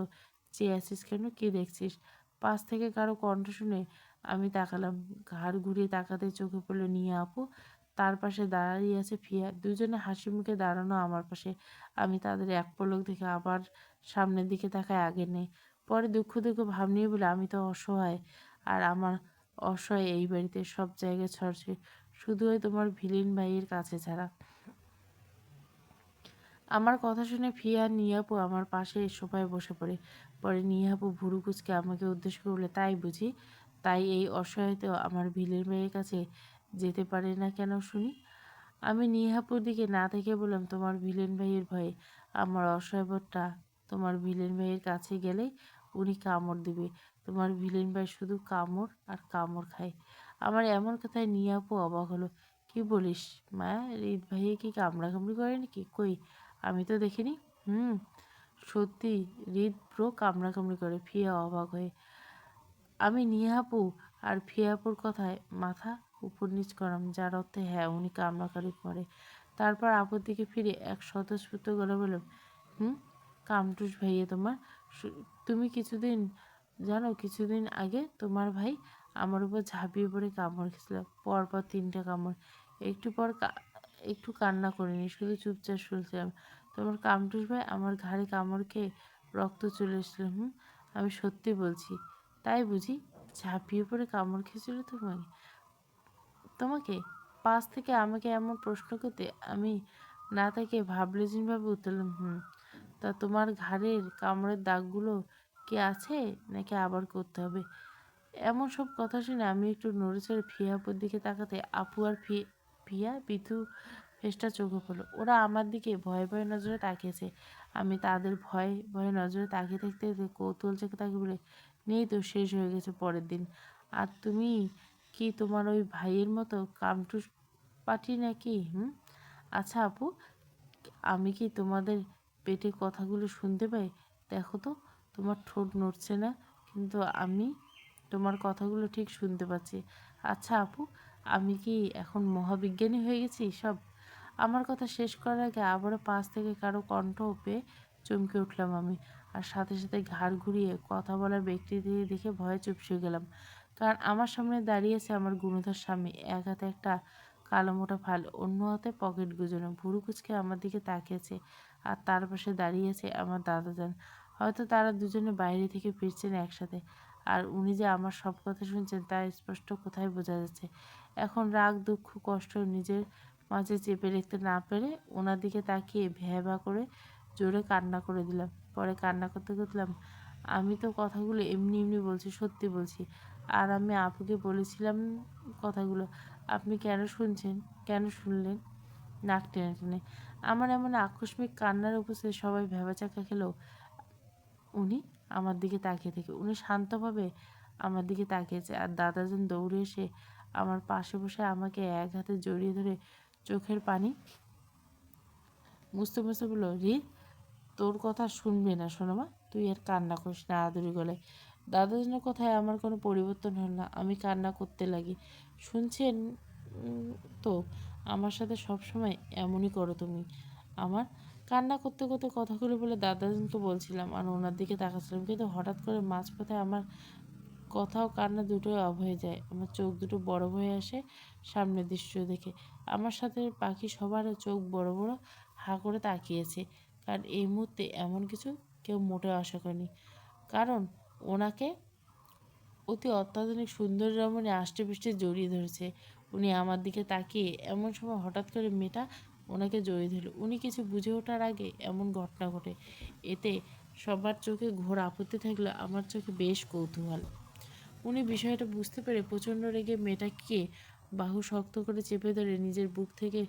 চেয়ে আছিস কেন? কি দেখছিস? পাশ থেকে কারো কণ্ঠ শুনে আমি তাকালাম। ঘাড় ঘুরিয়ে তাকাতে চোখে পড়লো নিয়ে আপু, তার পাশে দাঁড়িয়ে আছে ফিয়া। দুজনে হাসি মুখে দাঁড়ানো আমার পাশে। আমি তাদের এক পলক দেখে আবার সামনের দিকে তাকায়, আগে নেই পরে দুঃখ দুঃখ ভাব নিয়ে বলে, আমি তো অসহায়, আর আমার অসহায় এই বাড়িতে সব জায়গায় ছড়ছে, শুধু ওই তোমার ভিলিন ভাইয়ের কাছে ছাড়া। আমার কথা শুনে ফিয়া আর নিয়াপু আমার পাশে সোফায় বসে পড়ে। পরে নিয়াপু ভুরু কুচকে আমাকে উদ্দেশ্য করে বলে, তাই বুঝি? তাই এই অসহায়তেও আমার ভিলের মেয়ের কাছে যেতে পারে না কেন শুনি? আমি নিহাপুর দিকে না থেকে বললাম, তোমার ভিলেন ভাইয়ের ভয়ে আমার অসহায়বোধটা তোমার ভিলেন ভাইয়ের কাছে গেলেই উনি কামড় দিবে। তোমার ভিলেন ভাই শুধু কামড় আর কামড় খায়। আমার এমন কথায় নিহাপু অবাক হলো। কি বলিস মা? রিত ভাইয়ে কি কামড়াকামড়ি করে নাকি? কই, আমি তো দেখিনি। হুম, সত্যি রিত ব্রো কামড়াকামড়ি করে। ফিয়া অবাক হয়ে। আমি নিহাপু আর ফিয়াপুর কথায় মাথা উপর নিচ করলাম, যার অর্থে হ্যাঁ, উনি কামড়াকামড়ি করে। তারপর আপুর দিকে ফিরে এক স্বতঃস্ফূর্ত গলা বললাম, হুম, কামটুস ভাইয়ে তোমার। তুমি কিছুদিন আগে তোমার ভাই আমার উপর ঝাঁপিয়ে পড়ে কামড় খেয়েছিল, পরপর 3টা কামড়। একটু পর একটু কান্না করিনি, শুধু চুপচাপ শুনছিলাম। তোমার কামটুস ভাই আমার ঘাড়ে কামড় খেয়ে রক্ত চলে এসেছিল। হুম, আমি সত্যি বলছি। তাই বুঝি? ঝাঁপিয়ে পড়ে কামড় খেয়েছিল তোমাকে? তোমাকে পাশ থেকে আমাকে এমন প্রশ্ন করতে আমি না তাকে ভাবলেজিনভাবে উঠলাম। হুম, তা তোমার ঘাড়ের কামড়ের দাগগুলো কি আছে নাকি আবার করতে হবে? এমন সব কথা শুনে আমি একটু নড়েচড়ে ফিয়াপুর দিকে তাকাতে আপু আর ফিয়া বিধু ফেসটা চোখে পড়লো। ওরা আমার দিকে ভয়ে ভয়ে নজরে তাকিয়েছে। আমি তাদের ভয়ে ভয়ে নজরে তাকিয়ে থাকতে থাকতে কৌতূহল চোখে তাকিয়ে বলে, নেই তো, শেষ হয়ে গেছে পরের দিন। আর তুমি কি তোমার ওই ভাইয়ের মতো কামটুস পাটি নাকি? হুম, আচ্ছা আপু, আমি কি তোমাদের পেটে কথাগুলো শুনতে পাই? দেখো তো, তোমার ঠোঁট নড়ছে না, কিন্তু আমি তোমার কথাগুলো ঠিক শুনতে পাচ্ছি। আচ্ছা আপু, আমি কি এখন মহাবিজ্ঞানী হয়ে গেছি সব? আমার কথা শেষ করার আগে আবারও পাশ থেকে কারো কণ্ঠ পেয়ে চমকে উঠলাম আমি। আর সাথে সাথে ঘাড় ঘুরিয়ে কথা বলার ব্যক্তিদের দেখে ভয়ে চুপসে গেলাম। কারণ আমার সামনে দাঁড়িয়েছে আমার গুণধর স্বামী, এক হাতে একটা কালো মোটা ফাইল, অন্য হাতে পকেট গুজনো, ভুরু কুচকে আমার দিকে তাকিয়েছে। আর তার পাশে দাঁড়িয়েছে আমার দাদাজান। হয়তো তারা দুজনে বাইরে থেকে ফিরছেন একসাথে। আর উনি যে আমার সব কথা শুনছেন তা স্পষ্ট কোথায় বোঝা যাচ্ছে। এখন রাগ, দুঃখ, কষ্ট নিজের মাঝে চেপে রাখতে না পেরে ওনার দিকে তাকিয়ে ভ্যাবা করে জোরে কান্না করে দিলাম। পরে কান্না করতে করলাম, আমি তো কথাগুলো এমনি এমনি বলছি, সত্যি বলছি। আর আমি আপুকে বলেছিলাম কথাগুলো, আপনি কেন শুনছেন? কেন শুনলেন? নাক টেনে টেনে। আমার এমন আকস্মিক কান্নার উপস্থিতি সবাই ভ্যাবাচাকা খেলেও উনি আমার দিকে তাকিয়ে থেকে উনি শান্তভাবে আমার দিকে তাকিয়েছে। আর দাদাজন দৌড়ে এসে আমার পাশে বসে আমাকে এক হাতে জড়িয়ে ধরে চোখের পানি মুছতে মুছতে বলল, তোর কথা শুনবে না সোনামা, তুই আর কান্না করিস না, আদুরি গলায়। দাদাজনের কথায় আমার কোনো পরিবর্তন হল না। আমি কান্না করতে লাগি। শুনছেন উম, তো আমার সাথে সবসময় এমনই করো তুমি। আমার কান্না করতে করতে কথাগুলো বলে দাদাজনকে বলছিলাম আর ওনার দিকে তাকাচ্ছিলাম, কিন্তু হঠাৎ করে মাঝপথে আমার কথা ও কান্না দুটোই অফ হয়ে যায়। আমার চোখ দুটো বড় হয়ে আসে সামনের দৃশ্য দেখে। আমার সাথে বাকি সবার চোখ বড় বড় হাঁ করে তাকিয়েছে, কারণ এই মুহূর্তে এমন কিছু কেউ মোটেও আশা করেনি। কারণ ওনাকে অতি অত্যাধুনিক সুন্দর রমণী আষ্টেপৃষ্টে জড়িয়ে ধরেছে। উনি আমার দিকে তাকিয়ে এমন সময় হঠাৎ করে মেয়েটা ওনাকে জড়িয়ে ধরল। উনি কিছু বুঝে ওঠার আগে এমন ঘটনা ঘটে, এতে সবার চোখে ঘোর আপত্তি থাকলে আমার চোখে বেশ কৌতূহল। উনি বিষয়টা বুঝতে পেরে প্রচণ্ড রেগে মেয়েটাকে বাহু শক্ত করে চেপে ধরে নিজের বুক থেকে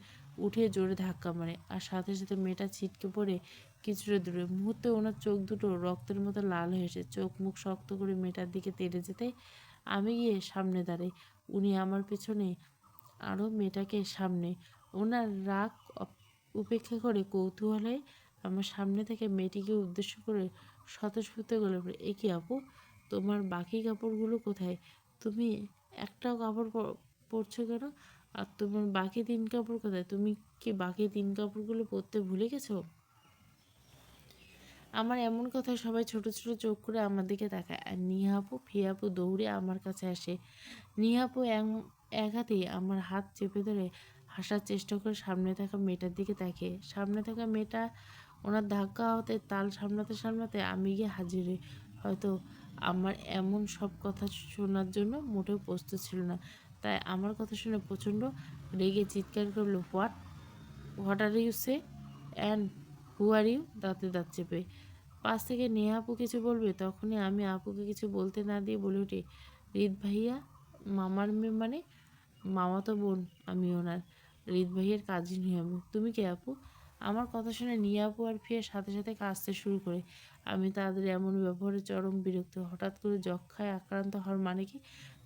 উঠিয়ে জোরে ধাক্কা মারে। আর সাথে সাথে মেয়েটা ছিটকে পড়ে কিছুটা দূরে। মুহূর্তে ওনার চোখ দুটো রক্তের মতো লাল হয়ে এসে চোখ মুখ শক্ত করে মেয়েটার দিকে তেড়ে যেতে আমি গিয়ে সামনে দাঁড়াই। উনি আমার পেছনে আরও মেয়েটাকে সামনে। ওনার রাগ উপেক্ষা করে কৌতূহলে আমার সামনে থেকে মেয়েটিকে উদ্দেশ্য করে স্বতঃস্ফূর্ত গলে পড়ে, এ কি আপু, তোমার বাকি কাপড়গুলো কোথায়? তুমি একটাও কাপড় পরছো কেন? আর তোমার বাকি 3 কাপড় কোথায়? তুমি কি বাকি 3 কাপড়গুলো পরতে ভুলে গেছো? আমার এমন কথায় সবাই ছোট ছোট চোখ করে আমার দিকে তাকায়, আর নিহাপু ফিয়াপু দৌড়ে আমার কাছে আসে। নিহাপু এক হাতেই আমার হাত চেপে ধরে হাসার চেষ্টা করে সামনে থাকা মেয়েটার দিকে তাকিয়ে। সামনে থাকা মেয়েটা ওনার ধাক্কা হতে তাল সামলাতে সামলাতে আমি গিয়ে হাজির হই। হয়তো আমার এমন সব কথা শোনার জন্য মোটেও প্রস্তুত ছিল না, তাই আমার কথা শুনে প্রচণ্ড রেগে চিৎকার করলো, what are you say and who are you, দাঁতে দাঁত চেপে। পাশ থেকে নেহা আপু কিছু বলবে, তখনই আমি আপুকে কিছু বলতে না দিয়ে বলে উঠি, রিত ভাইয়া মামার মেয়ে মানে? মামাতো বোন আমি ওনার, রিত ভাইয়ের কাজিন হই আমি। তুমি কে আপু? আমার কথা শুনে নিয়া আপু আর ফিয়ার সাথে সাথে কাঁদতে শুরু করে। আমি তাদের এমন ব্যবহারে চরম বিরক্ত। হঠাৎ করে যক্ষ্মায় আক্রান্ত হওয়ার মানে কি?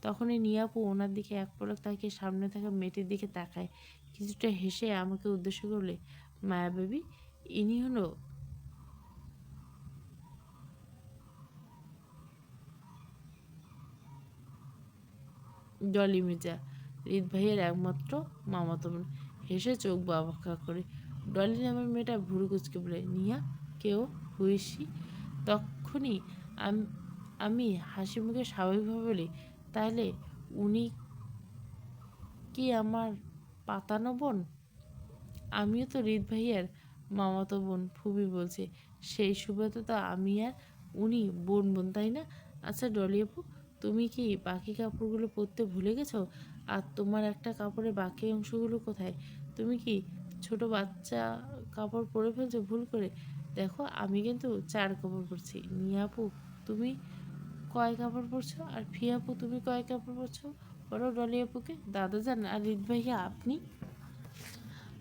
তখনই নিয়া আপু ওনার দিকে এক পলক তাকিয়ে সামনে থাকা মেয়েটির দিকে তাকায়, কিছুটা হেসে আমাকে উদ্দেশ্য করলে, মায়া বেবি, ইনি হলো ডলি মির্জা, রিত ভাইয়ের একমাত্র মামাতো বোন। হেসে চোখ বাঁকা করে ডলি নামের মেয়েটা ভুরু কুচকে বলে, নিয়া কেউ, হুইসি? তখনই আমি আমি হাসি মুখে স্বাভাবিকভাবে বলি, তাহলে উনি কি আমার পাতানো বোন? আমিও তো রিত ভাইয়ার মামাতো বোন, ফুবি বলছে। সেই সুবাদে তো আমি আর উনি বোন বোন, তাই না? আচ্ছা ডলি আপু, তুমি কি বাকি কাপড়গুলো পরতে ভুলে গেছো? আর তোমার একটা কাপড়ের বাকি অংশগুলো কোথায়? তুমি কি ছোট বাচ্চা কাপড় পরে ফেলছো ভুল করে? দেখো আমি কিন্তু 4 কাপড় পরছি। নিয়া আপু তুমি কয় কাপড় পরছো? আর ফিয়া আপু তুমি কয় কাপড় পরছো? বলো ডলি আপুকে। দাদা যান আর রিত ভাইয়া আপনি?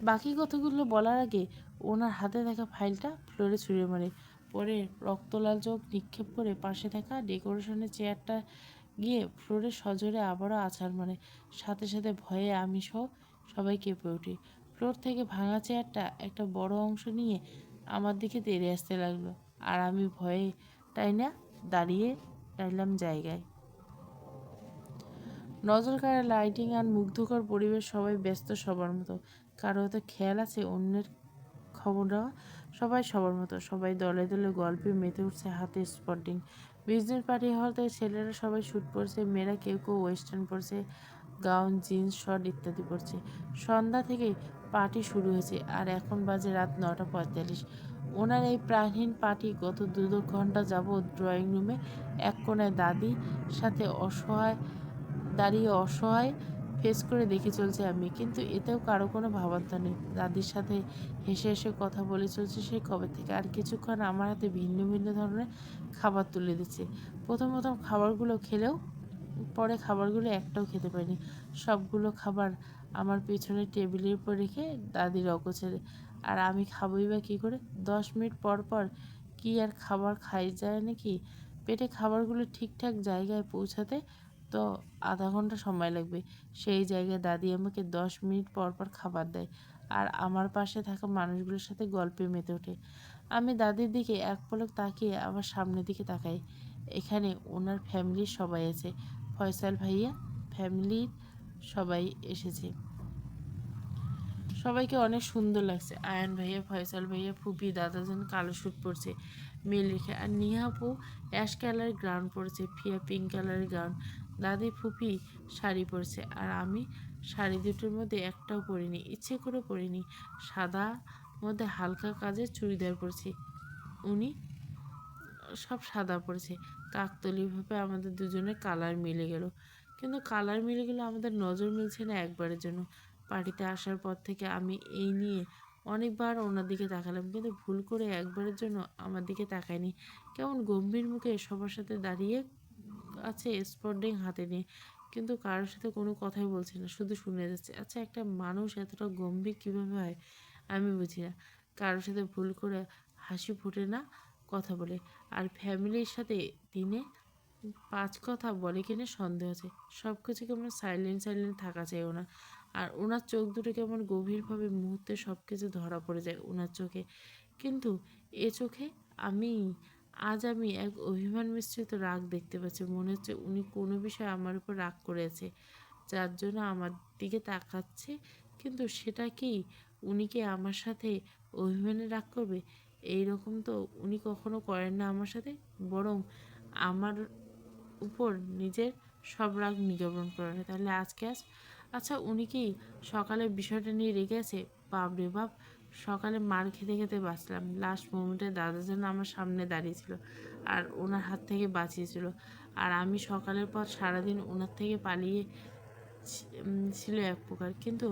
বাকি কথাগুলো বলার আগে ওনার হাতে থাকা ফাইলটা ফ্লোরে ছুঁড়ে মারে, পরে রক্তলাল চোখ নিক্ষেপ করে পাশে থাকা ডেকোরেশনের চেয়ারটা গিয়ে ফ্লোরে সজোরে আবারও আছাড় মারে। সাথে সাথে ভয়ে আমি সহ সবাই কেঁপে উঠি। ফ্লোর থেকে ভাঙা চেয়ারটা একটা বড় অংশ নিয়ে আমার দিকে তেড়ে আসতে লাগলো, আর আমি ভয়ে না দাঁড়িয়ে রইলাম জায়গায়। নজর কাড়া লাইটিং আর মুগ্ধকর পরিবেশ, সবাই ব্যস্ত সবার মতো। কারো হয়তো খেয়াল আছে অন্যের খবর নেওয়া। সবাই সবার মতো, সবাই দলে দলে গল্পে মেতে উঠছে, হাতে স্পটিং। বিজনেস পার্টি হওয়াতে ছেলেরা সবাই শ্যুট পরছে, মেয়েরা কেউ কেউ ওয়েস্টার্ন পরছে, গাউন জিন্স শর্ট ইত্যাদি পরছে। সন্ধ্যা থেকে পার্টি শুরু হয়েছে আর এখন বাজে রাত 9:45। ওনার এই প্রাণহীন পার্টি গত 2 ঘন্টা যাবৎ ড্রয়িং রুমে এক কোণায় দাদি সাথে অসহায় ফেস করে দেখে চলছে আমি, কিন্তু এতেও কারো কোনো ভাবান্তর নেই। দাদির সাথে হেসে হেসে কথা বলে চলছে সেই কবে থেকে, আর কিছুক্ষণ আমার হাতে ভিন্ন ভিন্ন ধরনের খাবার তুলে দিচ্ছে। প্রথম প্রথম খাবারগুলো খেলেও পরে খাবারগুলো একটাও খেতে পারিনি। সবগুলো খাবার আমার পেছনের টেবিলের উপর রেখে দাদির অগোছালো। আর আমি খাবোই বা কী করে? 10 মিনিট পর পর কি আর খাবার খাই যায় নাকি? পেটে খাবারগুলো ঠিকঠাক জায়গায় পৌঁছাতে তো আধা ঘন্টা সময় লাগবে। সেই জায়গায় দাদি আমাকে 10 মিনিট পর পর খাবার দেয়, আর আমার পাশে থাকা মানুষগুলোর সাথে গল্পে মেতে ওঠে। আমি দাদির দিকে এক পলক তাকিয়ে আবার সামনের দিকে তাকাই। এখানে ওনার ফ্যামিলির সবাই আছে। ফয়সাল ভাইয়া ফ্যামিলির সবাই এসেছে। সবাইকে অনেক সুন্দর লাগছে। আয়ান ভাইয়া, ফয়সাল ভাইয়া, ফুপি, দাদাজান কালো স্যুট পরছে মেয়ে রেখে, আর নিহা আপু অ্যাশ কালারের গাউন পরেছে, ফিয়া পিঙ্ক কালারের গাউন, দাদি ফুপি শাড়ি পরছে, আর আমি শাড়ি দুটোর মধ্যে একটাও পরিনি, ইচ্ছে করে পরিনি। সাদা মধ্যে হালকা কাজের চুড়িদার পরছি, উনি সব সাদা পড়েছে। কাকতালীয়ভাবে আমাদের দুজনের কালার মিলে গেল, কিন্তু কালার মিলে গেলে আমাদের নজর মিলছে না একবারের জন্য। পার্টিতে আসার পর থেকে আমি এই নিয়ে অনেকবার ওনার দিকে তাকালাম, কিন্তু ভুল করে একবারের জন্য আমার দিকে তাকায়নি। কেমন গম্ভীর মুখে সবার সাথে দাঁড়িয়ে আছে স্পর্ডিং হাতে নিয়ে, কিন্তু কারোর সাথে কোনো কথাই বলছে না, শুধু শুনে যাচ্ছে। আচ্ছা, একটা মানুষ এতটা গম্ভীর কীভাবে হয় আমি বুঝি না। কারোর সাথে ভুল করে হাসি ফোটে না, কথা বলে। আর ফ্যামিলির সাথে দিনে 5 কথা বলে কিনা সন্দেহ আছে। সব কিছু কেমন সাইলেন্ট সাইলেন্ট থাকা চাই ওনার। আর ওনার চোখ দুটো কেমন গভীরভাবে মুহূর্তে সব কিছু ধরা পড়ে যায় ওনার চোখে। কিন্তু এ চোখে আমি আমি এক অভিমান মিশ্রিত রাগ দেখতে পাচ্ছি। মনে হচ্ছে উনি কোনো বিষয়ে আমার উপর রাগ করে আছে, যার জন্য আমার দিকে তাকাচ্ছে। কিন্তু সেটা কি উনি কি আমার সাথে অভিমানে রাগ করবে? এই রকম তো উনি কখনো করেন না আমার সাথে। বরং আমার উপর নিজের সব রাগ নির্গমন করে। তাহলে আচ্ছা, উনি কি সকালে বিষয়টা নিয়ে রেগে আছে? বাপরে বাপ! সকালে মার খেতে খেতে বাঁচলাম। লাস্ট মোমেন্টে দাদা যেন আমার সামনে দাঁড়িয়েছিল আর ওনার হাত থেকে বাঁচিয়েছিল। আর আমি সকালের পর সারাদিন ওনার থেকে পালিয়ে ছিল এক প্রকার। কিন্তু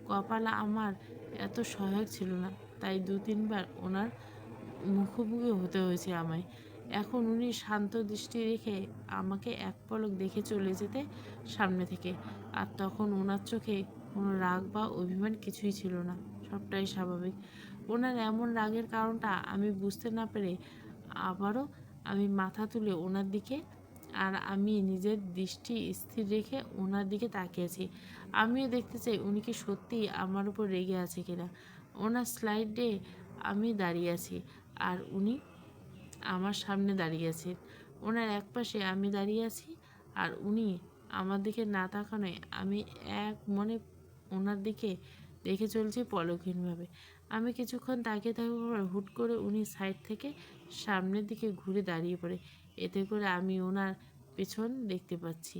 কপাল আমার এত সহায়ক ছিল না, তাই ২-৩ বার ওনার মুখোমুখি হতে হয়েছে আমায়। এখন উনি শান্ত দৃষ্টি রেখে আমাকে এক পলক দেখে চলে যেতে সামনে থেকে। আর তখন ওনার চোখে কোনো রাগ বা অভিমান কিছুই ছিল না, সবটাই স্বাভাবিক। ওনার এমন রাগের কারণটা আমি বুঝতে না পেরে আবারও আমি মাথা তুলে ওনার দিকে আর আমি নিজের দৃষ্টি স্থির রেখে ওনার দিকে তাকিয়েছি। আমিও দেখতে চাই উনি কি সত্যিই আমার উপর রেগে আছে কিনা। ওনার স্লাইডে আমি দাঁড়িয়ে আছি আর উনি আমার সামনে দাঁড়িয়ে আছেন। ওনার একপাশে আমি দাঁড়িয়ে আছি আর উনি আমার দিকে না তাকানোয় আমি এক মনে ওনার দিকে দেখে চলছি পলকহীনভাবে। আমি কিছুক্ষণ তাকিয়ে থাকার পর হুট করে উনি সাইড থেকে সামনের দিকে ঘুরে দাঁড়িয়ে পড়ে। এতে করে আমি ওনার পেছন দেখতে পাচ্ছি।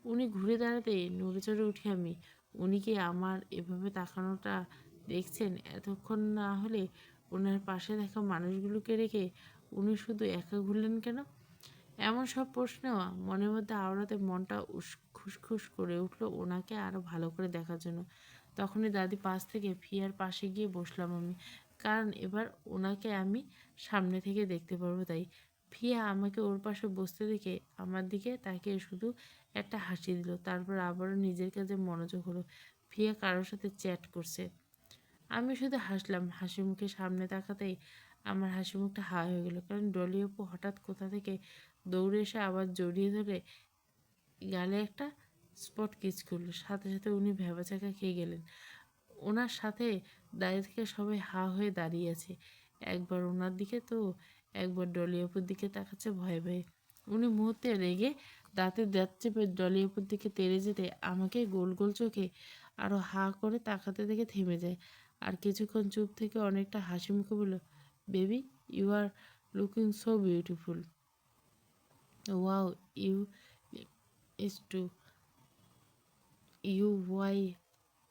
উনি ঘুরে দাঁড়াতেই নড়েচড়ে উঠি আমি। উনি কি আমার এভাবে তাকানোটা দেখছেন? এতক্ষণ না হলে ওনার পাশে থাকা মানুষগুলোকে রেখে উনি শুধু একা ঘুরলেন কেন? এমন সব প্রশ্ন মনের মধ্যে আওড়াতে মনটা খুসখুস করে উঠল ওনাকে আরও ভালো করে দেখার জন্য। তখনই দাদি পাশ থেকে ফিয়ার পাশে গিয়ে বসলাম আমি, কারণ এবার ওনাকে আমি সামনে থেকে দেখতে পারবো তাই। ফিয়া আমাকে ওর পাশে বসতে দেখে আমার দিকে তাকিয়ে শুধু একটা হাসি দিল, তারপর আবারও নিজের কাছে মনোযোগ হলো। ফিয়া কারোর সাথে চ্যাট করছে। আমি শুধু হাসলাম। হাসি মুখে সামনে তাকাতেই আমার হাসি মুখটা হাওয়া হয়ে গেল, কারণ ডলি অপু হঠাৎ কোথা থেকে দৌড়ে এসে আবার জড়িয়ে ধরে গালে একটা স্পট কিস করলো। সাথে সাথে উনি ভ্যাবাচ্যাকা খেয়ে গেলেন। ওনার সাথে দাঁড়িয়ে থেকে সবাই হা হয়ে দাঁড়িয়ে আছে। একবার ওনার দিকে তো একবার ডলি অপুর দিকে তাকাচ্ছে ভয়ে ভয়ে। উনি মুহূর্তে রেগে দাঁতে দাঁত চেপে ডলি অপুর দিকে তেড়ে যেতে আমাকে গোল গোল চোখে আরও হা করে তাকাতে দেখে থেমে যায়। আর কিছুক্ষণ চুপ থেকে অনেকটা হাসি মুখে বলল, baby, you are looking so beautiful. Wow, you is to you why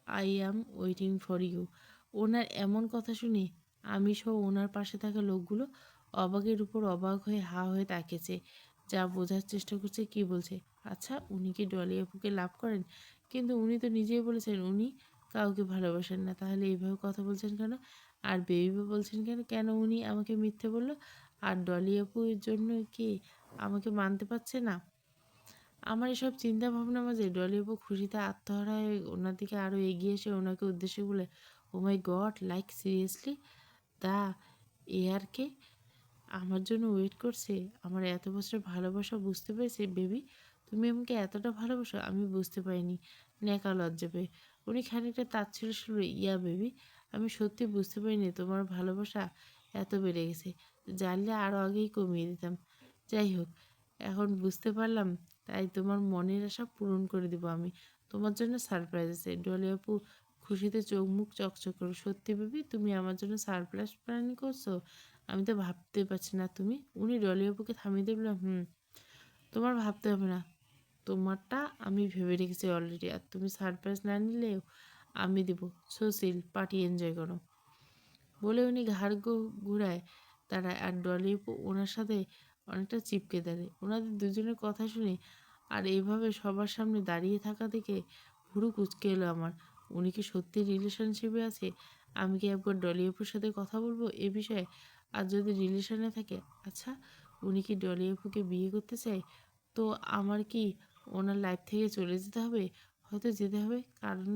I am waiting for you. ওনার এমন কথা শুনে আমি সহ ওনার পাশে থাকা লোকগুলো অবাকের উপর অবাক হয়ে হা হয়ে তাকিয়েছে, যা বোঝার চেষ্টা করছে কি বলছে। আচ্ছা, উনি কি ডলি আপুকে লাভ করেন? কিন্তু উনি তো নিজেই বলেছেন উনি কাউকে ভালোবাসেন না, তাহলে এইভাবে কথা বলছেন কেন? আর বেবি বলছেন কেন? কেন উনি আমাকে মিথ্যে বলল? আর ডলি আপুর জন্য কি আমাকে মানতে পারছে না? আমার এসব চিন্তা ভাবনার মাঝে ডলি আপু খুশিতে আত্মহারা হয়ে ওনার দিকে আরও এগিয়ে এসে ওনাকে উদ্দেশ্যে বলে, ও মাই গড, লাইক সিরিয়াসলি দা এয়ারকে আমার জন্য ওয়েট করছে। আমার এত বছরের ভালোবাসা বুঝতে পেরেছে বেবি। তুমি আমাকে এতটা ভালোবাসো আমি বুঝতে পারিনি। ন্যাকা লজ্জা পেয়ে উনি খানিকটা তাচ্ছিল্য শুরু, ইয়া বেবি, আমি সত্যি বুঝতে পারিনি তোমার ভালোবাসা এত বেড়ে গেছে। জানলে আরও আগেই কমিয়ে দিতাম। যাই হোক, এখন বুঝতে পারলাম, তাই তোমার মনের আশা পূরণ করে দেবো আমি। তোমার জন্য সারপ্রাইজ আছে। ডলি আপু খুশিতে চোখ মুখ চকচক করো। সত্যি বেবি, তুমি আমার জন্য সারপ্রাইজ প্ল্যান করছো? আমি তো ভাবতে পারছি না। উনি ডলি আপুকে থামিয়ে দিয়ে বললাম, তোমার ভাবতে হবে না, তোমারটা আমি ভেবে রেখেছি অলরেডি। আর তুমি সারপ্রাইজ না নিলেও আমি দেবো। সুশীল, পার্টি এনজয় করো। বলে উনি ঘাড় ঘুরায় দাঁড়ায় আর ডলি আপু ওনার সাথে অনেকটা চিপকে দাঁড়ায়। ওনাদের দুজনের কথা শুনে আর এইভাবে সবার সামনে দাঁড়িয়ে থাকা দেখে ভুরু কুঁচকে এলো আমার। উনি কি সত্যি রিলেশনশিপে আছে? আমি কি একবার ডলি আপুর সাথে কথা বলবো এ বিষয়ে? আর যদি রিলেশনে থাকে, আচ্ছা, উনি কি ডলি আপুকে বিয়ে করতে চায়? তো আমার কি ওনার লাইফ থেকে চলে যেতে হবে? হয়তো যেতে হবে, কারণ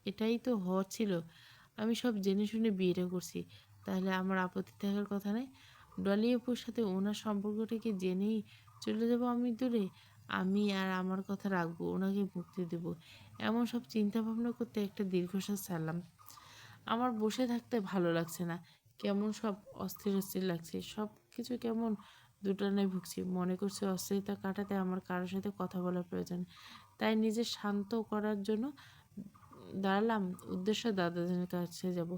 এটাই তো হওয়ার ছিল। আমি সব জেনে শুনে বিয়েটা করছি, তাহলে আমার আপত্তি থাকার কথা নেই। ডলি আপুর সাথে ওনার সম্পর্কটাকে জেনেই চলে যাব আমি দূরে? আমি আর আমার কথা রাখবো, ওনাকে মুক্তি দেব। এমন সব চিন্তা ভাবনা করতে একটা দীর্ঘশ্বাস ছাড়লাম। আমার বসে থাকতে ভালো লাগছে না, কেমন সব অস্থির অস্থির লাগছে, সব কিছু কেমন দুটানায় ভুগছি। মনে করছি অস্থিরতা কাটাতে আমার কারোর সাথে কথা বলার প্রয়োজন। তাই নিজে শান্ত করার জন্য দাঁড়ালাম। উদ্দেশ্য দাদাজনের কাছে যাব।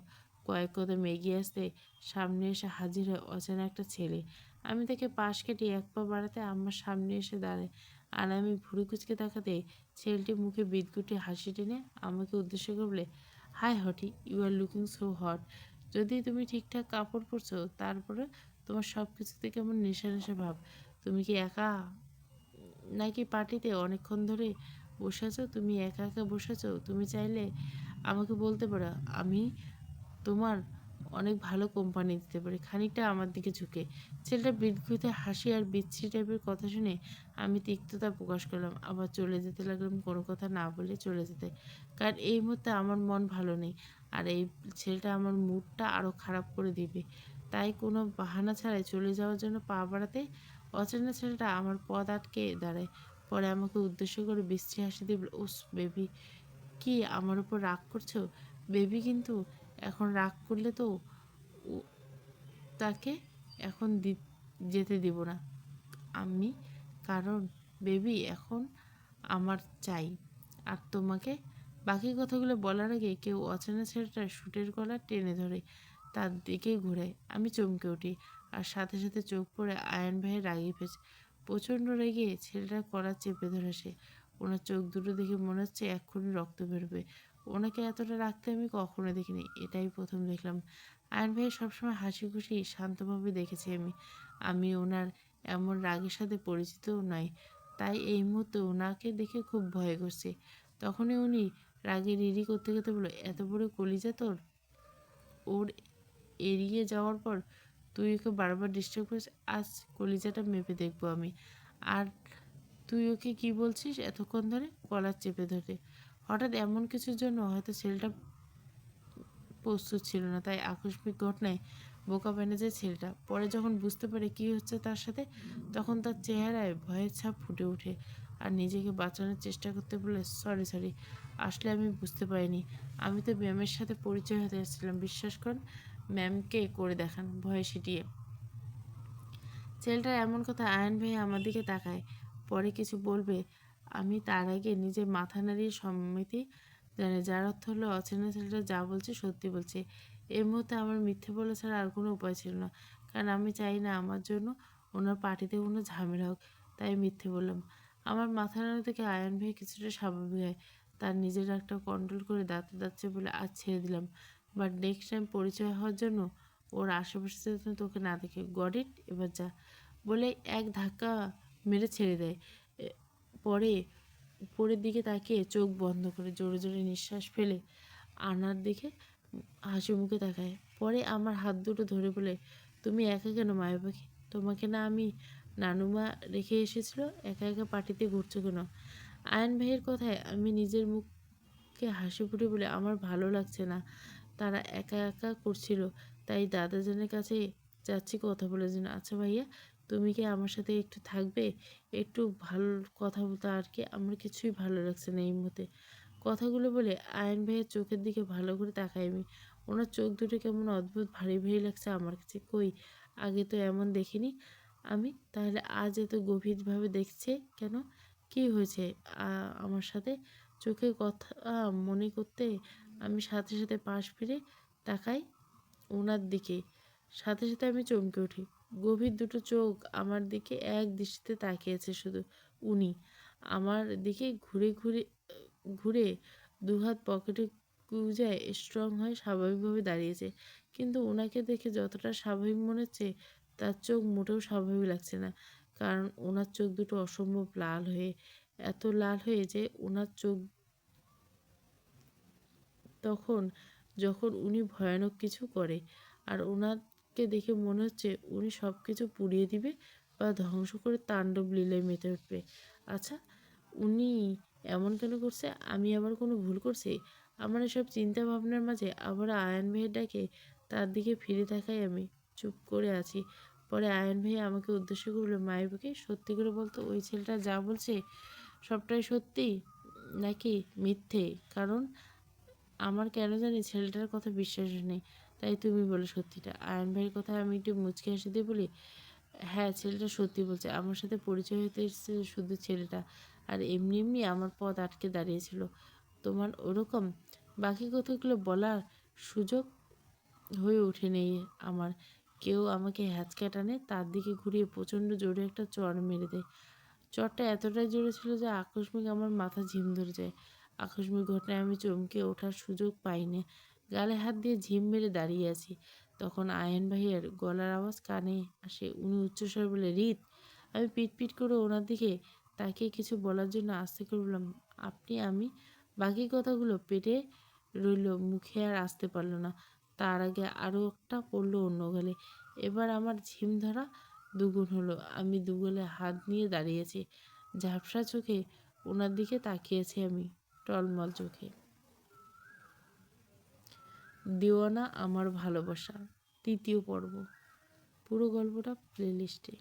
কয়েক কদম এগিয়ে আসতে সামনে এসে হাজির হয় অচেনা একটা ছেলে। আমি তাকে পাশ কাটিয়ে এক পা বাড়াতে আমার সামনে এসে দাঁড়ায়, আর আমি ভুরু কুচকে তাকাতে ছেলেটি মুখে বিদঘুটে হাসি টেনে আমাকে উদ্দেশ্য করে বলে, hi hottie, you are looking so hot. যদি তুমি ঠিকঠাক কাপড় পরছো, তারপরে তোমার সব কিছুতে কেমন নেশা নেশা ভাব। তুমি কি একা নাকি পার্টিতে অনেকক্ষণ ধরে বসে আছো? তুমি একা একা বসে আছো? তুমি চাইলে আমাকে বলতে পারো, আমি তোমার অনেক ভালো কোম্পানি দিতে পারি। খানিকটা আমার দিকে ঝুঁকে ছেলেটা বিদঘুটে হাসি আর বিচ্ছিরি টাইপের কথা শুনে আমি তিক্ততা প্রকাশ করলাম, আবার চলে যেতে লাগলাম, কোনো কথা না বলে চলে যেতে। কারণ এই মুহূর্তে আমার মন ভালো নেই, আর এই ছেলেটা আমার মুডটা আরও খারাপ করে দিবে। তাই কোনো বাহানা ছাড়াই চলে যাওয়ার জন্য পা বাড়াতে অচেনা ছেলেটা আমার পথ আটকে দাঁড়ায়। পরে আমাকে উদ্দেশ্য করে বিশ্রী হাসি দিয়ে বলে, ওস বেবি, কি আমার উপর রাগ করছো? বেবি কিন্তু এখন রাগ করলে তো তাকে এখন যেতে দিব না আমি, কারণ বেবি এখন আমার চাই। আর তোমাকে বাকি কথাগুলো বলার আগে কেউ অচেনা ছেলেটার শুটের গলা টেনে ধরে তার দিকেই ঘুরায়। আমি চমকে উঠি, আর সাথে সাথে চোখ পড়ে আয়ন ভাইয়ের রাগি ফেস। প্রচণ্ড রেগে ছেলেটার কলার চেপে ধরে সে। ওনার চোখ দুটো দেখে মনে হচ্ছে এক্ষুনি রক্ত বেরোবে। ওনাকে এতটা রাখতে আমি কখনো দেখিনি, এটাই প্রথম দেখলাম। আয়ন ভাইয়ের সবসময় হাসি খুশি শান্তভাবে দেখেছি আমি। আমি ওনার এমন রাগের সাথে পরিচিতও নয়, তাই এই মুহূর্তে ওনাকে দেখে খুব ভয় করছে। তখনই উনি রাগে রিরি করতে করতে বলল, এত বড় কলিজা তোর! ওর এড়িয়ে যাওয়ার পর তুই ওকে বারবার ডিস্টার্ব করিস, আজ কলিজাটা মেপে দেখবো আমি। আর তুই ওকে কি বলছিস এতক্ষণ ধরে? কলার চেপে ধরে। হঠাৎ এমন কিছুর জন্য হয়তো ছেলেটা প্রস্তুত ছিল না, তাই আকস্মিক ঘটনায় বোকা বেনে যায় ছেলেটা। পরে যখন বুঝতে পারে কি হচ্ছে তার সাথে, তখন তার চেহারায় ভয়ের ছাপ ফুটে ওঠে, আর নিজেকে বাঁচানোর চেষ্টা করতে বলে, সরি সরি, আসলে আমি বুঝতে পারিনি। আমি তো ম্যামের সাথে পরিচয় হতে যাচ্ছিলাম, বিশ্বাস করুন। ম্যামকে করে দেখান, ভয়ে সিটিয়ে। ছেলেটার এমন কথা আয়ন ভাই আমার দিকে তাকায়, পরে কিছু বলবে আমি তার আগে নিজের মাথা নাড়িয়ে সম্মতি জানে, যার অর্থ হলো অচেনা ছেলেটা যা বলছে সত্যি বলছে। এই মুহূর্তে আমার মিথ্যে বলা ছাড়া আর কোনো উপায় ছিল না, কারণ আমি চাই না আমার জন্য ওনার পার্টিতে কোনো ঝামেলা হোক। তাই মিথ্যে বললাম। আমার মাথা নাড়া থেকে আয়ন ভাই কিছুটা স্বাভাবিক হয়, তার নিজের একটা কন্ট্রোল করে দাঁতে দাঁতছে বলে, আজ ছেড়ে দিলাম, বাট নেক্সট টাইম পরিচয় হওয়ার জন্য ওর আশেপাশে যেন তোকে না দেখে, গট ইট, এবার যা। বলে এক ধাক্কা মেরে ছেড়ে দেয়। পরে উপরের দিকে তাকিয়ে চোখ বন্ধ করে জোরে জোরে নিঃশ্বাস ফেলে আনার দিকে হাসি মুখে তাকায়। পরে আমার হাত দুটো ধরে বলে, তুমি একা কেন মায়া পাখি? তোমাকে না আমি নানুমা রেখে এসেছিল, একা একা পার্টিতে ঘুরছো কেন? আয়ন ভাইয়ের কথায় আমি নিজের মুখে হাসি ফুটে বলে, আমার ভালো লাগছে না, তারা একা একা করছিল, তাই দাদাজানের কাছে যাচ্ছি কথা বলার জন্য। আচ্ছা ভাইয়া, তুমি কি আমার সাথে একটু থাকবে? একটু ভালো কথা বলতে, আর কি আমার কিছুই ভালো লাগছে না এই মুহূর্তে। কথাগুলো বলে আয়ন ভাইয়ের চোখের দিকে ভালো করে তাকাই আমি। ওনার চোখ দুটো কেমন অদ্ভুত ভারী ভারী লাগছে আমার কাছে, কই আগে তো এমন দেখিনি আমি। তাহলে আজ এত গভীরভাবে দেখছে কেন? কি হয়েছে আমার সাথে? চোখের কথা মনে করতে আমি সাথে সাথে পাশ ফিরে তাকাই ওনার দিকে। সাথে সাথে আমি চমকে উঠি। গভীর দুটো চোখ আমার দিকে এক দৃষ্টিতে তাকিয়েছে শুধু। উনি আমার দিকে ঘুরে ঘুরে ঘুরে দুহাত পকেটে গুজায় স্ট্রং হয়ে স্বাভাবিকভাবে দাঁড়িয়েছে। কিন্তু ওনাকে দেখে যতটা স্বাভাবিক মনে হচ্ছে, তার চোখ মোটেও স্বাভাবিক লাগছে না। কারণ ওনার চোখ দুটো অসম্ভব লাল হয়ে, এত লাল হয়ে যে ওনার চোখ তখন যখন উনি ভয়ানক কিছু করে, আর ওনাকে দেখে মনে হচ্ছে উনি সব কিছু পুড়িয়ে দিবে বা ধ্বংস করে তাণ্ডব লীলায় মেতে উঠবে। আচ্ছা, উনি এমন কেন করছে? আমি আবার কোনো ভুল করছি? আমার এসব চিন্তা ভাবনার মাঝে আবার আয়ান ভাইয়ের ডাকে তার দিকে ফিরে তাকাই আমি। চুপ করে আছি, পরে আয়ন ভাইয়া আমাকে উদ্দেশ্য করে বলল, মায়াবীকে সত্যি করে বলতো, ওই ছেলেটা যা বলছে সবটাই সত্যি নাকি মিথ্যে? কারণ আমার কেন জানি ছেলেটার কথা বিশ্বাস নেই, তাই তুমি বলো সত্যিটা। আয়ন ভাইয়ের কথায় আমি একটু মুচকি হাসি দিয়ে বলি, হ্যাঁ ছেলেটা সত্যি বলছে, আমার সাথে পরিচয় হতে এসেছে শুধু ছেলেটা, আর এমনি এমনি আমার পথ আটকে দাঁড়িয়েছিল। তোমার ওরকম বাকি কথাগুলো বলার সুযোগ হয়ে ওঠেনি আমার। কেউ আমাকে হ্যাঁচকা টানে, তার দিকে ঘুরিয়ে প্রচণ্ড জোরে একটা চড় মেরে দেয়। চড়টা এতটাই জোরে ছিল যে আকস্মিক আমার মাথা ঝিম ধরে যায়। আকস্মিক ঘটনায় আমি চমকে ওঠার সুযোগ পাইনি, গালে হাত দিয়ে ঝিম মেরে দাঁড়িয়ে আছি। তখন আয়ন ভাইয়ের গলার আওয়াজ কানে আসে। উনি উচ্চস্বরে বলে, রিত। আমি পিট পিট করে ওনার দিকে তাকিয়ে কিছু বলার জন্য আস্তে করে বললাম, আপনি। আমি বাকি কথাগুলো পেটে রইল, মুখে আর আসতে পারল না। তার আগে আরও একটা পড়লো অন্য গালে। এবার আমার ঝিম ধরা দুগুণ হলো। আমি দুগালে হাত নিয়ে দাঁড়িয়েছি, ঝাপসা চোখে ওনার দিকে তাকিয়েছি আমি, টলমল চোখে। দেওয়ানা আমার ভালোবাসা, ৩য় পর্ব। পুরো গল্পটা প্লেলিস্টে।